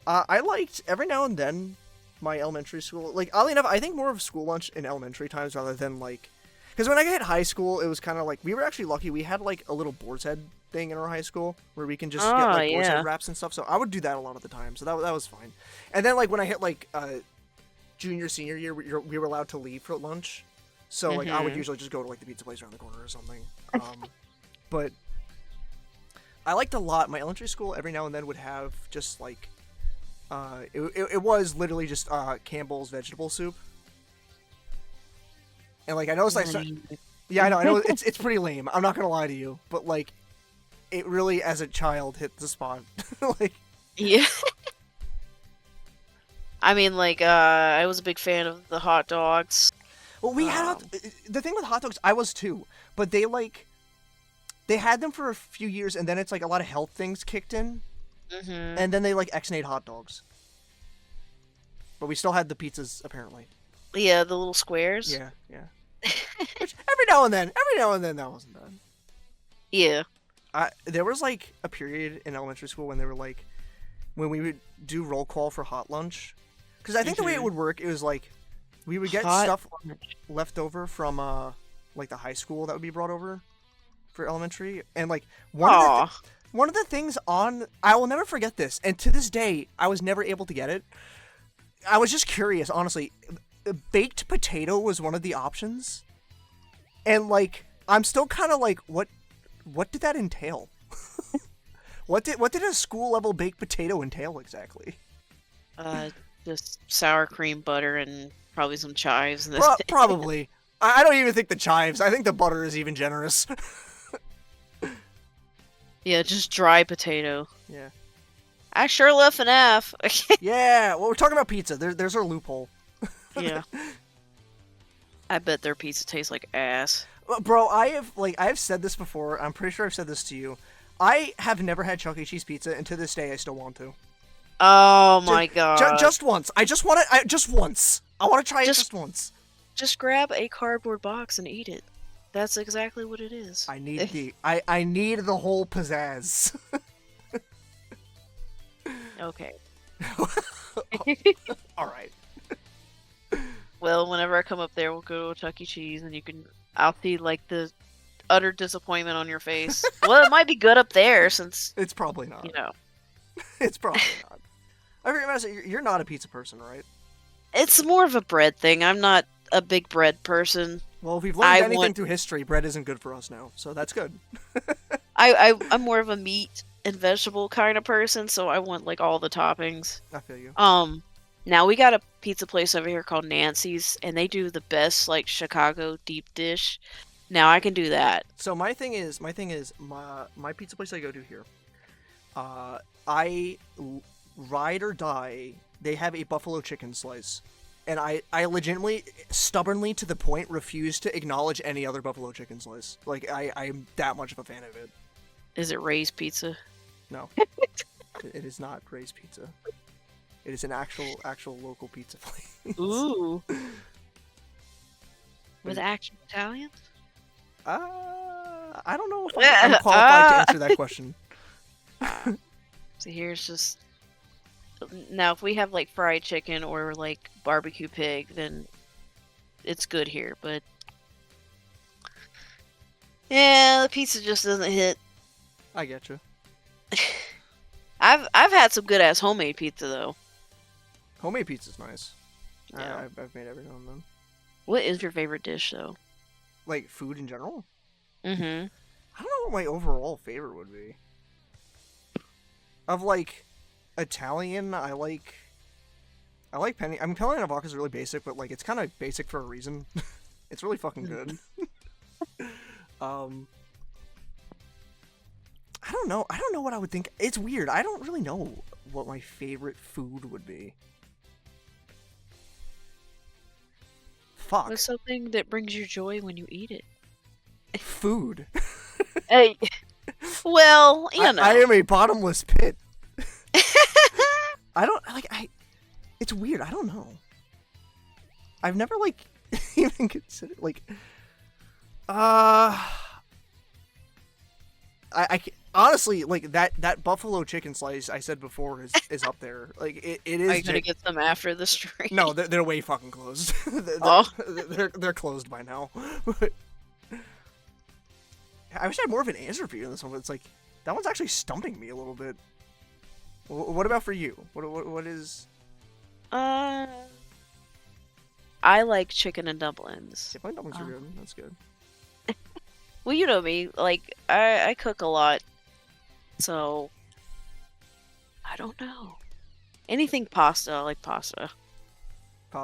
I liked every now and then my elementary school. Like, oddly enough, I think more of school lunch in elementary times rather than like, because when I hit high school, it was kind of like we were actually lucky. We had like a little boar's head thing in our high school where we can just get like boar's head wraps and stuff. So I would do that a lot of the time. So that was fine. And then like when I hit like junior senior year, we were allowed to leave for lunch. So like I would usually just go to like the pizza place around the corner or something. But I liked a lot. My elementary school every now and then would have just like it was literally just Campbell's vegetable soup. And like I noticed I know it's pretty lame. I'm not gonna lie to you, but like it really as a child hit the spot. Like yeah. I mean, like I was a big fan of the hot dogs. Well, we had the thing with hot dogs. I was too, but they had them for a few years, and then it's like a lot of health things kicked in, and then they like X-nayed hot dogs. But we still had the pizzas apparently. Yeah, the little squares. Yeah. Which every now and then that wasn't bad. Yeah. There was like a period in elementary school when they were like, when we would do roll call for hot lunch, because I think the way it would work, it was like we would get stuff left over from like the high school that would be brought over for elementary, and like one of the things on, I will never forget this, and to this day I was never able to get it. I was just curious, honestly. Baked potato was one of the options, and like I'm still kind of like, what did that entail? What did a school level baked potato entail exactly? Just sour cream, butter, and probably some chives. And probably. I don't even think the chives. I think the butter is even generous. Yeah, just dry potato. Yeah. I sure love FNAF. Yeah. Well, we're talking about pizza. There's our loophole. Yeah. I bet their pizza tastes like ass. Bro, I have said this before. I'm pretty sure I've said this to you. I have never had Chuck E. Cheese pizza, and to this day, I still want to. Oh my god! Just once. I just want it. Just once. I want to try it just once. Just grab a cardboard box and eat it. That's exactly what it is. I need I need the whole pizzazz. Okay. All right. Well, whenever I come up there, we'll go to Chuck E. Cheese, and I'll see like the utter disappointment on your face. Well, it might be good up there since it's probably not. You know, it's probably not. I remember you're not a pizza person, right? It's more of a bread thing. I'm not a big bread person. Well, if we've learned anything through history, bread isn't good for us now, so that's good. I'm more of a meat and vegetable kind of person, so I want like all the toppings. I feel you. Now we got a pizza place over here called Nancy's, and they do the best like Chicago deep dish. Now I can do that. So my thing is my pizza place I go to here. I ride or die. They have a buffalo chicken slice, and I legitimately, stubbornly to the point, refuse to acknowledge any other buffalo chicken slice. Like I'm that much of a fan of it. Is it Ray's Pizza? No, it is not Ray's Pizza. It is an actual local pizza place. Ooh. With actual Italians? I don't know if I'm qualified to answer that question. So here's just... Now, if we have, like, fried chicken or, like, barbecue pig, then it's good here, but... Yeah, the pizza just doesn't hit. I get you. I've had some good-ass homemade pizza, though. Homemade pizza's nice. Yeah. I've made every now and then. What is your favorite dish, though? Like, food in general? Mm-hmm. I don't know what my overall favorite would be. Of, like, Italian, I like penne. I mean, penne and vodka is really basic, but, like, it's kind of basic for a reason. It's really fucking good. I don't know. I don't know what I would think. It's weird. I don't really know what my favorite food would be. fuck? What's something that brings you joy when you eat it? Food. Hey, well, you know. I am a bottomless pit. I don't like it's weird. I don't know. I've never like even considered like honestly like that buffalo chicken slice I said before is up there. Like it is. Are you gonna get them after the stream? No, they're way fucking closed. Oh. They're closed by now. I wish I had more of an answer for you in this one, but it's like that one's actually stumping me a little bit. What about for you? What is? I like chicken and dumplings. Yeah, dumplings are good. That's good. Well, you know me. Like I cook a lot, so I don't know. Anything pasta. I like pasta.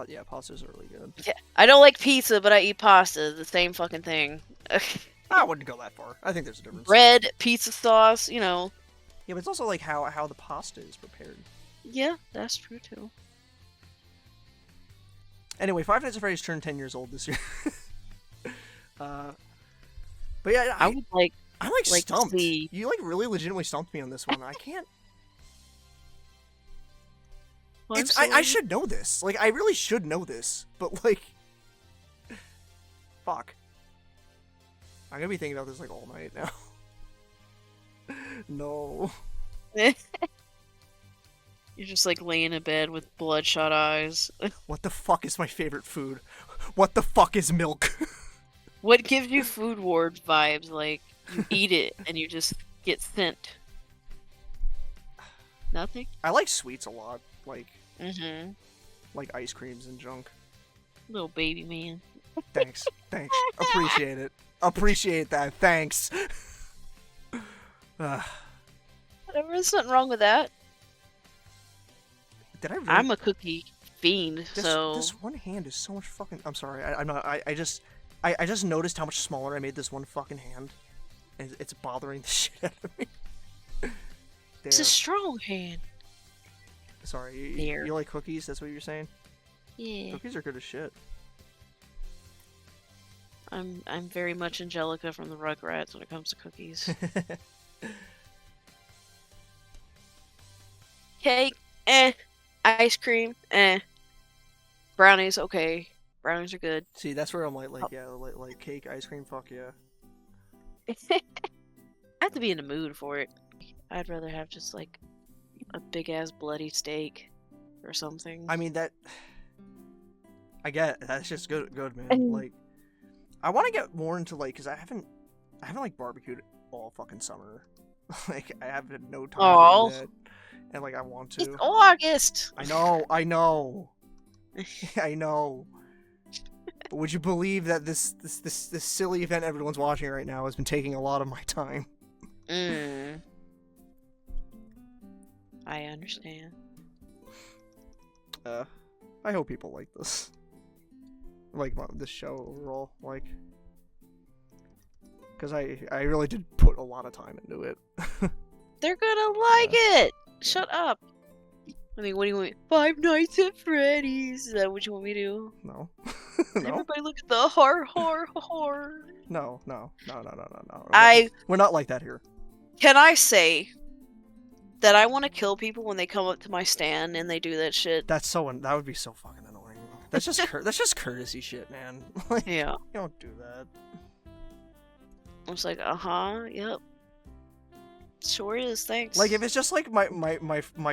Yeah, pastas are really good. Yeah, I don't like pizza, but I eat pasta. The same fucking thing. I wouldn't go that far. I think there's a difference. Bread, pizza sauce, you know. Yeah, but it's also like how the pasta is prepared. Yeah, that's true too. Anyway, Five Nights at Freddy's turned 10 years old this year. But yeah, I would like. I'm like stumped. See... You like really legitimately stumped me on this one. I can't. Well, I should know this. Like I really should know this, but like, fuck. I'm gonna be thinking about this like all night now. No. You're just like laying in bed with bloodshot eyes. What the fuck is my favorite food? What the fuck is milk? What gives you food ward vibes? Like you eat it and you just get sent. Nothing. I like sweets a lot, like like ice creams and junk. Little baby man. Thanks, appreciate it. Appreciate that. Thanks. Whatever. There's nothing wrong with that. Did I? Really... I'm a cookie fiend, so this one hand is so much fucking. I'm sorry. I'm not. I just noticed how much smaller I made this one fucking hand, and it's bothering the shit out of me. It's a strong hand. Sorry. You like cookies? That's what you're saying? Yeah. Cookies are good as shit. I'm very much Angelica from the Rugrats when it comes to cookies. Cake, ice cream, brownies, okay. Brownies are good. See, that's where I'm like yeah, like cake, ice cream, fuck yeah. I have to be in the mood for it. I'd rather have just like a big ass bloody steak or something. I mean that. I get it. That's just good, man. Like, I want to get more into like, cause I haven't like barbecued all fucking summer. Like, I have had no time to do that, and like I want to. It's August. I know. I know. But would you believe that this silly event everyone's watching right now has been taking a lot of my time? I understand. I hope people like this. Like this show overall, like, because I really did put a lot of time into it. They're gonna like it. Shut up. I mean, what do you want? Five Nights at Freddy's. Is that what you want me to do? No. No. Everybody look at the horror. No. We're not like that here. Can I say that I want to kill people when they come up to my stand and they do that shit? That would be so fucking annoying. That's just that's just courtesy shit, man. Like, yeah. You don't do that. I was like, yep. Sure is, thanks. Like if it's just like my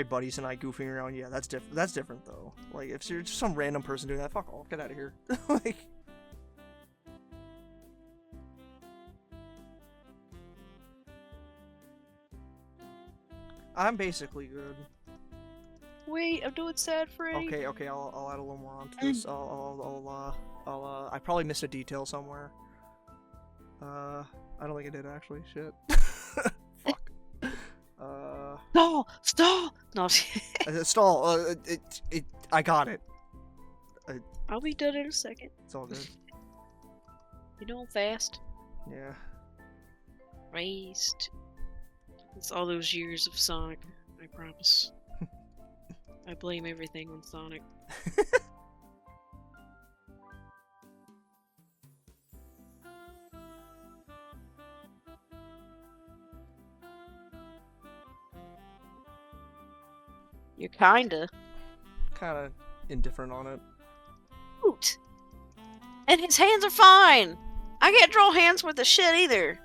buddies and I goofing around, yeah, that's different. That's different though. Like if you're just some random person doing that, fuck off, get out of here. Like. I'm basically good. Wait, I'm doing sad Freddy. Okay, I'll add a little more onto this. I probably missed a detail somewhere. I don't think I did actually. Shit. Fuck. Stall! No. Stall. I got it. I'll be done in a second. It's all good. You know I'm fast. Yeah. Raised. It's all those years of Sonic, I promise. I blame everything on Sonic. You're kinda. Kind of indifferent on it. Cute. And his hands are fine. I can't draw hands worth of shit either.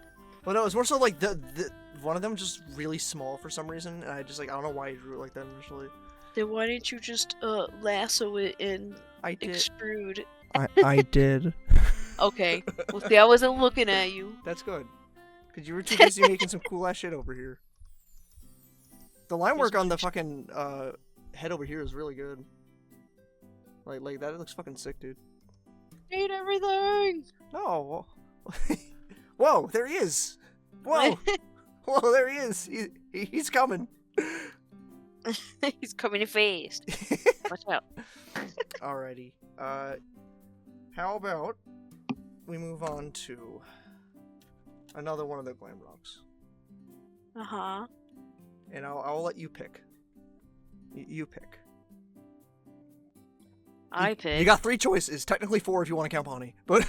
Well, no, it's more so like the one of them just really small for some reason, and I don't know why I drew it like that initially. Then why didn't you just lasso it and I did. extrude? I did. Okay. Well, see, I wasn't looking at you. That's good. Cause you were too busy making some cool ass shit over here. The line work on the fucking head over here is really good. Like that looks fucking sick, dude. Hate everything. No. Whoa, there he is. Whoa. Whoa, there he is. He's coming. He's coming fast. Watch out. Alrighty. How about we move on to another one of the glam rocks, Uh-huh. and I'll let you pick. You pick. I pick. You got 3 choices. Technically 4 if you want to count Bonnie, but.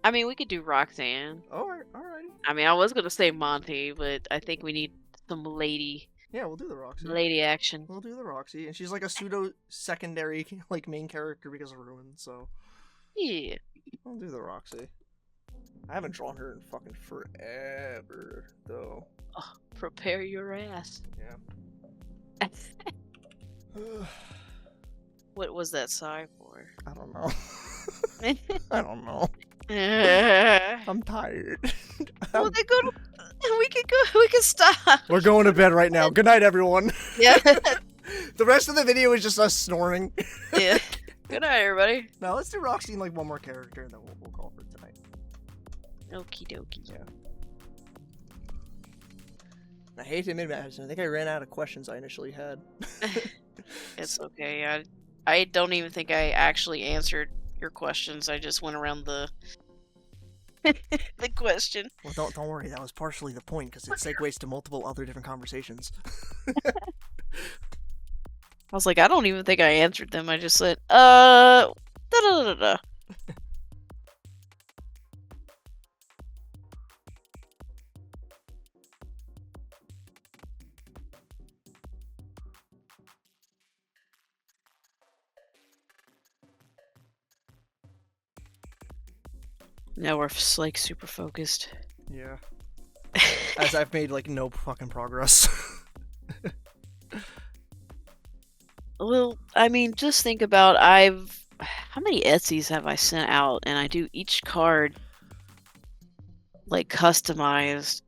I mean, we could do Roxanne. Alrighty. I mean, I was gonna say Monty, but I think we need some lady Yeah, we'll do the Roxy. action. We'll do the Roxy, and she's like a pseudo secondary like main character because of Ruin, so Yeah. we'll do the Roxy. I haven't drawn her in fucking forever, though. Oh, prepare your ass. Yeah. What was that sigh for? I don't know. I don't know. Well, I'm tired. then go to, we can stop. We're going to bed right now. Good night, everyone. Yeah. The rest of the video is just us snoring. Yeah. Good night, everybody. Now let's do Roxy and like one more character, and then we'll call for tonight. Okie dokie. Yeah. I hate to admit, Madison, I think I ran out of questions I initially had. It's okay. I don't even think I actually answered your questions. I just went around the the question. Well, don't worry. That was partially the point because it segues to multiple other different conversations. I was like, I don't even think I answered them. I just said, da da da da. Now we're like super focused. Yeah. As I've made like no fucking progress. Well, I mean, just think about how many Etsy's have I sent out, and I do each card like customized.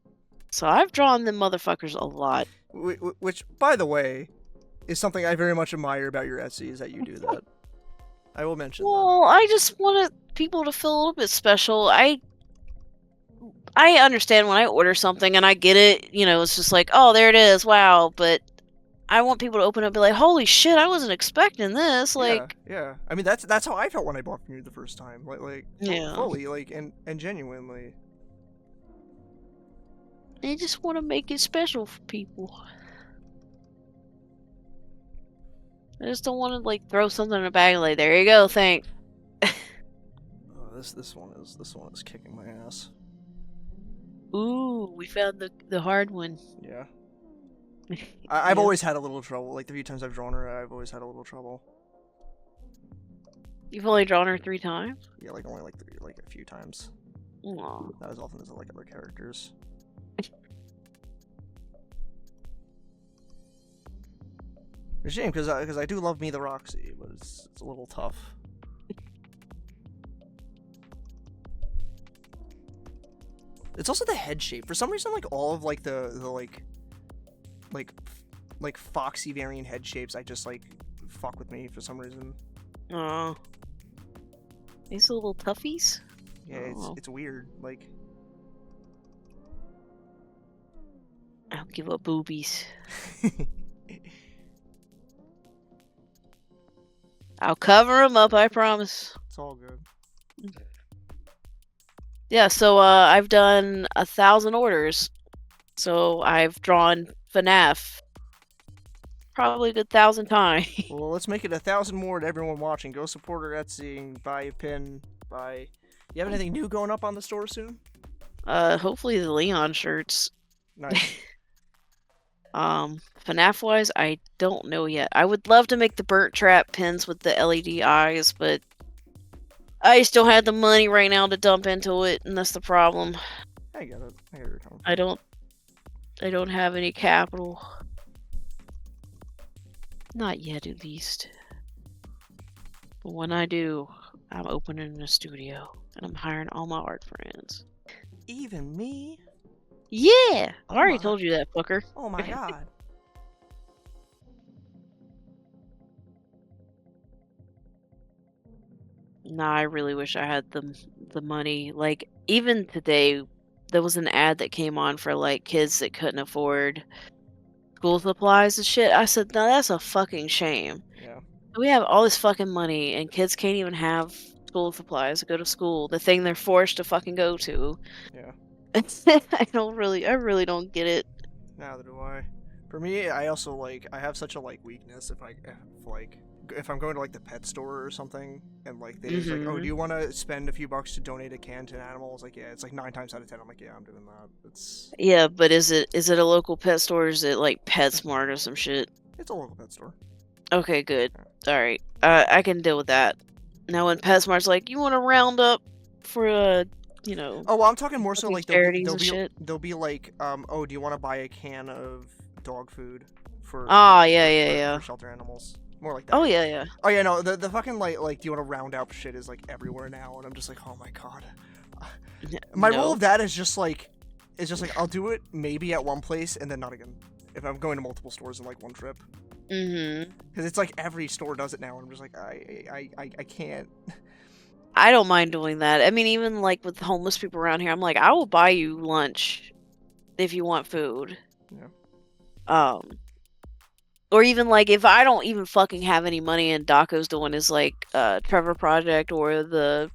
So I've drawn them motherfuckers a lot. Which, by the way, is something I very much admire about your Etsy, is that you do that. I will mention that. Well, I just wanted people to feel a little bit special. I understand when I order something and I get it, you know, it's just like, oh, there it is, wow. But I want people to open up and be like, holy shit, I wasn't expecting this. Like, yeah. I mean, that's how I felt when I bought from you the first time. Like, yeah. fully, like, and genuinely. I just want to make it special for people. I just don't want to like throw something in a bag like, there you go, thanks. This one is kicking my ass. Ooh, we found the hard one. Yeah. I've Yeah. always had a little trouble. Like the few times I've drawn her, I've always had a little trouble. You've only drawn her 3 times? Yeah, like only like a few times. Aw. Not as often as like other characters. It's a shame because I do love me the Roxy, but it's a little tough. It's also the head shape. For some reason, like all of like the like foxy variant head shapes, I just like fuck with me for some reason. Aw. These little toughies? Yeah, Oh. it's weird. Like I'll give up boobies. I'll cover them up, I promise. it's all good. Yeah, so I've done 1,000 orders. So I've drawn FNAF probably a good 1,000 times. Well, let's make it 1,000 more to everyone watching. Go support our Etsy and buy a pin. Buy. You have anything new going up on the store soon? Hopefully the Leon shirts. Nice. FNAF wise, I don't know yet. I would love to make the burnt trap pins with the LED eyes, but I just don't have the money right now to dump into it, and that's the problem. I get it. I get where you're coming from. I don't have any capital. Not yet, at least. But when I do, I'm opening a studio, and I'm hiring all my art friends. Even me? Yeah! Oh I already my- told you that, fucker. Oh my god. Nah, I really wish I had the money. Like, even today, there was an ad that came on for, like, kids that couldn't afford school supplies and shit. I said, no, that's a fucking shame. Yeah. We have all this fucking money, and kids can't even have school supplies to go to school. The thing they're forced to fucking go to. Yeah. I really don't get it. Neither do I. For me, I also like I have such a like weakness if I'm going to like the pet store or something and like they just like, oh, do you want to spend a few bucks to donate a can to an animal? It's like, yeah, it's like 9 times out of 10 I'm like, yeah, I'm doing that. Yeah, but is it a local pet store or is it like PetSmart or some shit? It's a local pet store. Okay, good. Alright. I can deal with that. Now when PetSmart's like, you want to round up for you know. Oh, well, I'm talking more so fucking like charities and shit. they'll be like, oh, do you want to buy a can of dog food for yeah. for shelter animals? More like that. Oh yeah. Oh yeah, no, the fucking like do you want to round up shit is like everywhere now, and I'm just like, oh my god. My rule of that is just like I'll do it maybe at one place and then not again if I'm going to multiple stores in like one trip. Mm-hmm. Because it's like every store does it now, and I'm just like, I can't. I don't mind doing that. I mean, even like with homeless people around here, I'm like, I will buy you lunch if you want food. Yeah. Or even like if I don't even fucking have any money and Daco's doing his like Trevor Project or the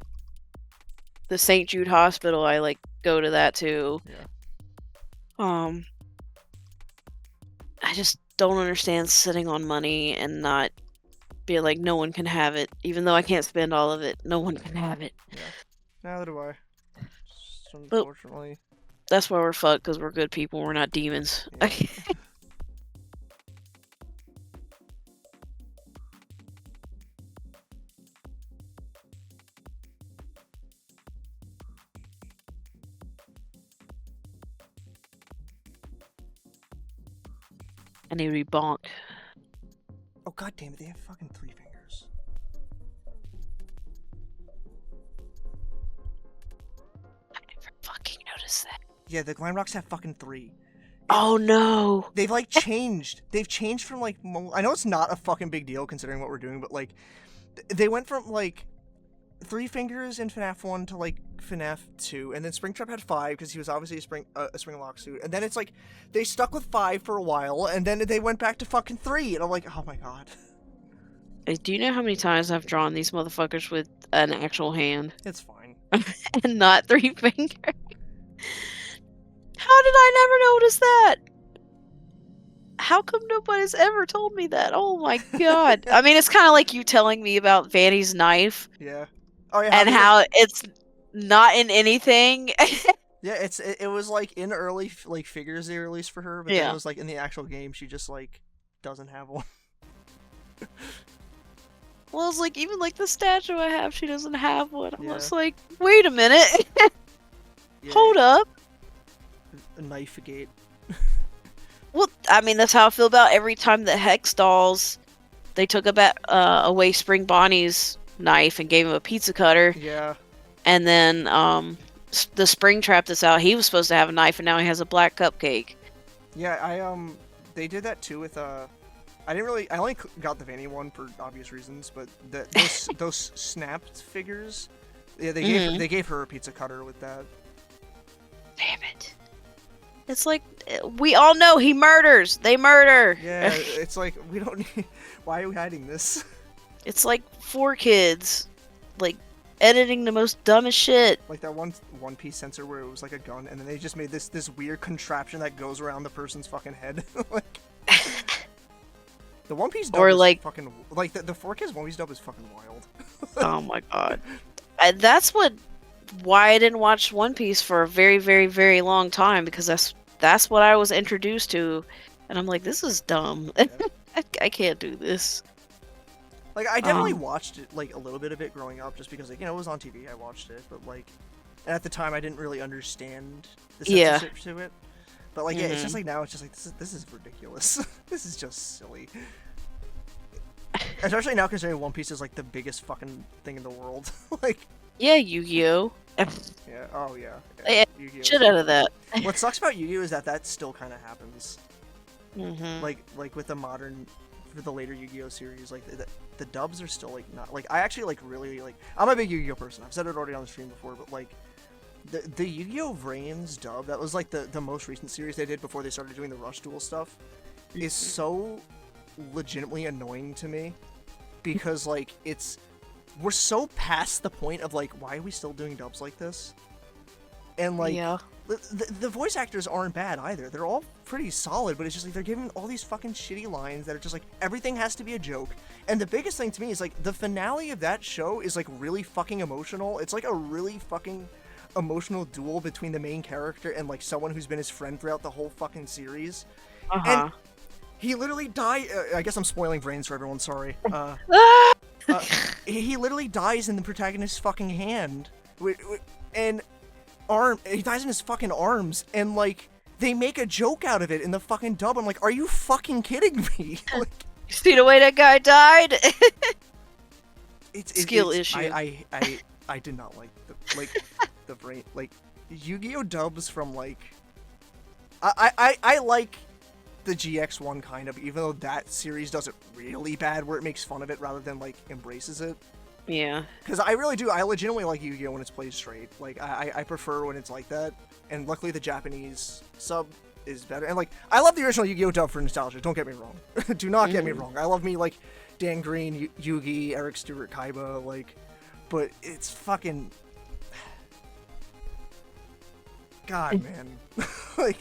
St. Jude Hospital, I like go to that too. Yeah. I just don't understand sitting on money and not being like, no one can have it, even though I can't spend all of it. No one can have it. Yeah. Neither do I. Just unfortunately. That's why we're fucked, because we're good people. We're not demons. Yeah. I need to be bonked. Oh god damn it! They have fucking 3 fingers. I never fucking noticed that. Yeah, the Glam Rocks have fucking 3. Oh no! They've like changed. They've changed from like I know it's not a fucking big deal considering what we're doing, but like they went from like 3 fingers in FNAF 1 to like FNAF 2, and then Springtrap had 5 because he was obviously a spring lock suit, and then it's like they stuck with 5 for a while, and then they went back to fucking 3, and I'm like, oh my god. Do you know how many times I've drawn these motherfuckers with an actual hand It's fine. and not 3 fingers? How did I never notice that? How come nobody's ever told me that? Oh my god. I mean, it's kind of like you telling me about Vanny's knife. Yeah. Oh yeah. And how it's not in anything. Yeah, it was like in early like figures they released for her, but then it was like in the actual game she just like doesn't have one. Well, it's like even like the statue I have, she doesn't have one. I'm Yeah. just like, wait a minute. Yeah, Hold up. a knife gate. Well, I mean, that's how I feel about every time the Hex dolls, they took away Spring Bonnie's knife and gave him a pizza cutter. Yeah. And then the Spring Trap that's out, he was supposed to have a knife, and now he has a black cupcake. Yeah, they did that too with I only got the Vanny one for obvious reasons, but those snapped figures, yeah, they gave her a pizza cutter with that. Damn it. It's like, we all know he murders. They murder. Yeah, it's like, we don't need... Why are we hiding this? It's like 4 kids, like, editing the most dumbest shit. Like that One Piece sensor where it was like a gun, and then they just made this weird contraption that goes around the person's fucking head. Like... The One Piece dub is like fucking... Like, the 4 kids One Piece dub is fucking wild. Oh my god. That's why I didn't watch One Piece for a very, very, very long time, because that's what I was introduced to And I'm like, this is dumb. Yeah. I can't do this. Like, I definitely Um, watched it, like, a little bit of it growing up, just because, like, it was on TV, I watched it, but, like, and at the time, I didn't really understand the Yeah. censorship to it. But, like, yeah, it's just, Mhm. like, now, it's just, like, this is ridiculous. This is just silly. Especially now, considering One Piece is, like, the biggest fucking thing in the world. Like, Yeah, Yu-Gi-Oh! yeah, oh, yeah. Yeah, Yu-Gi-Oh! shit out of that. What sucks about Yu-Gi-Oh! Is that still kind of happens. Mm-hmm. Like with the modern, for the later Yu-Gi-Oh series, like the dubs are still like not like I actually like really like I'm a big Yu-Gi-Oh person. I've said it already on the stream before, but like the Yu-Gi-Oh Vrains dub that was like the most recent series they did before they started doing the Rush Duel stuff is so legitimately annoying to me because like we're so past the point of like why are we still doing dubs like this, and like Yeah. the voice actors aren't bad either. They're all pretty solid, but it's just like they're giving all these fucking shitty lines that are just like everything has to be a joke. And the biggest thing to me is like the finale of that show is like really fucking emotional. It's like a really fucking emotional duel between the main character and like someone who's been his friend throughout the whole fucking series. Uh-huh. And he literally died. I guess I'm spoiling Brains for everyone. Sorry. He literally dies in the protagonist's fucking hand, and he dies in his fucking arms, and like they make a joke out of it in the fucking dub. I'm like, are you fucking kidding me? Like, You see the way that guy died? Skill it's, issue. I did not like the brain like Yu-Gi-Oh dubs from like I like the GX one kind of, even though that series does it really bad where it makes fun of it rather than like embraces it. Yeah. Because I really do. I legitimately like Yu-Gi-Oh! When it's played straight. Like, I prefer when it's like that. And luckily the Japanese sub is better. And, like, I love the original Yu-Gi-Oh! Dub for nostalgia. Don't get me wrong. Do not get me wrong. I love me, like, Dan Green, Yugi, Eric Stewart, Kaiba, like... But it's fucking... God, man. Like...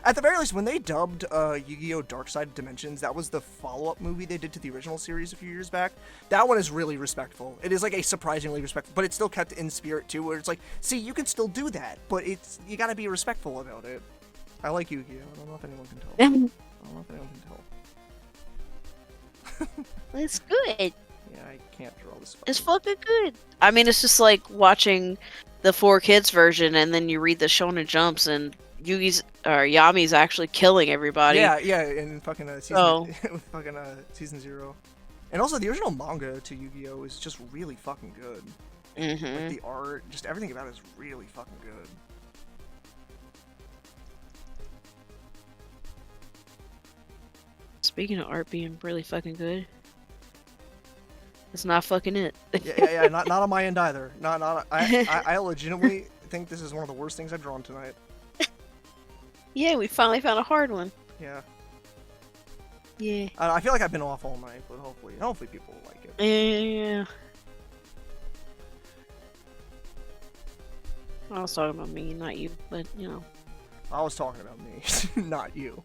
At the very least, when they dubbed Yu-Gi-Oh! Dark Side Dimensions, that was the follow-up movie they did to the original series a few years back. That one is really respectful. It is like a surprisingly respectful, but it's still kept in spirit too, where it's like, see, you can still do that, but you gotta be respectful about it. I like Yu-Gi-Oh! I don't know if anyone can tell. I don't know if anyone can tell. It's good. Yeah, I can't draw this. It's fucking good. I mean, it's just like watching the 4Kids version, and then you read the Shonen Jumps, and Yami's actually killing everybody. Yeah, in fucking season, Oh. with fucking season 0. And also, the original manga to Yu-Gi-Oh! Is just really fucking good. Mm-hmm. Like, the art, just everything about it is really fucking good. Speaking of art being really fucking good, it's not fucking it. Yeah, not on my end either. I legitimately think this is one of the worst things I've drawn tonight. Yeah, we finally found a hard one. Yeah. Yeah. I feel like I've been off all night, but hopefully people will like it. Yeah. I was talking about me, not you, but you know. I was talking about me, not you.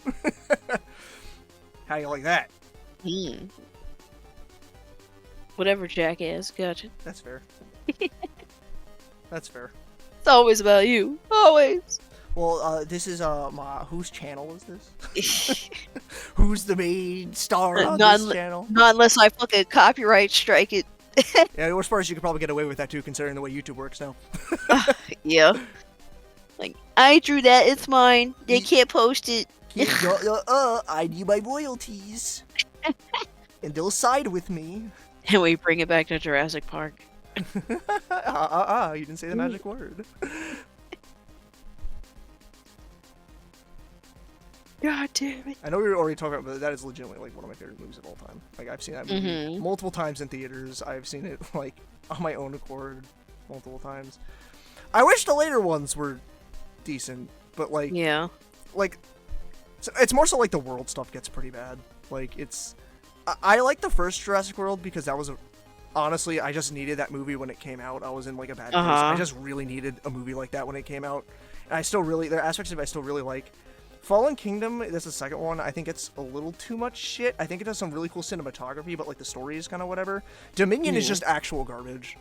How you like that? Mm. Whatever, jackass. Gotcha. That's fair. That's fair. It's always about you. Always. Well, this is whose channel is this? Who's the main star on this channel? Not unless I fucking copyright strike it. Yeah, as far as you could probably get away with that too, considering the way YouTube works now. Yeah. Like, I drew that, it's mine. They can't post it. I need my royalties. And they'll side with me. And we bring it back to Jurassic Park. You didn't say the magic word. God damn it. I know we were already talking about, but that is legitimately like one of my favorite movies of all time. Like, I've seen that movie multiple times in theaters. I've seen it like on my own accord multiple times. I wish the later ones were decent, but like, Yeah. like, it's more so like the world stuff gets pretty bad. Like, I like the first Jurassic World because that was honestly, I just needed that movie when it came out. I was in like a bad place. I just really needed a movie like that when it came out. And there are aspects of it I still really like. Fallen Kingdom, that's the second one. I think it's a little too much shit. I think it does some really cool cinematography, but like the story is kind of whatever. Dominion is just actual garbage.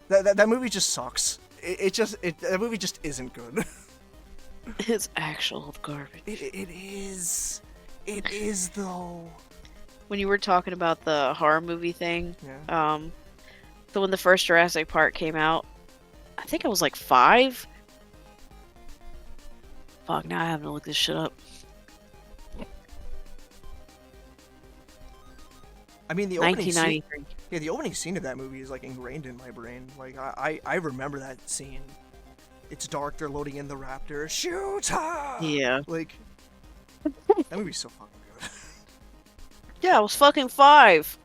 that movie just sucks. That movie just isn't good. It's actual garbage. It is. It is though. When you were talking about the horror movie thing, Yeah. so when the first Jurassic Park came out, I think I was like 5. Fuck, now I have to look this shit up. I mean, the opening scene, 1993. yeah, the opening scene of that movie is like ingrained in my brain. Like I remember that scene. It's dark. They're loading in the raptor. Shoot her! Yeah. Like that movie's so fucking good. Yeah, I was fucking 5.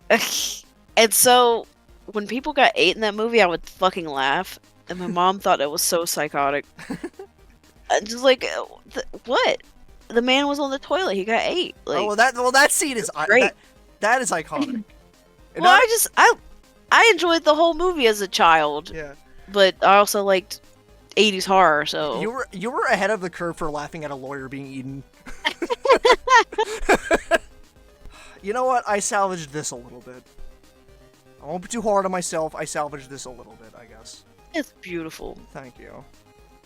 And so, when people got 8 in that movie, I would fucking laugh. And my mom thought it was so psychotic. Just like, what? The man was on the toilet. He got 8. Like, Oh well, that scene is great. That is iconic. And well, I enjoyed the whole movie as a child, yeah. but I also liked 80s horror. So You were ahead of the curve for laughing at a lawyer being eaten. You know what? I salvaged this a little bit. I won't be too hard on myself. I salvaged this a little bit, I guess. it's beautiful. Thank you.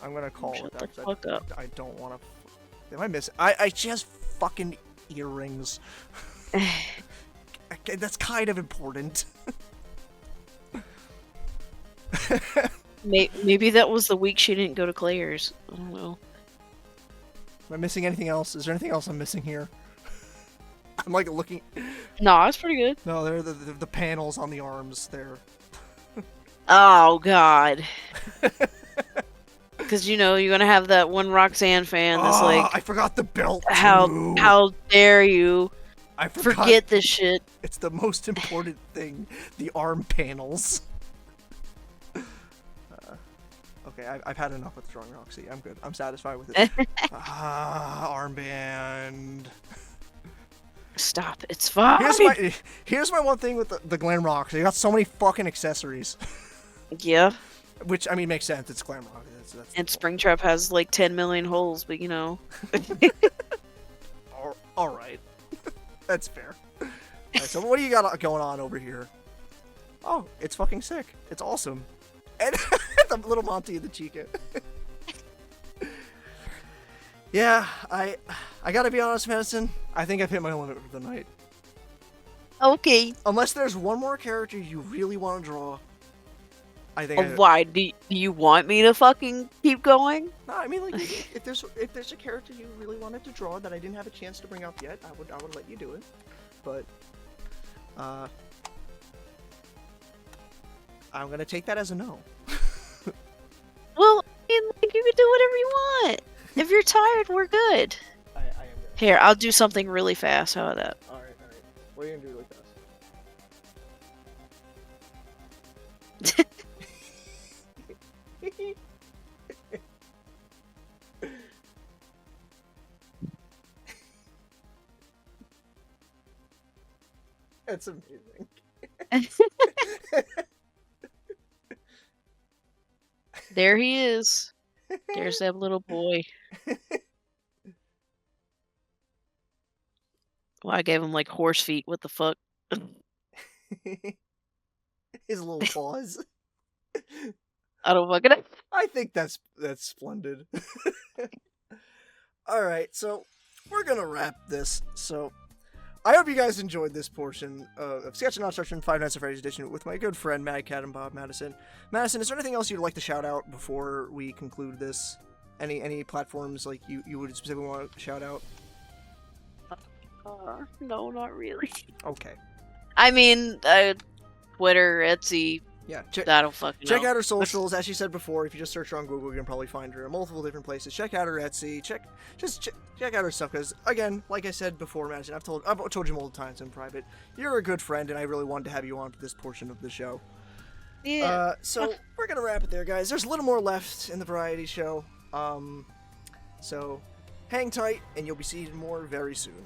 I'm gonna call Shut it the that. 'cause fuck up. I don't want to. Am I missing? She has fucking earrings. Okay, that's kind of important. Maybe that was the week she didn't go to Claire's. I don't know. Am I missing anything else? Is there anything else I'm missing here? I'm like looking. No, it's pretty good. No, they're the panels on the arms. They're. Oh God. Because you're gonna have that one Roxanne fan that's like, I forgot the belt. Too. how dare you I forgot. forget this shit? It's the most important thing. The arm panels. Okay, I've had enough with drawing Roxy. I'm good. I'm satisfied with it. Armband. Stop. It's fine. Here's my one thing with the glam rock. They got so many fucking accessories. Yeah. Which, I mean, makes sense. It's glam rock. That's And Springtrap has like 10 million holes, but all right. That's fair. Alright, so what do you got going on over here? Oh, it's fucking sick. It's awesome. And the little Monty and the Chica. Yeah, I gotta be honest, Madison. I think I've hit my limit for the night. Okay. Unless there's one more character you really want to draw, I think. Why? Do you want me to fucking keep going? No, I mean, like, if there's a character you really wanted to draw that I didn't have a chance to bring up yet, I would let you do it. But I'm gonna take that as a no. Well, you can do whatever you want. If you're tired, we're good. I am good. Here, I'll do something really fast. How about that? All right. What are you gonna do like this? That's amazing. There he is. There's that little boy. Well, I gave him like horse feet. What the fuck? His little paws. I don't fucking. I think that's splendid. All right, so we're gonna wrap this. So I hope you guys enjoyed this portion of Sketchin Not Stressin 5 Nights at Freddy's edition with my good friend Madcatandbob Madison. Madison, is there anything else you'd like to shout out before we conclude this? Any platforms like you would specifically want to shout out? No, not really. Okay. I mean, Twitter, Etsy. Yeah. That'll fucking Check know. out her socials, as she said before. If you just search her on Google, you can probably find her in multiple different places. Check out her Etsy. Check out her stuff, because again, like I said before, Madison, I've told you multiple times in private, you're a good friend, and I really wanted to have you on for this portion of the show. Yeah. So we're gonna wrap it there, guys. There's a little more left in the variety show. So hang tight, and you'll be seeing more very soon.